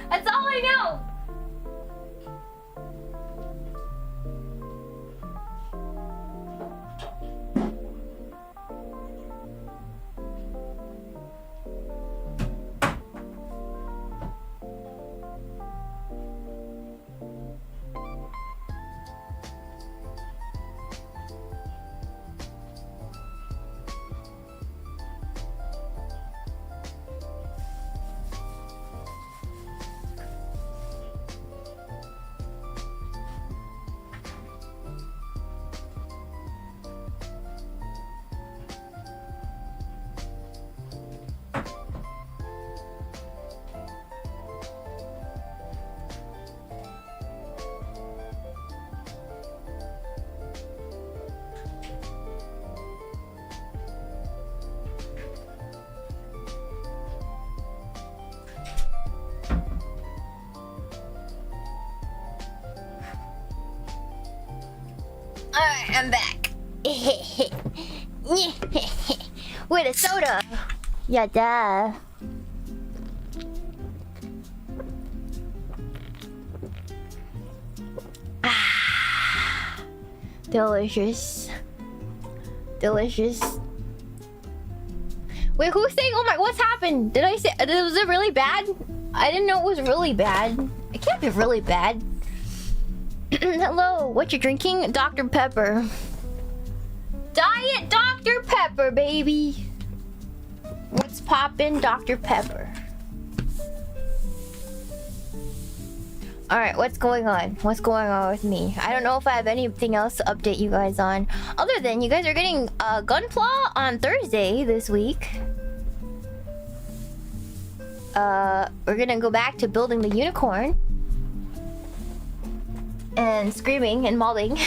Speaker 1: That's all I know. Alright, I'm back. With a soda. Yeah, duh. Ah, delicious. Delicious. Wait, who's saying, oh my, what's happened? Did I say, was it really bad? I didn't know it was really bad. It can't be really bad. Hello, what you drinking? Dr. Pepper. Diet Dr. Pepper, baby. What's poppin'? Dr. Pepper. Alright, what's going on? What's going on with me? I don't know if I have anything else to update you guys on. Other than you guys are getting Gunpla on Thursday this week. We're gonna go back to building the unicorn. And screaming and mauling.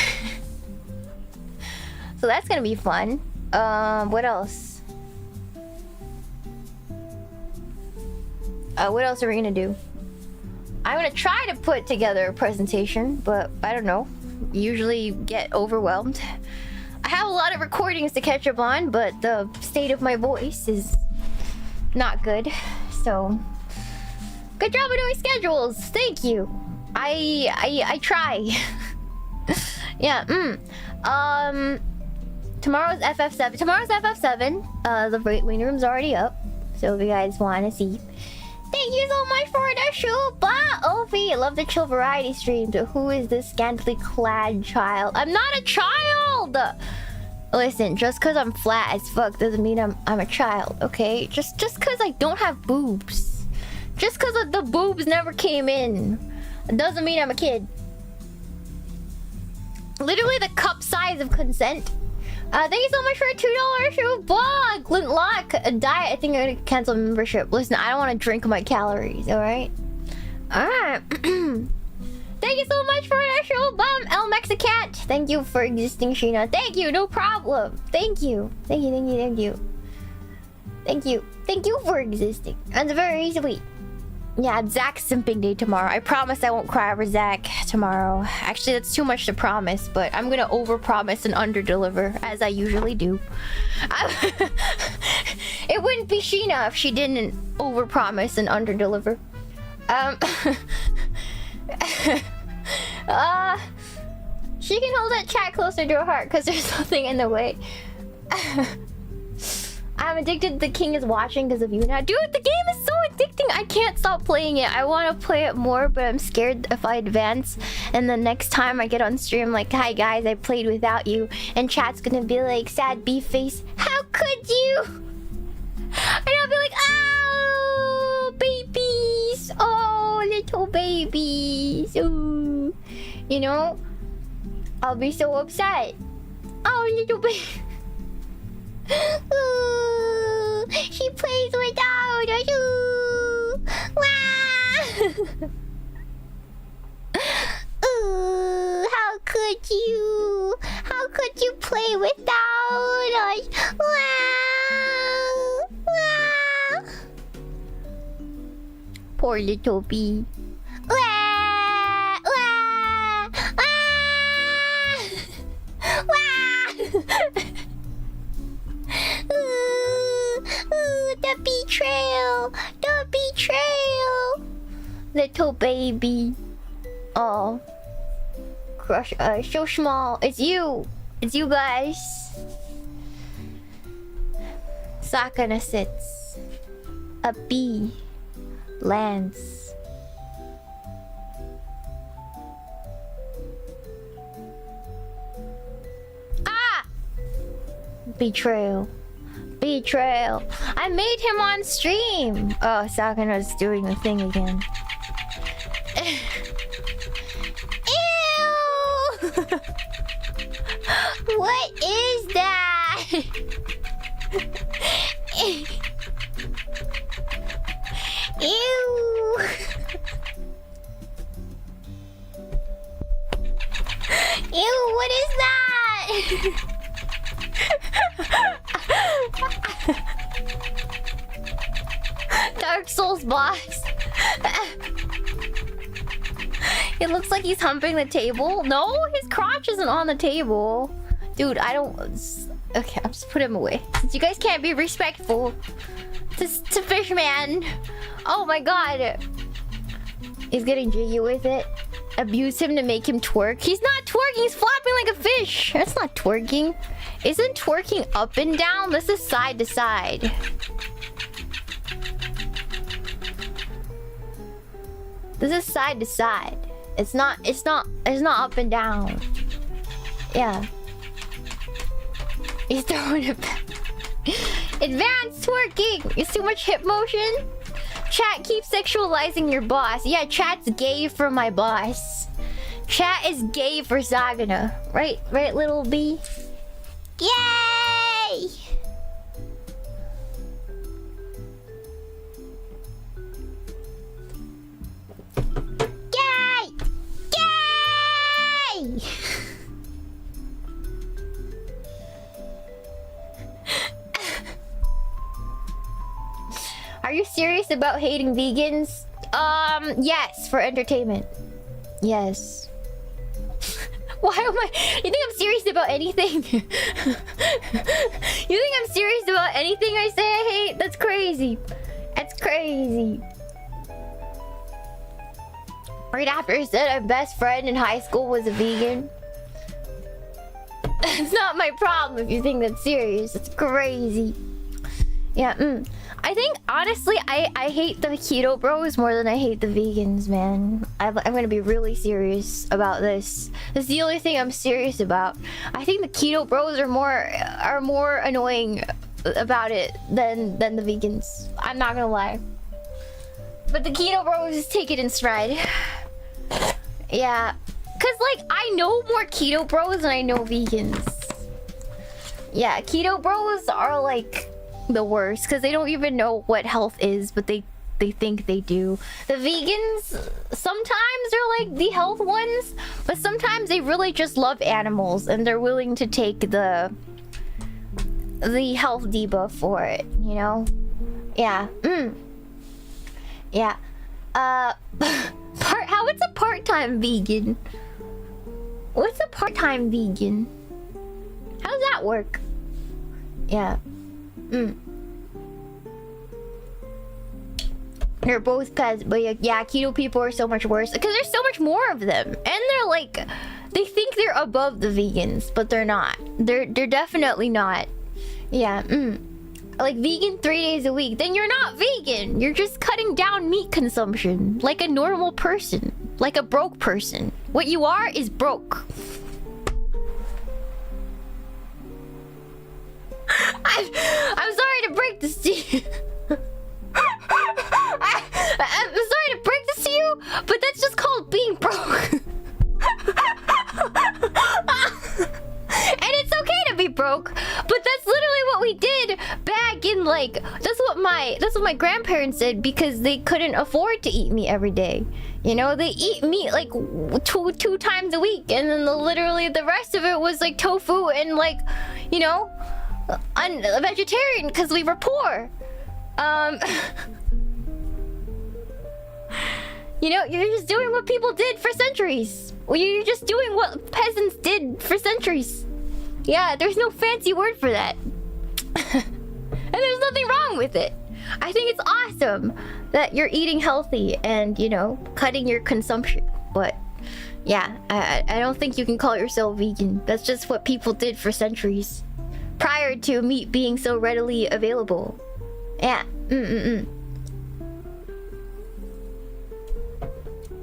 Speaker 1: So that's gonna be fun. What else? What else are we gonna do? I'm gonna try to put together a presentation, but I don't know. Usually get overwhelmed. I have a lot of recordings to catch up on, but the state of my voice is not good. So, good job on doing schedules. Thank you. I try. Yeah. Tomorrow's FF7. Tomorrow's FF7. The waiting room's already up, so if you guys want to see. Thank you so much for the show, Opie. I love the chill variety stream. So who is this scantily clad child? I'm not a child. Listen, just because I'm flat as fuck doesn't mean I'm a child, okay? Just because I don't have boobs, just because the boobs never came in, doesn't mean I'm a kid. Literally the cup size of consent. Thank you so much for a $2 shoe bug. Glint lock a diet. I think I'm gonna cancel membership. Listen, I don't want to drink my calories. All right. Thank you so much for that show bum El Mexicant. Thank you for existing, Shiina. Thank you. No problem. Thank you. Thank you. Thank you. Thank you. Thank you. Thank you for existing. That's very sweet. Yeah, Zach's simping day tomorrow. I promise I won't cry over Zach tomorrow. Actually, that's too much to promise, but I'm gonna overpromise and underdeliver, as I usually do. It wouldn't be Shiina if she didn't overpromise and underdeliver. She can hold that chat closer to her heart because there's nothing in the way. I'm addicted to The King is Watching because of you now. Dude, the game is so addicting. I can't stop playing it. I want to play it more, but I'm scared if I advance. And the next time I get on stream, like, hi guys, I played without you. And chat's gonna be like, sad beef face. How could you? And I'll be like, oh, babies. Oh, little babies. Ooh. You know? I'll be so upset. Oh, little baby. Ooh, she plays without us. Ooh, wow. Ooh, how could you? Poor little bee. Wah! Wah! Wah! Wah! Ooh, the betrayal! The betrayal! Little baby. Oh. Crush, so small. It's you! It's you guys. Sakana sits. A bee lands. Ah! Betrayal. Betrayal. I made him on stream. Oh, Sakana's doing the thing again. Ew! What is that? Ew! Ew, what is that? Dark Souls boss. It looks like he's humping the table. No, his crotch isn't on the table. Dude, I don't... Okay, I'll just put him away. Since you guys can't be respectful to Fishman. Oh my god. He's getting jiggy with it. Abuse him to make him twerk. He's not twerking, he's flopping like a fish. That's not twerking. Isn't twerking up and down? This is side to side. This is side to side. It's not up and down. Yeah. He's throwing it back. Advanced twerking! It's too much hip motion. Chat keeps sexualizing your boss. Yeah, chat's gay for my boss. Chat is gay for Sagana. Right, little bee? Yay! Yay! Yay! Are you serious about hating vegans? Yes, for entertainment. Yes. Why am I... You think I'm serious about anything? You think I'm serious about anything I say I hate? That's crazy. That's crazy. Right after I said my best friend in high school was a vegan. It's not my problem if you think that's serious. It's crazy. Yeah, I think, honestly, I hate the keto bros more than I hate the vegans, man. I'm gonna be really serious about this. This is the only thing I'm serious about. I think the keto bros are more annoying about it than the vegans. I'm not gonna lie. But the keto bros just take it in stride. Yeah. Cause, like, I know more keto bros than I know vegans. Yeah, keto bros are, like... the worst because they don't even know what health is, but they think they do. The vegans sometimes are like the health ones, but sometimes they really just love animals and they're willing to take the health debuff for it, you know? Yeah. Yeah. What's a part-time vegan? What's a part-time vegan? How does that work? Yeah. They're both pets, but yeah, keto people are so much worse because there's so much more of them, and they're like, they think they're above the vegans, but they're not. They're definitely not. Yeah. Like vegan 3 days a week, then you're not vegan. You're just cutting down meat consumption like a normal person, like a broke person. What you are is broke. I'm sorry to break this to you. I'm sorry to break this to you, but that's just called being broke. And it's okay to be broke, but that's literally what we did back in, like, that's what my grandparents did because they couldn't afford to eat meat every day. You know, they eat meat like two times a week, and then literally the rest of it was like tofu and, like, you know, vegetarian because we were poor. You know, you're just doing what people did for centuries. Well, you're just doing what peasants did for centuries. Yeah, there's no fancy word for that. And there's nothing wrong with it. I think it's awesome that you're eating healthy and, you know, cutting your consumption. But yeah, I don't think you can call yourself vegan. That's just what people did for centuries. Prior to meat being so readily available. Yeah.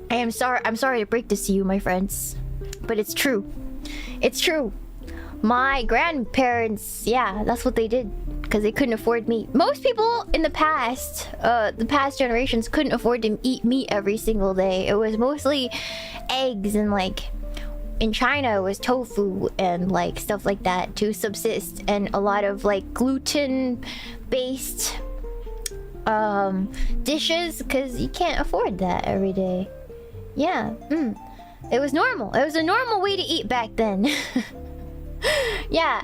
Speaker 1: I'm sorry to break this to you, my friends. But it's true. It's true. My grandparents, yeah, that's what they did. Because they couldn't afford meat. Most people in the past generations couldn't afford to eat meat every single day. It was mostly eggs and like in China it was tofu and like stuff like that to subsist, and a lot of like gluten based dishes because you can't afford that every day. Yeah, it was normal. It was a normal way to eat back then. Yeah,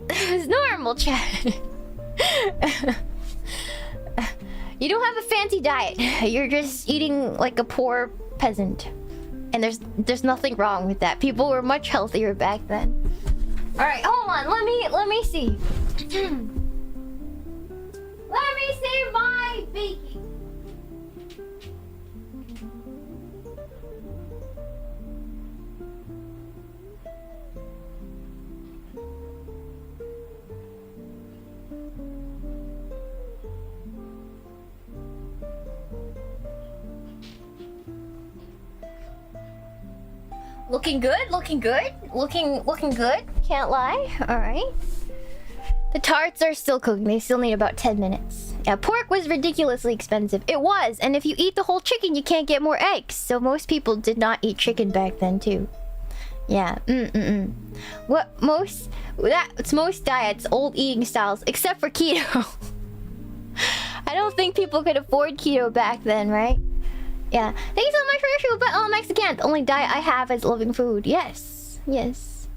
Speaker 1: It's normal, Chad. You don't have a fancy diet. You're just eating like a poor peasant. And there's nothing wrong with that. People were much healthier back then. Alright, hold on. Let me see. Let me see my baking. Looking good, looking good, looking good. Can't lie. All right. The tarts are still cooking. They still need about 10 minutes. Yeah, pork was ridiculously expensive. It was, and if you eat the whole chicken, you can't get more eggs. So most people did not eat chicken back then too. Yeah. That's most diets, old eating styles, except for keto. I don't think people could afford keto back then, right? Yeah. Thank you so much for your shoe, but Mexican. The only diet I have is loving food. Yes. Yes.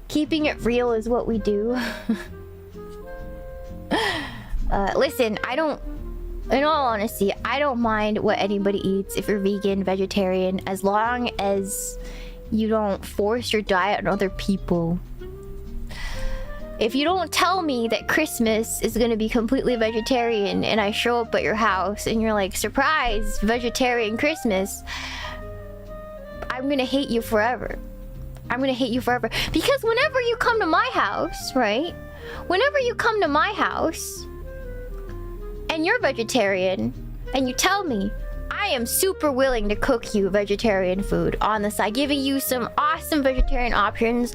Speaker 1: Keeping it real is what we do. Listen, in all honesty, I don't mind what anybody eats if you're vegan, vegetarian, as long as you don't force your diet on other people. If you don't tell me that Christmas is gonna be completely vegetarian and I show up at your house and you're like, surprise, vegetarian Christmas, I'm gonna hate you forever. I'm gonna hate you forever. Because whenever you come to my house, right? Whenever you come to my house and you're vegetarian and you tell me, I am super willing to cook you vegetarian food on the side, giving you some awesome vegetarian options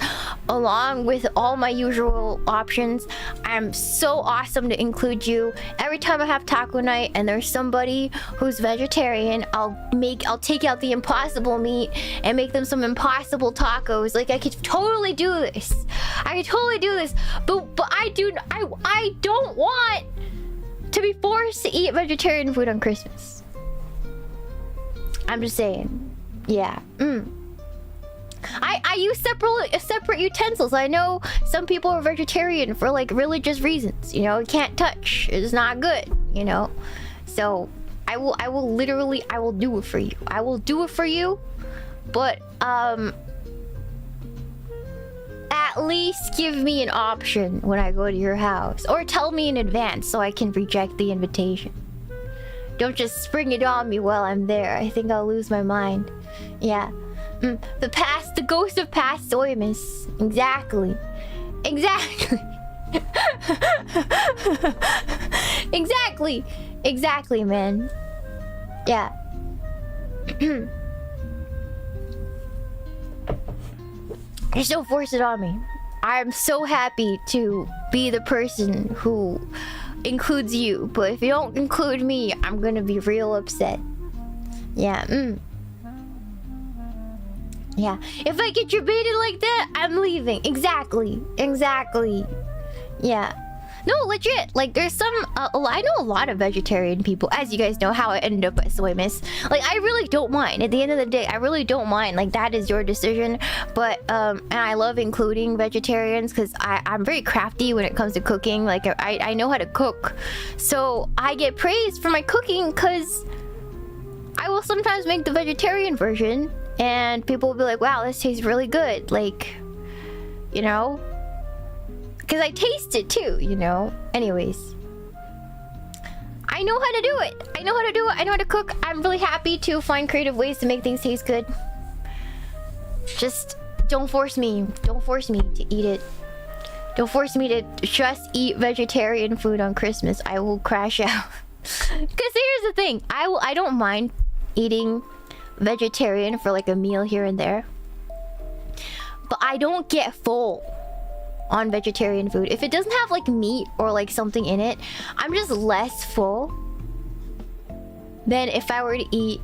Speaker 1: along with all my usual options. I'm so awesome to include you. Every time I have taco night and there's somebody who's vegetarian, I'll take out the impossible meat and make them some impossible tacos. Like, I could totally do this. I could totally do this. But I don't want to be forced to eat vegetarian food on Christmas. I'm just saying. Yeah. I use separate utensils. I know some people are vegetarian for like religious reasons. You know, you can't touch. It's not good, you know. So I will do it for you. I will do it for you. But at least give me an option when I go to your house. Or tell me in advance so I can reject the invitation. Don't just spring it on me while I'm there. I think I'll lose my mind. Yeah. The ghost of past Soymas. Exactly. Exactly, man. Yeah. Just don't force it on me. I'm so happy to be the person who includes you, but if you don't include me, I'm gonna be real upset. Yeah. Yeah. If I get you baited like that, I'm leaving. Exactly. Yeah. No, legit. Like, there's some... I know a lot of vegetarian people. As you guys know, how I ended up at Soy Miss. Like, I really don't mind. At the end of the day, I really don't mind. Like, that is your decision. But, and I love including vegetarians because I'm very crafty when it comes to cooking. Like, I know how to cook. So, I get praised for my cooking because I will sometimes make the vegetarian version. And people will be like, wow, this tastes really good. Like, you know... Because I taste it too, you know? Anyways. I know how to do it. I know how to do it. I know how to cook. I'm really happy to find creative ways to make things taste good. Just don't force me. Don't force me to eat it. Don't force me to just eat vegetarian food on Christmas. I will crash out. Because here's the thing. I don't mind eating vegetarian for like a meal here and there. But I don't get full on vegetarian food. If it doesn't have like meat or like something in it, I'm just less full than if I were to eat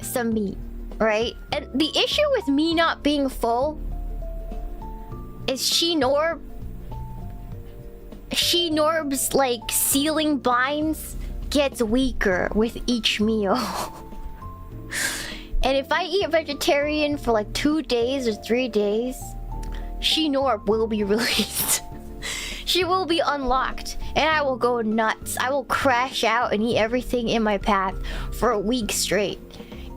Speaker 1: some meat, right? And the issue with me not being full is She-Norb's like ceiling binds gets weaker with each meal. And if I eat vegetarian for like 2 days or 3 days, She-Norb will be released. She will be unlocked. And I will go nuts. I will crash out and eat everything in my path for a week straight.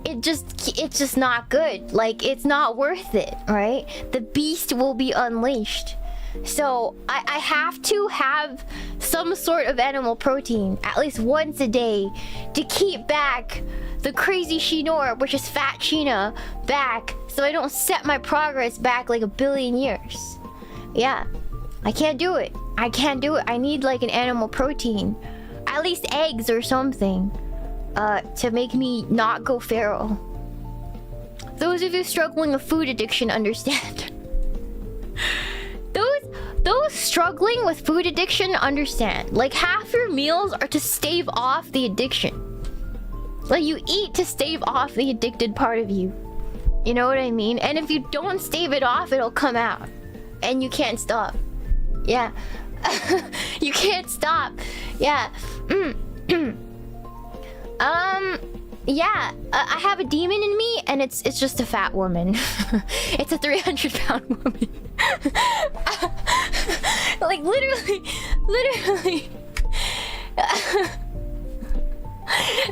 Speaker 1: It's just not good. Like, it's not worth it, right? The beast will be unleashed. So, I have to have some sort of animal protein at least once a day to keep back the crazy She-Norb, which is Fat Shiina, back so I don't set my progress back like 1 billion years. Yeah. I can't do it. I can't do it. I need like an animal protein. At least eggs or something. To make me not go feral. Those of you struggling with food addiction understand. Those struggling with food addiction understand. Like, half your meals are to stave off the addiction. Like, you eat to stave off the addicted part of you. You know what I mean? And if you don't stave it off, it'll come out. And you can't stop. Yeah. You can't stop. Yeah. Yeah. I have a demon in me, and it's just a fat woman. It's a 300-pound woman. Like, literally.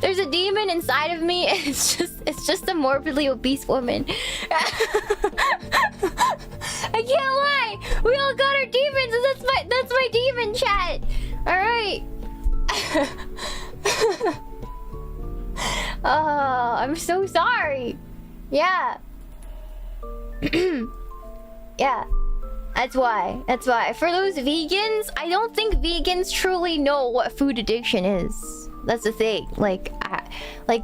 Speaker 1: There's a demon inside of me, and it's just a morbidly obese woman. I can't lie. We all got our demons, and that's my demon chat. All right. Oh, I'm so sorry. Yeah. Yeah. That's why. For those vegans, I don't think vegans truly know what food addiction is. That's the thing. Like,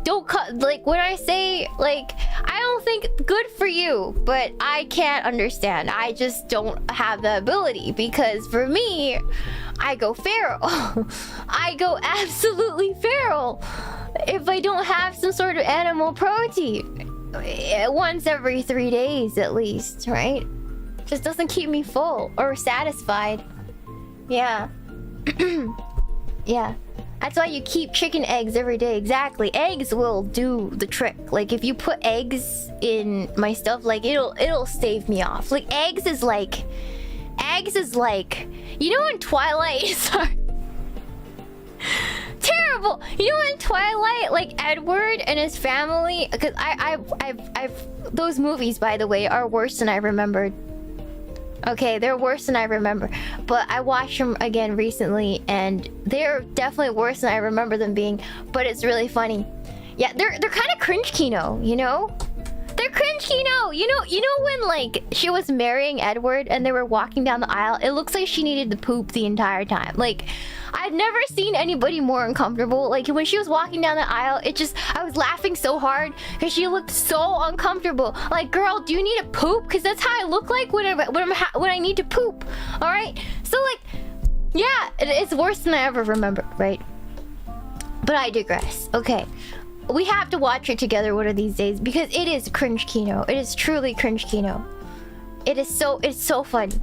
Speaker 1: don't cut. Like, when I say, like, I don't think good for you, but I can't understand. I just don't have the ability because for me, I go feral. I go absolutely feral if I don't have some sort of animal protein once every 3 days at least, right? Just doesn't keep me full or satisfied. Yeah. Yeah. That's why you keep chicken eggs every day. Exactly. Eggs will do the trick. Like, if you put eggs in my stuff, like, it'll stave me off. Like, eggs is like, you know in Twilight, sorry. Terrible. You know in Twilight, like, Edward and his family, because I've those movies, by the way, are worse than I remembered. Okay, they're worse than I remember. But I watched them again recently, and they're definitely worse than I remember them being. But it's really funny. Yeah, they're kind of cringe Kino, you know? They're cringe Kino. You know when like she was marrying Edward and they were walking down the aisle? It looks like she needed to poop the entire time. Like, I've never seen anybody more uncomfortable. Like, when she was walking down the aisle, I was laughing so hard because she looked so uncomfortable. Like, girl, do you need to poop? Because that's how I look like when I need to poop. All right. So like, yeah, it's worse than I ever remember, right? But I digress. Okay. We have to watch it together one of these days because it is cringe Kino. It is truly cringe Kino. It's so funny.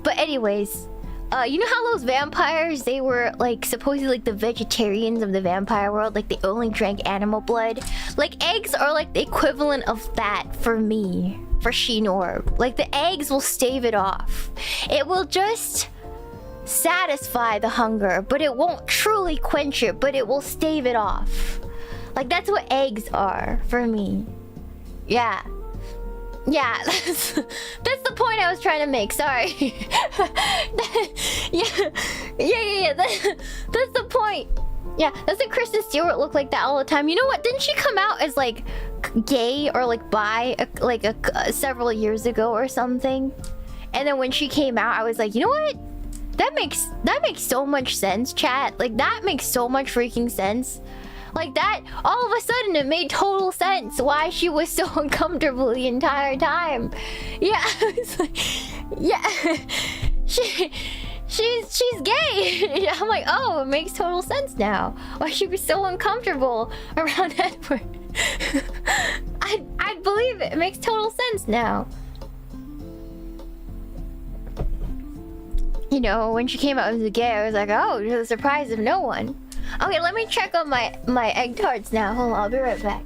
Speaker 1: But anyways, You know how those vampires, they were like supposedly like the vegetarians of the vampire world, like they only drank animal blood? Like eggs are like the equivalent of that for me, for Shinorb. Like the eggs will stave it off. It will just satisfy the hunger, but it won't truly quench it, but it will stave it off. Like that's what eggs are for me. Yeah. Yeah, that's the point I was trying to make. Sorry. Yeah. That's the point. Yeah, doesn't Kristen Stewart look like that all the time? You know what? Didn't she come out as like gay or like bi several years ago or something? And then when she came out, I was like, you know what? That makes so much sense, chat. Like that makes so much freaking sense. Like that, all of a sudden it made total sense why she was so uncomfortable the entire time. Yeah, it's like, yeah, she's gay. I'm like, oh, it makes total sense now why she was so uncomfortable around Edward. I'd believe it. It makes total sense now. You know, when she came out as a gay, I was like, oh, to the surprise of no one. Okay, let me check on my egg tarts now. Hold on, I'll be right back.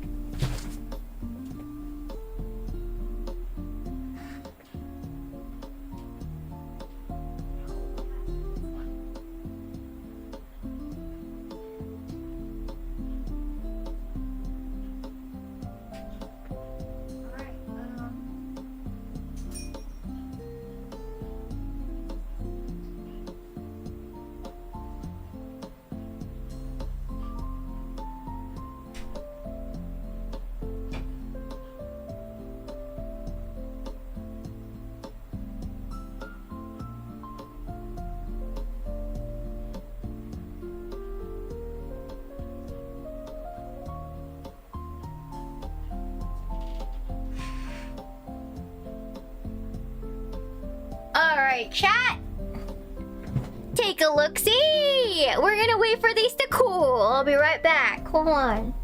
Speaker 1: Alright, chat. Take a look-see. We're gonna wait for these to cool. I'll be right back. Hold on.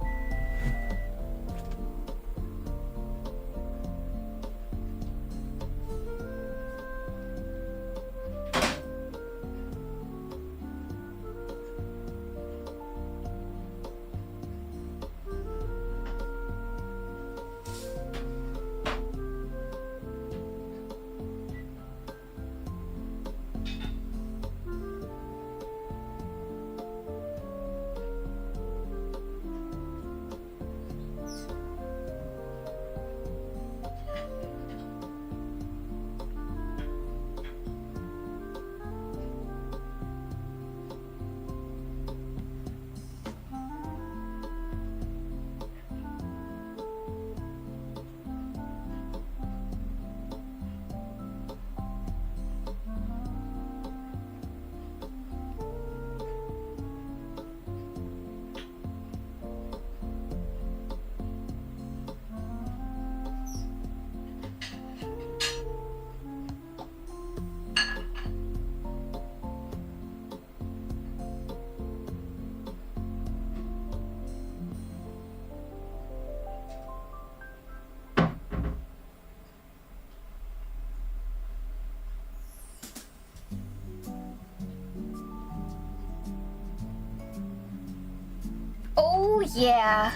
Speaker 1: Oh yeah.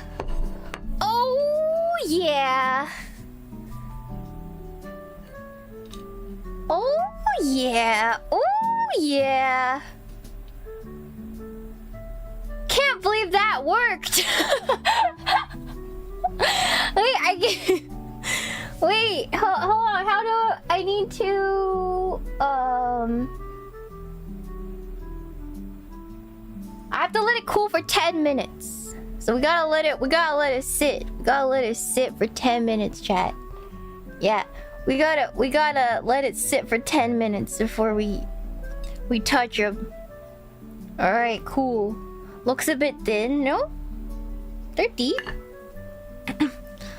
Speaker 1: Oh yeah. Oh yeah. Oh yeah. Can't believe that worked. Wait, hold on. How do I need to I have to let it cool for 10 minutes. So we gotta let it sit. We gotta let it sit for 10 minutes, chat. Yeah. We gotta let it sit for 10 minutes before we touch them. Alright, cool. Looks a bit thin, no? They're deep.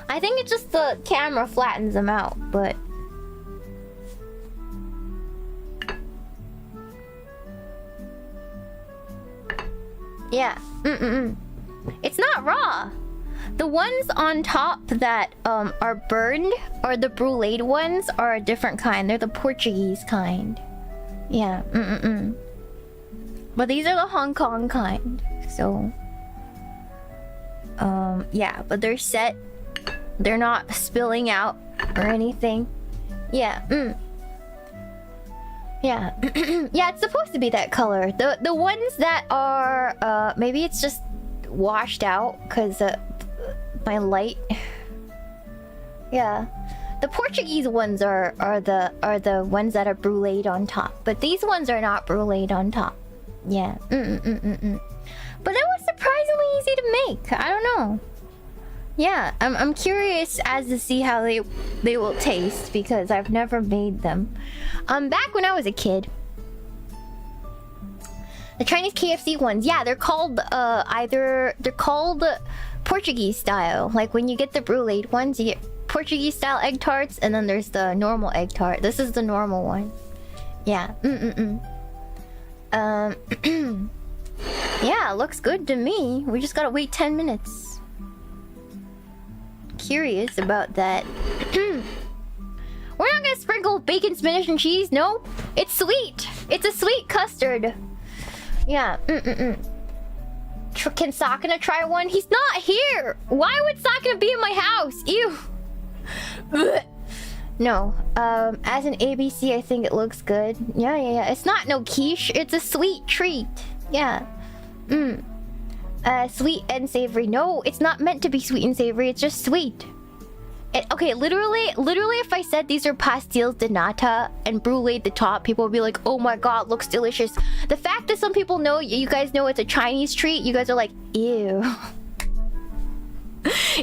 Speaker 1: I think it's just the camera flattens them out, but yeah. It's not raw. The ones on top that are burned, or the bruleed ones, are a different kind. They're the Portuguese kind. Yeah. But these are the Hong Kong kind. So yeah, but they're set. They're not spilling out or anything. Yeah. Yeah. Yeah, it's supposed to be that color. The ones that are maybe it's just washed out because my light. Yeah. The Portuguese ones are the ones that are bruleed on top, but these ones are not bruleed on top. Yeah. But that was surprisingly easy to make. I don't know. Yeah, I'm curious as to see how they will taste because I've never made them. Back when I was a kid. The Chinese KFC ones, yeah, they're called Portuguese style. Like when you get the bruleed ones, you get Portuguese style egg tarts, and then there's the normal egg tart. This is the normal one. Yeah. Yeah, looks good to me. We just gotta wait 10 minutes. Curious about that. We're not gonna sprinkle bacon, spinach, and cheese. Nope. It's sweet. It's a sweet custard. Yeah. Can Sakana try one? He's not here. Why would Sakana be in my house? Ew. No. As an ABC, I think it looks good. Yeah. It's not no quiche. It's a sweet treat. Yeah. Sweet and savory. No, it's not meant to be sweet and savory. It's just sweet. Okay, literally, if I said these are pastilles de nata and brulee the top, people would be like, "Oh my god, looks delicious." The fact that some people know, you guys know it's a Chinese treat, you guys are like, "Ew."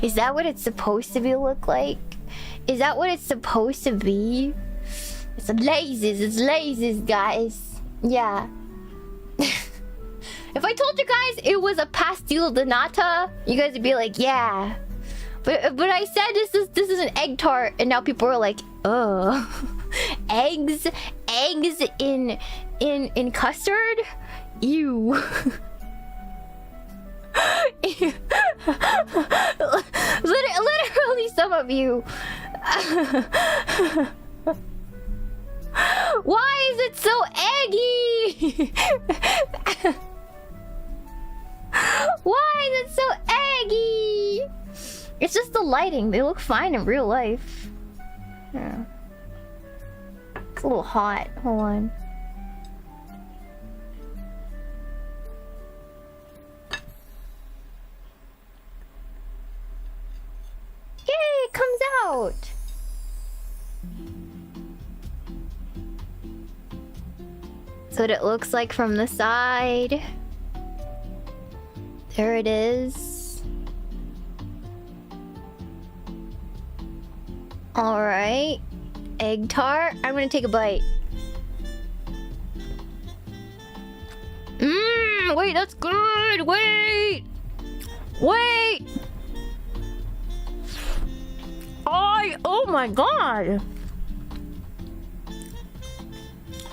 Speaker 1: Is that what it's supposed to be look like? Is that what it's supposed to be? It's lasers, guys. Yeah. If I told you guys it was a pastille de nata, you guys would be like, "Yeah." But I said this is an egg tart, and now people are like, "Ugh, eggs in custard? Ew." Literally, some of you. Why is it so eggy? Why is it so eggy? It's just the lighting. They look fine in real life. Yeah. It's a little hot. Hold on. Yay! It comes out! That's what it looks like from the side. There it is. Alright. Egg tart. I'm gonna take a bite. Wait, that's good! Wait! Oh my god!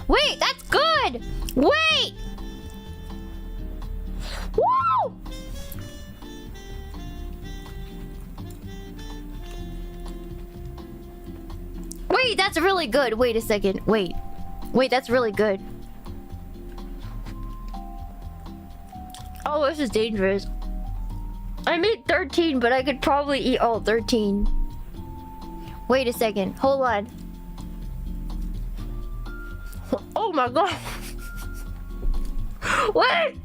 Speaker 1: Wait, that's good! Wait! Woo! Wait, that's really good. Wait a second. Wait, that's really good. Oh, this is dangerous. I made 13, but I could probably eat all 13. Wait a second. Hold on. Oh my god. Wait,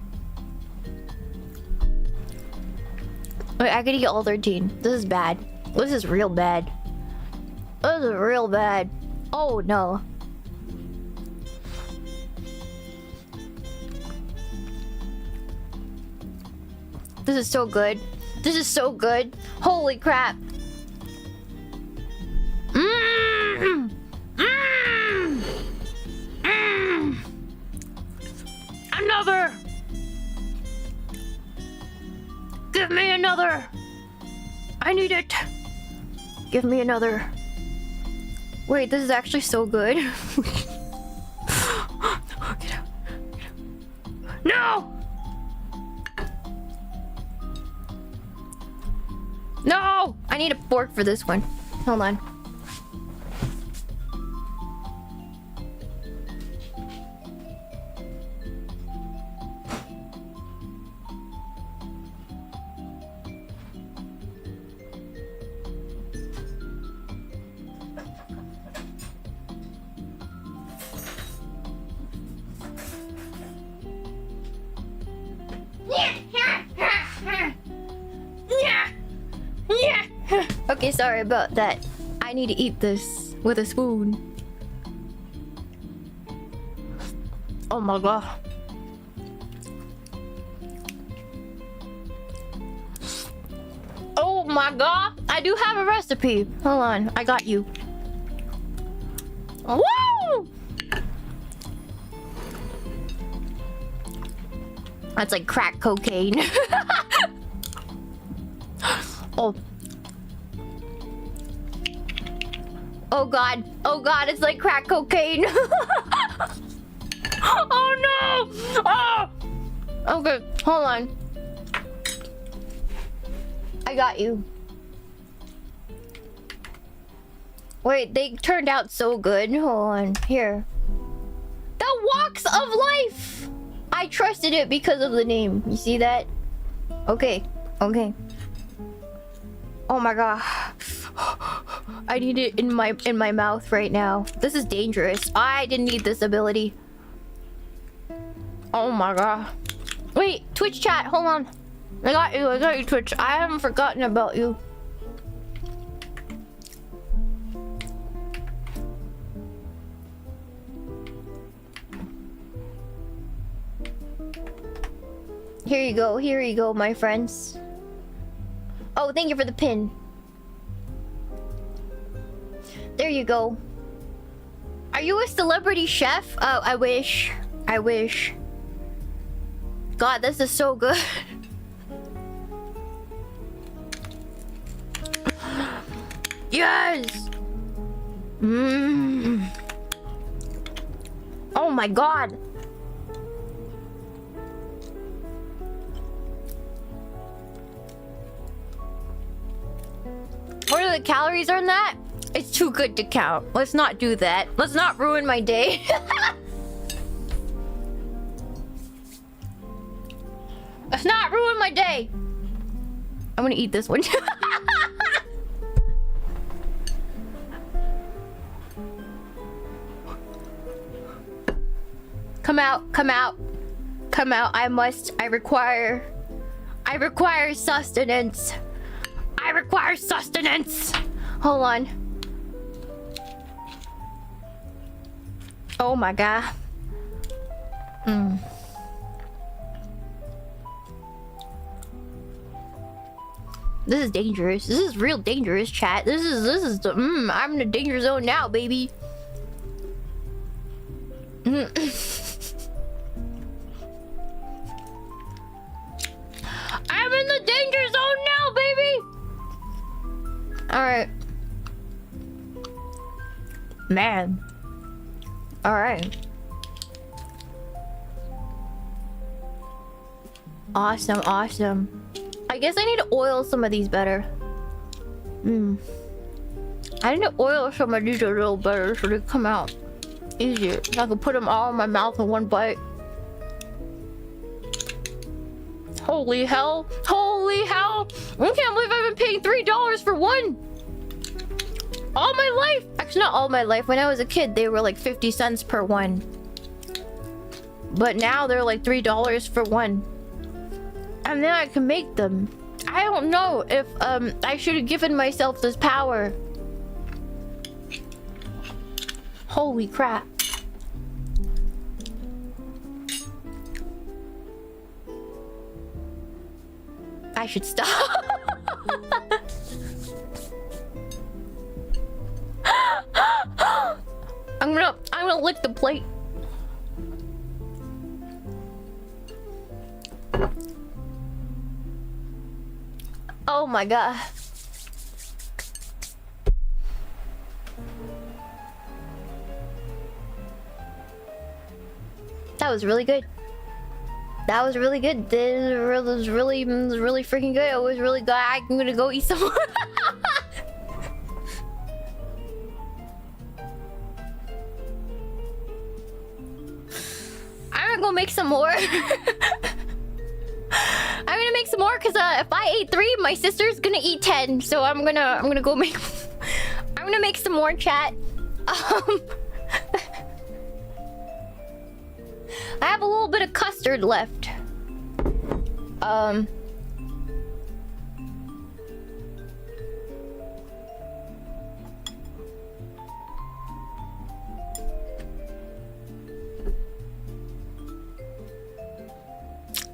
Speaker 1: I could eat all 13. This is bad. This is real bad. This is real bad. Oh no. This is so good. This is so good. Holy crap. Another. Give me another. I need it. Give me another. Wait, this is actually so good. Get out. No! No! I need a fork for this one. Hold on. Okay, sorry about that. I need to eat this with a spoon. Oh my god. Oh my god. I do have a recipe. Hold on. I got you. Woo! That's like crack cocaine. Oh. Oh god. Oh god, it's like crack cocaine. Oh no! Oh! Okay, hold on. I got you. Wait, they turned out so good. Hold on. Here. The Walks of Life! I trusted it because of the name. You see that? Okay. Okay. Oh my god. I need it in my mouth right now. This is dangerous. I didn't need this ability. Oh my god. Wait, Twitch chat, hold on. I got you, Twitch. I haven't forgotten about you. Here you go, my friends. Oh, thank you for the pin. There you go. Are you a celebrity chef? Oh, I wish. I wish. God, this is so good. Yes! Mmm. Oh my god. What are the calories on that? It's too good to count. Let's not do that. Let's not ruin my day. Let's not ruin my day. I'm gonna eat this one. Come out, come out. Come out. I require sustenance. I require sustenance. Hold on. Oh my god. This is dangerous. This is real dangerous, chat. This is the I'm in the danger zone now, baby. I'm in the danger zone now, baby. All right. Man. All right. Awesome, awesome. I guess I need to oil some of these better. I need to oil some of these a little better so they come out easier. So I can put them all in my mouth in one bite. Holy hell! Holy hell! I can't believe I've been paying $3 for one! All my life! Actually, not all my life. When I was a kid, they were like 50 cents per one. But now they're like $3 for one. And then I can make them. I don't know if I should have given myself this power. Holy crap. I should stop. I'm gonna lick the plate. Oh my god. That was really good. That was really good. This was really freaking good. It was really good. I'm gonna go eat some more. I'm gonna go make some more. I'm gonna make some more because if I ate 3, my sister's gonna eat 10. So I'm gonna go make. I'm gonna make some more, chat. I have a little bit of custard left.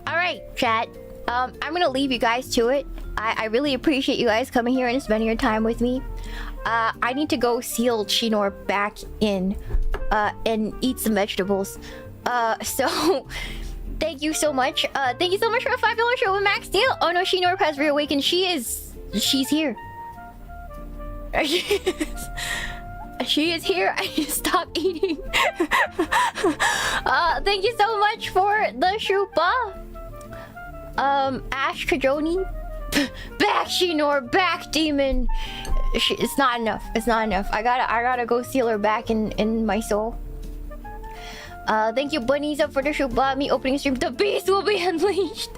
Speaker 1: Alright, chat. I'm gonna leave you guys to it. I really appreciate you guys coming here and spending your time with me. I need to go seal Shinor back in and eat some vegetables. So thank you so much. Thank you so much for a $5 show with Max Steel. Oh no, Shinor has reawakened. She's here. She is here. I just stopped eating. Thank you so much for the shupa. Ash Kajoni. Back Shinor, back demon. It's not enough. It's not enough. I gotta go seal her back in my soul. Thank you, bunnies, up for the shupa. Me opening stream. The beast will be unleashed.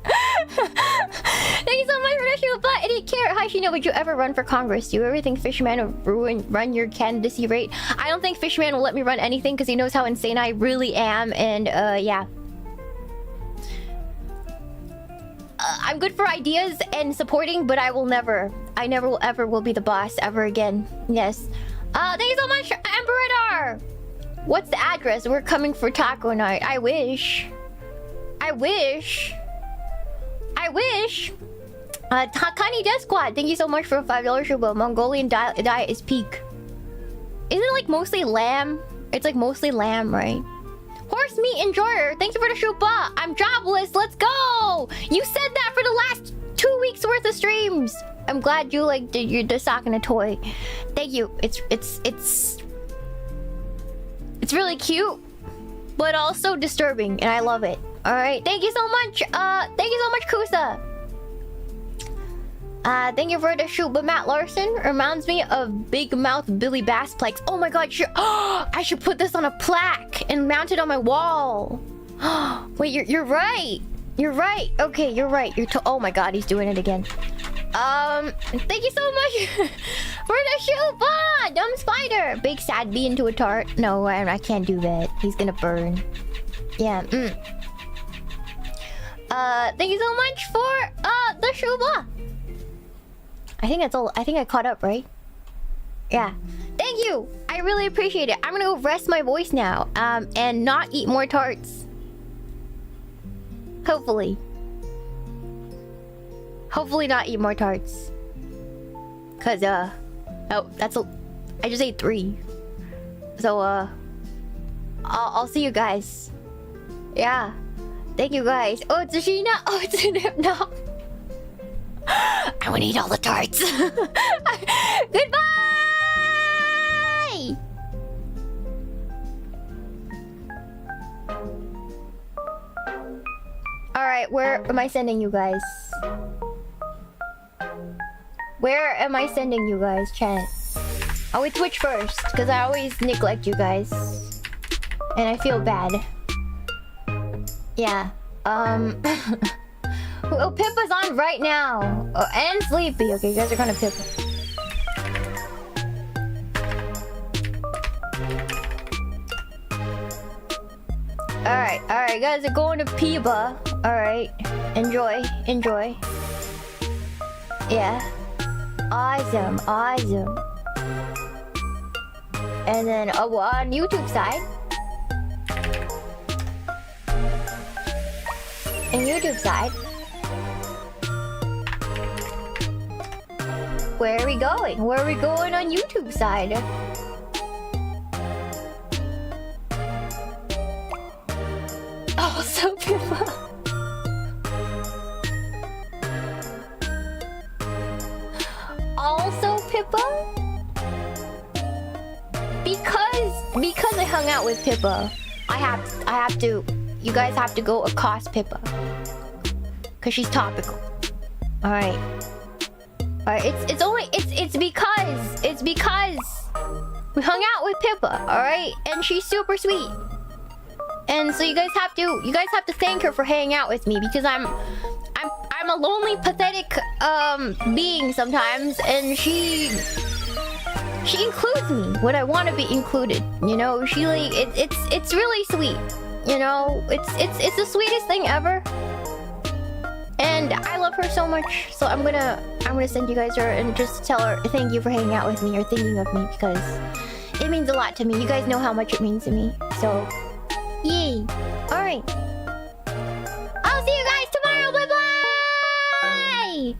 Speaker 1: Thank you so much for the shupa. Idiot carrot. Hi Shino, would you ever run for Congress? Do you ever think Fishman will run your candidacy rate? I don't think Fishman will let me run anything because he knows how insane I really am, and yeah. I'm good for ideas and supporting, but I never will ever will be the boss ever again. Yes. Thank you so much, Emperador. What's the address? We're coming for taco night. I wish. Takani Death Squad, thank you so much for a $5 shuba. Mongolian diet is peak. Isn't it like mostly lamb? It's like mostly lamb, right? Horse meat enjoyer, thank you for the shuba. I'm jobless, let's go! You said that for the last 2 weeks worth of streams. I'm glad you like you're just talking a toy. Thank you. It's really cute, but also disturbing, and I love it. All right, thank you so much. Thank you so much, Kusa. Thank you for the shoot. But Matt Larson reminds me of Big Mouth Billy Bass Plex. Oh my god, I should put this on a plaque and mount it on my wall. Wait, you're right. You're right. Okay, you're right. Oh my god, he's doing it again. Thank you so much for the shoot. Dumb spider. Big sad bee into a tart. No, I can't do that. He's gonna burn. Yeah. Thank you so much for the shuba. I think that's all. I think I caught up, right? Yeah. Thank you. I really appreciate it. I'm gonna go rest my voice now. And not eat more tarts. Hopefully. Hopefully not eat more tarts. Cause oh, that's a. I just ate 3. So I'll see you guys. Yeah. Thank you guys. Oh, it's a Shiina. Oh, it's an Hypno. I want to eat all the tarts. Goodbye. All right, where am I sending you guys? Where am I sending you guys, chat? Oh, wait, Twitch first, because I always neglect you guys, and I feel bad. Yeah. Oh, Pippa's on right now. Oh, and Sleepy. Okay, you guys are gonna Pippa. Alright, you guys are going to Piba. Alright. Enjoy. Yeah. Awesome. And then on YouTube side. Where are we going? Where are we going on YouTube side? Also Pippa. Also Pippa? Because I hung out with Pippa, I have to. You guys have to go accost Pippa. Cause she's topical. Alright. It's because we hung out with Pippa, alright? And she's super sweet. And so you guys have to thank her for hanging out with me, because I'm a lonely, pathetic being sometimes, and she includes me when I want to be included. You know, she like it's really sweet. You know, it's the sweetest thing ever. And I love her so much, so I'm gonna send you guys her and just tell her thank you for hanging out with me or thinking of me, because it means a lot to me. You guys know how much it means to me. So, yay. Alright. I'll see you guys tomorrow. Bye-bye!